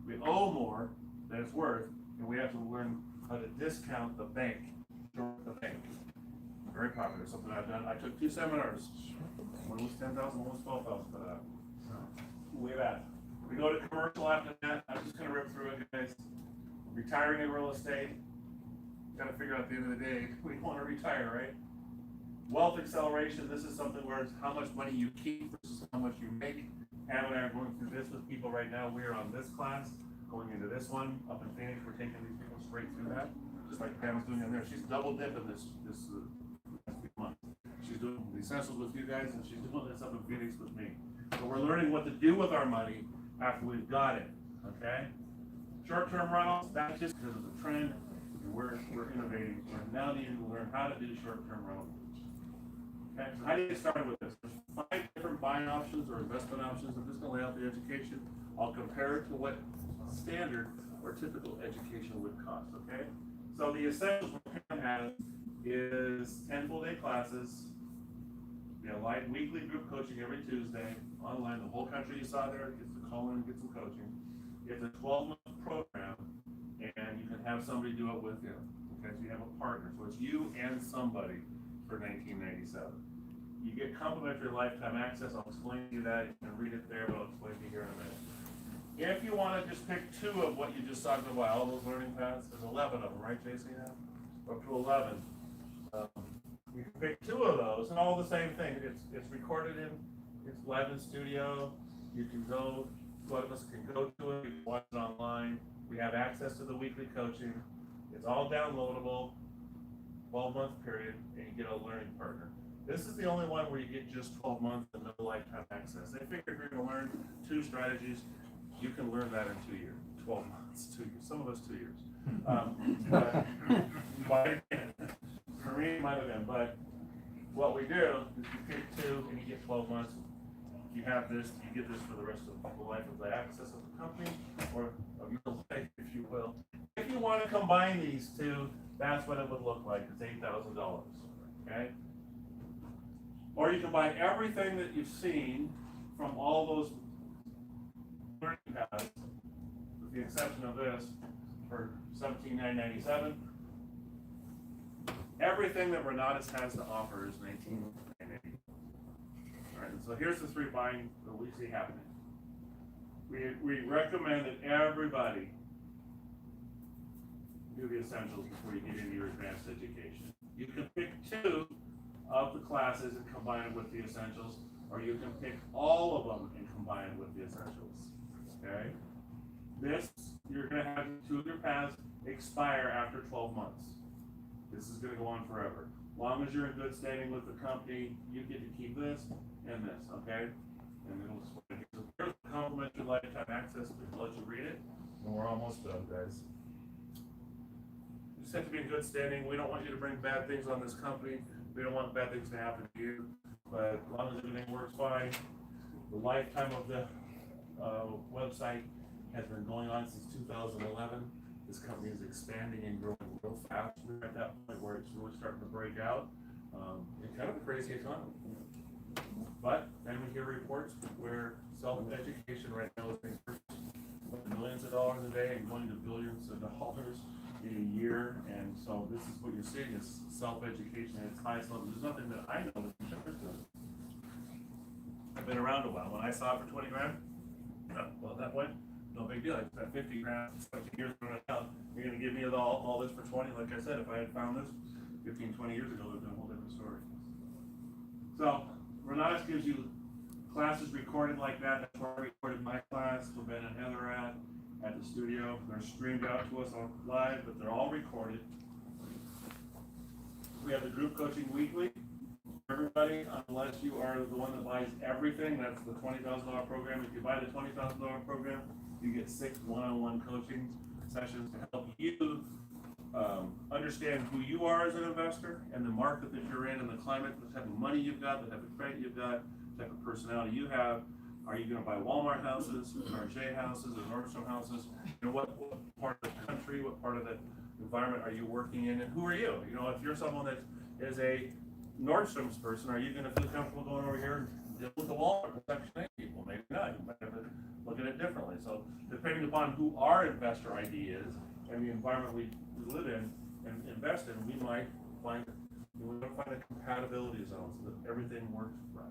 We owe more than it's worth, and we have to learn how to discount the bank. The bank. Very popular, something I've done. I took 2 seminars. One was 10,000, one was 12,000 for that. Way back. We go to commercial after that. I'm just gonna rip through it, guys. Retiring in real estate. Gotta figure out at the end of the day, we want to retire, right? Wealth acceleration. This is something where it's how much money you keep versus how much you make. Pam and I are going through this with people right now. We are on this class, going into this one up in Phoenix. We're taking these people straight through that, just like Pam's doing in there. She's double dipping this month. She's doing the essentials with you guys, and she's doing this up in Phoenix with me. So we're learning what to do with our money after we've got it. Okay. Short-term rentals. That's just because of the trend. We're innovating. We're now needing to learn how to do short-term rentals. Okay, so how do you get started with this? There's 5 different buying options or investment options. I'm just going to lay out the education. I'll compare it to what standard or typical education would cost, okay? So the essentials we have is 10 full-day classes. We have live weekly group coaching every Tuesday, online. The whole country you saw there gets to call in and get some coaching. It's a 12-month program, and you can have somebody do it with you. Okay, so you have a partner. So it's you and somebody for $19.97. You get complimentary lifetime access. I'll explain to you that. You can read it there, but I'll explain to you here in a minute. If you want to just pick 2 of what you just talked about, all those learning paths, there's 11 of them, right, JC? Up to 11. You can pick 2 of those, and all the same thing. It's recorded it's live in studio. You can go, one of us can go to it, you can watch it online. We have access to the weekly coaching. It's all downloadable, 12-month period, and you get a learning partner. This is the only one where you get just 12 months and no lifetime access. They figured if you're going to learn 2 strategies, you can learn that in 2 years, 12 months, 2 years. Some of us 2 years. But for me, it might have been. But what we do is you pick 2 and you get 12 months. You have this, you get this for the rest of the life of the access of the company, or of your life, if you will. If you want to combine these 2, that's what it would look like. It's $8,000. Okay? Or you can buy everything that you've seen from all those learning paths, with the exception of this, for $17,997. Everything that Renatus has to offer is $19,980. All right, and so here's the 3 buying that we see happening. We recommend that everybody do the essentials before you get into your advanced education. You can pick 2 of the classes and combine it with the essentials, or you can pick all of them and combine it with the essentials. Okay? This you're gonna have 2 of your paths expire after 12 months. This is gonna go on forever. Long as you're in good standing with the company, you get to keep this and this, okay? And it'll switch. So here's the complimentary lifetime access, we'll let you read it, and we're almost done, guys. You just have to be in good standing. We don't want you to bring bad things on this company. We don't want bad things to happen to you, but as long as everything works fine, the lifetime of the website has been going on since 2011. This company is expanding and growing real fast. We're at that point where it's really starting to break out. It's kind of a crazy economy. But then we hear reports where self-education right now is being purchased millions of dollars a day and going to billions of dollars in a year. And so this is what you're seeing is self-education at its highest level. There's nothing that I know that insurance does. I've been around a while. When I saw it for 20 grand, well, at that point, no big deal. I spent 50 grand, 20 years running out. You're going to give me all this for 20? Like I said, if I had found this 15, 20 years ago, it would have been a whole different story. So, Renatus gives you classes recorded like that. That's where I recorded my class for Ben and Heather at the studio. They're streamed out to us on live, but they're all recorded. We have the group coaching weekly. Everybody, unless you are the one that buys everything, that's the $20,000 program. If you buy the $20,000 program, you get 6 one-on-one coaching sessions to help you understand who you are as an investor and the market that you're in and the climate, the type of money you've got, the type of credit you've got, the type of personality you have. Are you going to buy Walmart houses, Target houses, or Nordstrom houses? You know, what part of the country, what part of the environment are you working in, and who are you? You know, if you're someone that is a Nordstrom's person, are you going to feel comfortable going over here and deal with the Walmart Section 8 people? Maybe not. You might have to look at it differently. So depending upon who our investor ID is and the environment we live in and invest in, we might find a compatibility zone so that everything works right.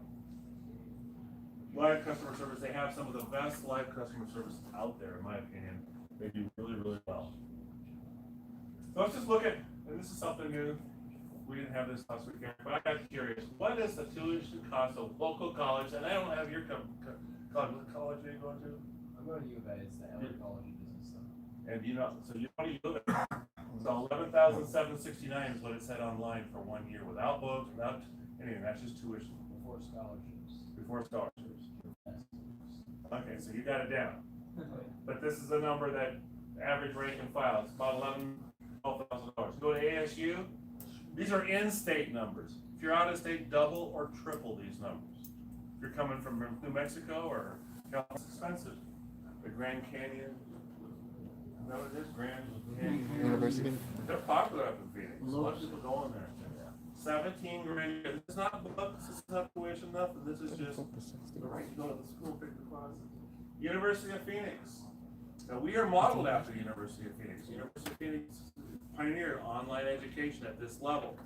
Live customer service, they have some of the best live customer service out there, in my opinion. They do really, really well. So let's just look at, and this is something new. We didn't have this last weekend, but I got curious. What is the tuition cost of local college? And I don't have your college. What college are you going to? I'm going to U of A. It's the LA College of Business. And you know, so you know U of A. So $11,769 is what it said online for 1 year, without books, without anything. That's just tuition. Before scholarships. Before scholarships. Okay, so you got it down. But this is the number that average rank and file. It's about $12,000. Go to ASU. These are in-state numbers. If you're out of state, double or triple these numbers. If you're coming from New Mexico or California, it's expensive. The Grand Canyon, is that what it is? Grand Canyon University. They're popular up in Phoenix. A lot of people go in there. 17 grand. This is not books, this is not tuition, nothing. This is just the right to go to the school, pick the classes. University of Phoenix. Now we are modeled after the University of Phoenix. University of Phoenix pioneered online education at this level,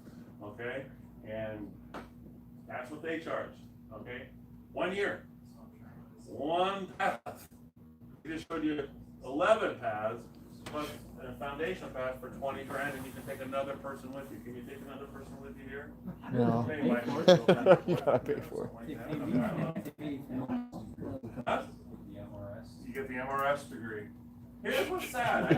okay? And that's what they charge, okay? 1 year, 1 path. We just showed you 11 paths plus a foundation path for 20 grand, and you can take another person with you. Can you take another person with you here? No. You gotta pay for it. Huh? The MRS. You get the MRS degree. Here's what's sad.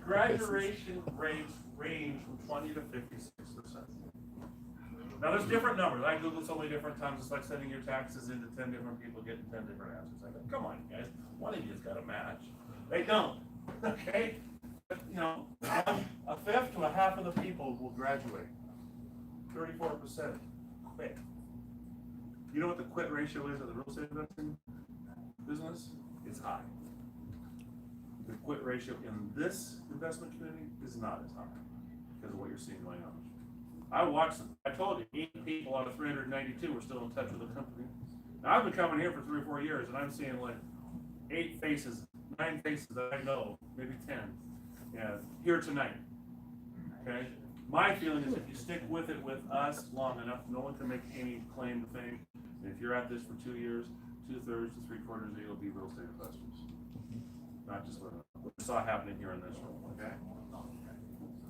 Graduation rates range from 20 to 56%. Now there's different numbers. I Googled so many different times. It's like sending your taxes into 10 different people, getting 10 different answers. I go, come on, you guys. One of you's got to match. They don't. Okay? But, you know, a fifth to a half of the people will graduate. 34% quit. You know what the quit ratio is of the real estate investing business? It's high. The quit ratio in this investment community is not as high because of what you're seeing going on. I told you, 8 people out of 392 were still in touch with the company. Now, I've been coming here for 3 or 4 years, and I'm seeing like 8 faces, 9 faces that I know, maybe 10, here tonight. Okay? My feeling is if you stick with it with us long enough, no one can make any claim to fame. And if you're at this for 2 years, 2/3 to 3/4 you'll be real estate investors. Not just what we saw happening here in this room, okay?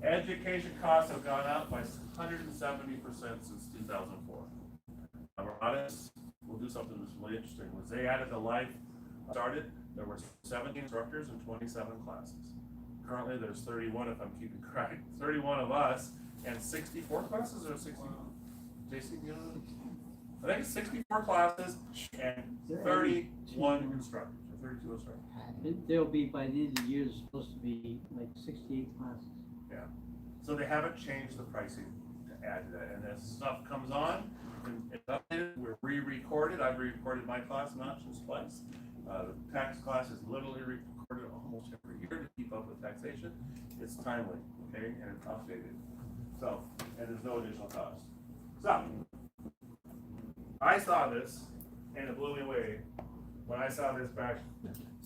Education costs have gone up by 170% since 2004. Now, we're honest, we'll do something that's really interesting. Was they added the life started, There were 17 instructors and 27 classes. Currently, there's 31, if I'm keeping track, 31 of us, and 64 classes or 60? JC, you know? I think it's 64 classes and 31 instructors, or 32 instructors. There'll be, by the end of the year, there's supposed to be like 68 classes. Yeah. So they haven't changed the pricing to add to that. And as stuff comes on, and it's updated, we're re-recorded. I've re-recorded my class not just twice. The tax class is literally recorded almost every year to keep up with taxation. It's timely, okay, and it's updated. So, and there's no additional cost. So, I saw this, and it blew me away when I saw this back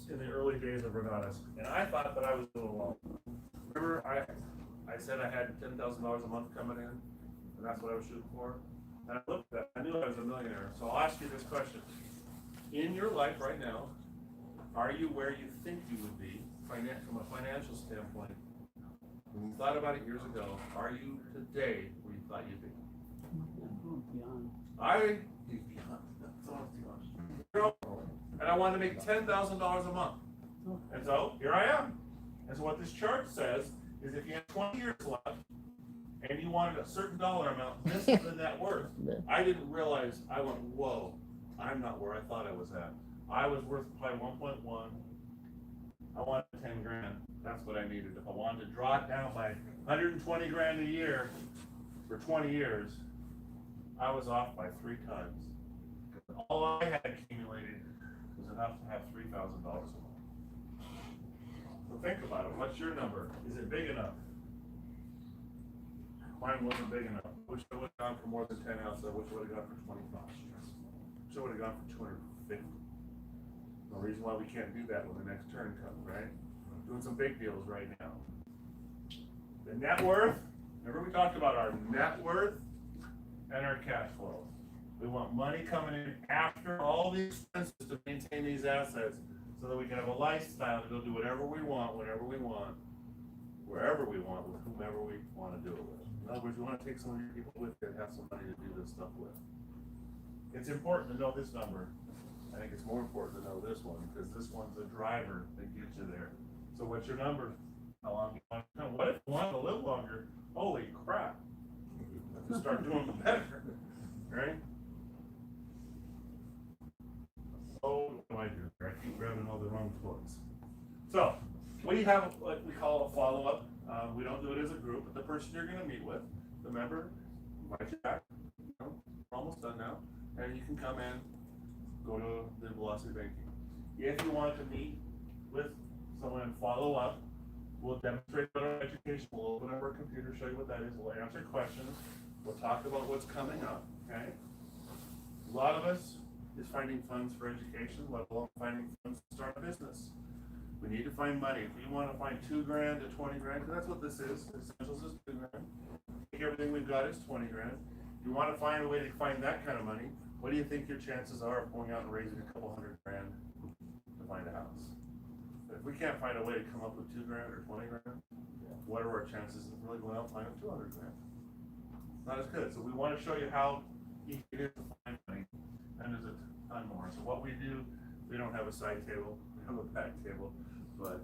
in the early days of Renatus, and I thought that I was doing well. Remember, I said I had $10,000 a month coming in, and that's what I was shooting for. And I looked at that, I knew I was a millionaire. So I'll ask you this question. In your life right now, are you where you think you would be from a financial standpoint? When you thought about it years ago, are you today where you thought you'd be? Beyond. And I wanted to make $10,000 a month. And so here I am. And so what this chart says is if you have 20 years left and you wanted a certain dollar amount, this is the net worth. I didn't realize, I went, whoa, I'm not where I thought I was at. I was worth probably 1.1. I wanted 10 grand. That's what I needed. If I wanted to draw it down by 120 grand a year for 20 years, I was off by 3 times. All I had accumulated was enough to have $3,000 a month. So think about it. What's your number? Is it big enough? Mine wasn't big enough. I wish I would have gone for more than 10 houses. I wish I would have gone for 25. Wish I would have gone for 250. No reason why we can't do that when the next turn comes, right? Doing some big deals right now. The net worth, remember we talked about our net worth and our cash flow. We want money coming in after all the expenses to maintain these assets so that we can have a lifestyle to go do whatever we want, whenever we want, wherever we want, with whomever we want to do it with. In other words, we want to take some of your people with you and have some money to do this stuff with. It's important to know this number. I think it's more important to know this one because this one's the driver that gets you there. So what's your number? How long do you want to come? What if you want to live longer? Holy crap. Have to start doing better, right? So what do I do? I keep grabbing all the wrong quotes. So we have what we call a follow-up. We don't do it as a group, but the person you're going to meet with, the member, invite you back. We're almost done now. And you can come in, go to the Velocity Banking. If you want to meet with someone and follow up, we'll demonstrate our education. We'll open up our computer, show you what that is. We'll answer questions. We'll talk about what's coming up, okay? A lot of us is finding funds for education, let alone finding funds to start a business. We need to find money. If you want to find 2 grand to 20 grand, because that's what this is. Essentials is 2 grand. Everything we've got is 20 grand. If you want to find a way to find that kind of money, what do you think your chances are of going out and raising a couple $100 grand to find a house? If we can't find a way to come up with 2 grand or 20 grand, what are our chances of really going out and finding 200 grand? Not as good. So we want to show you how easy it is to find money, and there's a ton more. So what we do, we don't have a side table, we have a back table, but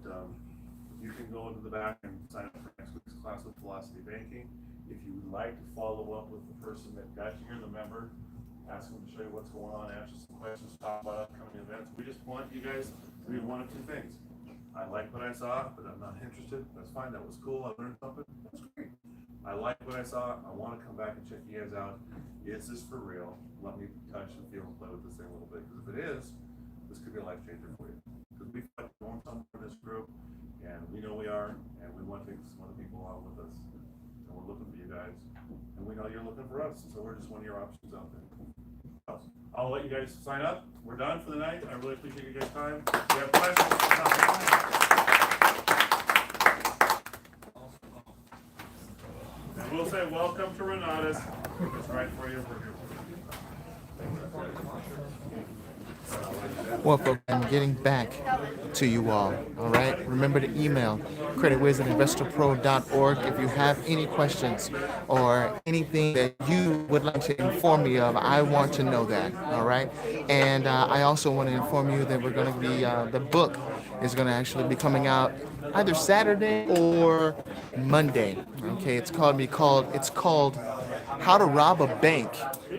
you can go into the back and sign up for next week's class with Velocity Banking. If you would like to follow up with the person that got you here, the member, ask them to show you what's going on, answer some questions, talk about upcoming events. We just want you guys to do one of 2 things. I like what I saw, but I'm not interested. That's fine. That was cool. I learned something. That's great. I like what I saw. I want to come back and check you guys out. Is this for real? Let me touch and feel and play with this thing a little bit. Because if it is, this could be a life changer for you. Because we feel like we're going somewhere in this group, and we know we are, and we want to take some other people along with us. And we're looking for you guys. And we know you're looking for us. So we're just one of your options out there. I'll let you guys sign up. We're done for the night. I really appreciate you guys' time. If you have questions, and we'll say welcome to Renatus. It's right for you. We're here for you. Well, folks, I'm getting back to you all right? Remember to email creditwiz@investorpro.org if you have any questions or anything that you would like to inform me of. I want to know that, all right? And I also want to inform you that we're going to be, the book is going to actually be coming out either Saturday or Monday. Okay, it's called How to Rob a Bank,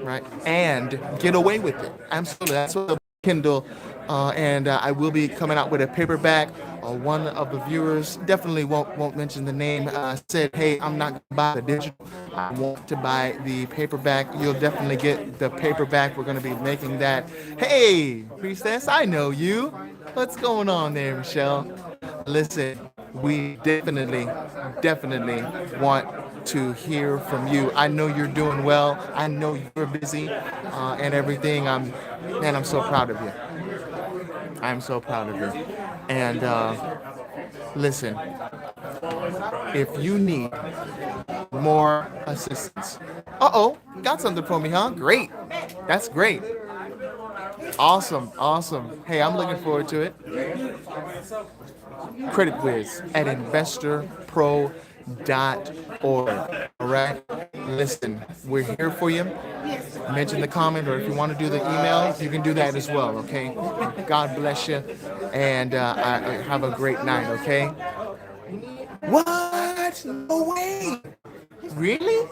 right? And Get Away with It. Absolutely, that's what the Kindle, and I will be coming out with a paperback. One of the viewers, definitely won't mention the name, said, "Hey, I'm not gonna buy the digital. I want to buy the paperback." You'll definitely get the paperback. We're gonna be making that. Hey, priestess, I know you. What's going on there, Michelle? Listen, we definitely want to hear from you. I know you're doing well. I know you're busy and everything. I'm so proud of you. I'm so proud of you. And listen, if you need more assistance, got something for me, huh? Great. That's great. Awesome. Hey, I'm looking forward to it. Credit Wiz at investorpro.org. All right. Listen, we're here for you. Mention the comment, or if you want to do the email, you can do that as well. Okay. God bless you, and have a great night. Okay. What? No way. Really?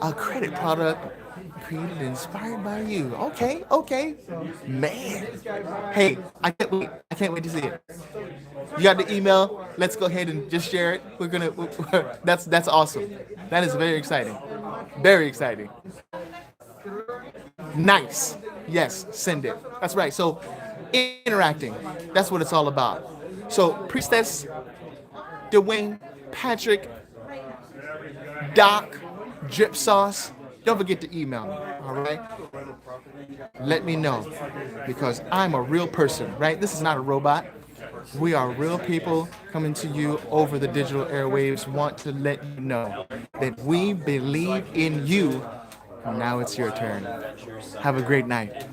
A credit product created and inspired by you. Okay. Man. Hey, I can't wait to see it. You got the email. Let's go ahead and just share it. That's awesome. That is very exciting. Very exciting. Nice. Yes, send it. That's right. So interacting. That's what it's all about. So Priestess, Dwayne, Patrick, Doc, Drip Sauce, don't forget to email me, all right? Let me know, because I'm a real person, right? This is not a robot. We are real people coming to you over the digital airwaves. Want to let you know that we believe in you. Now it's your turn. Have a great night.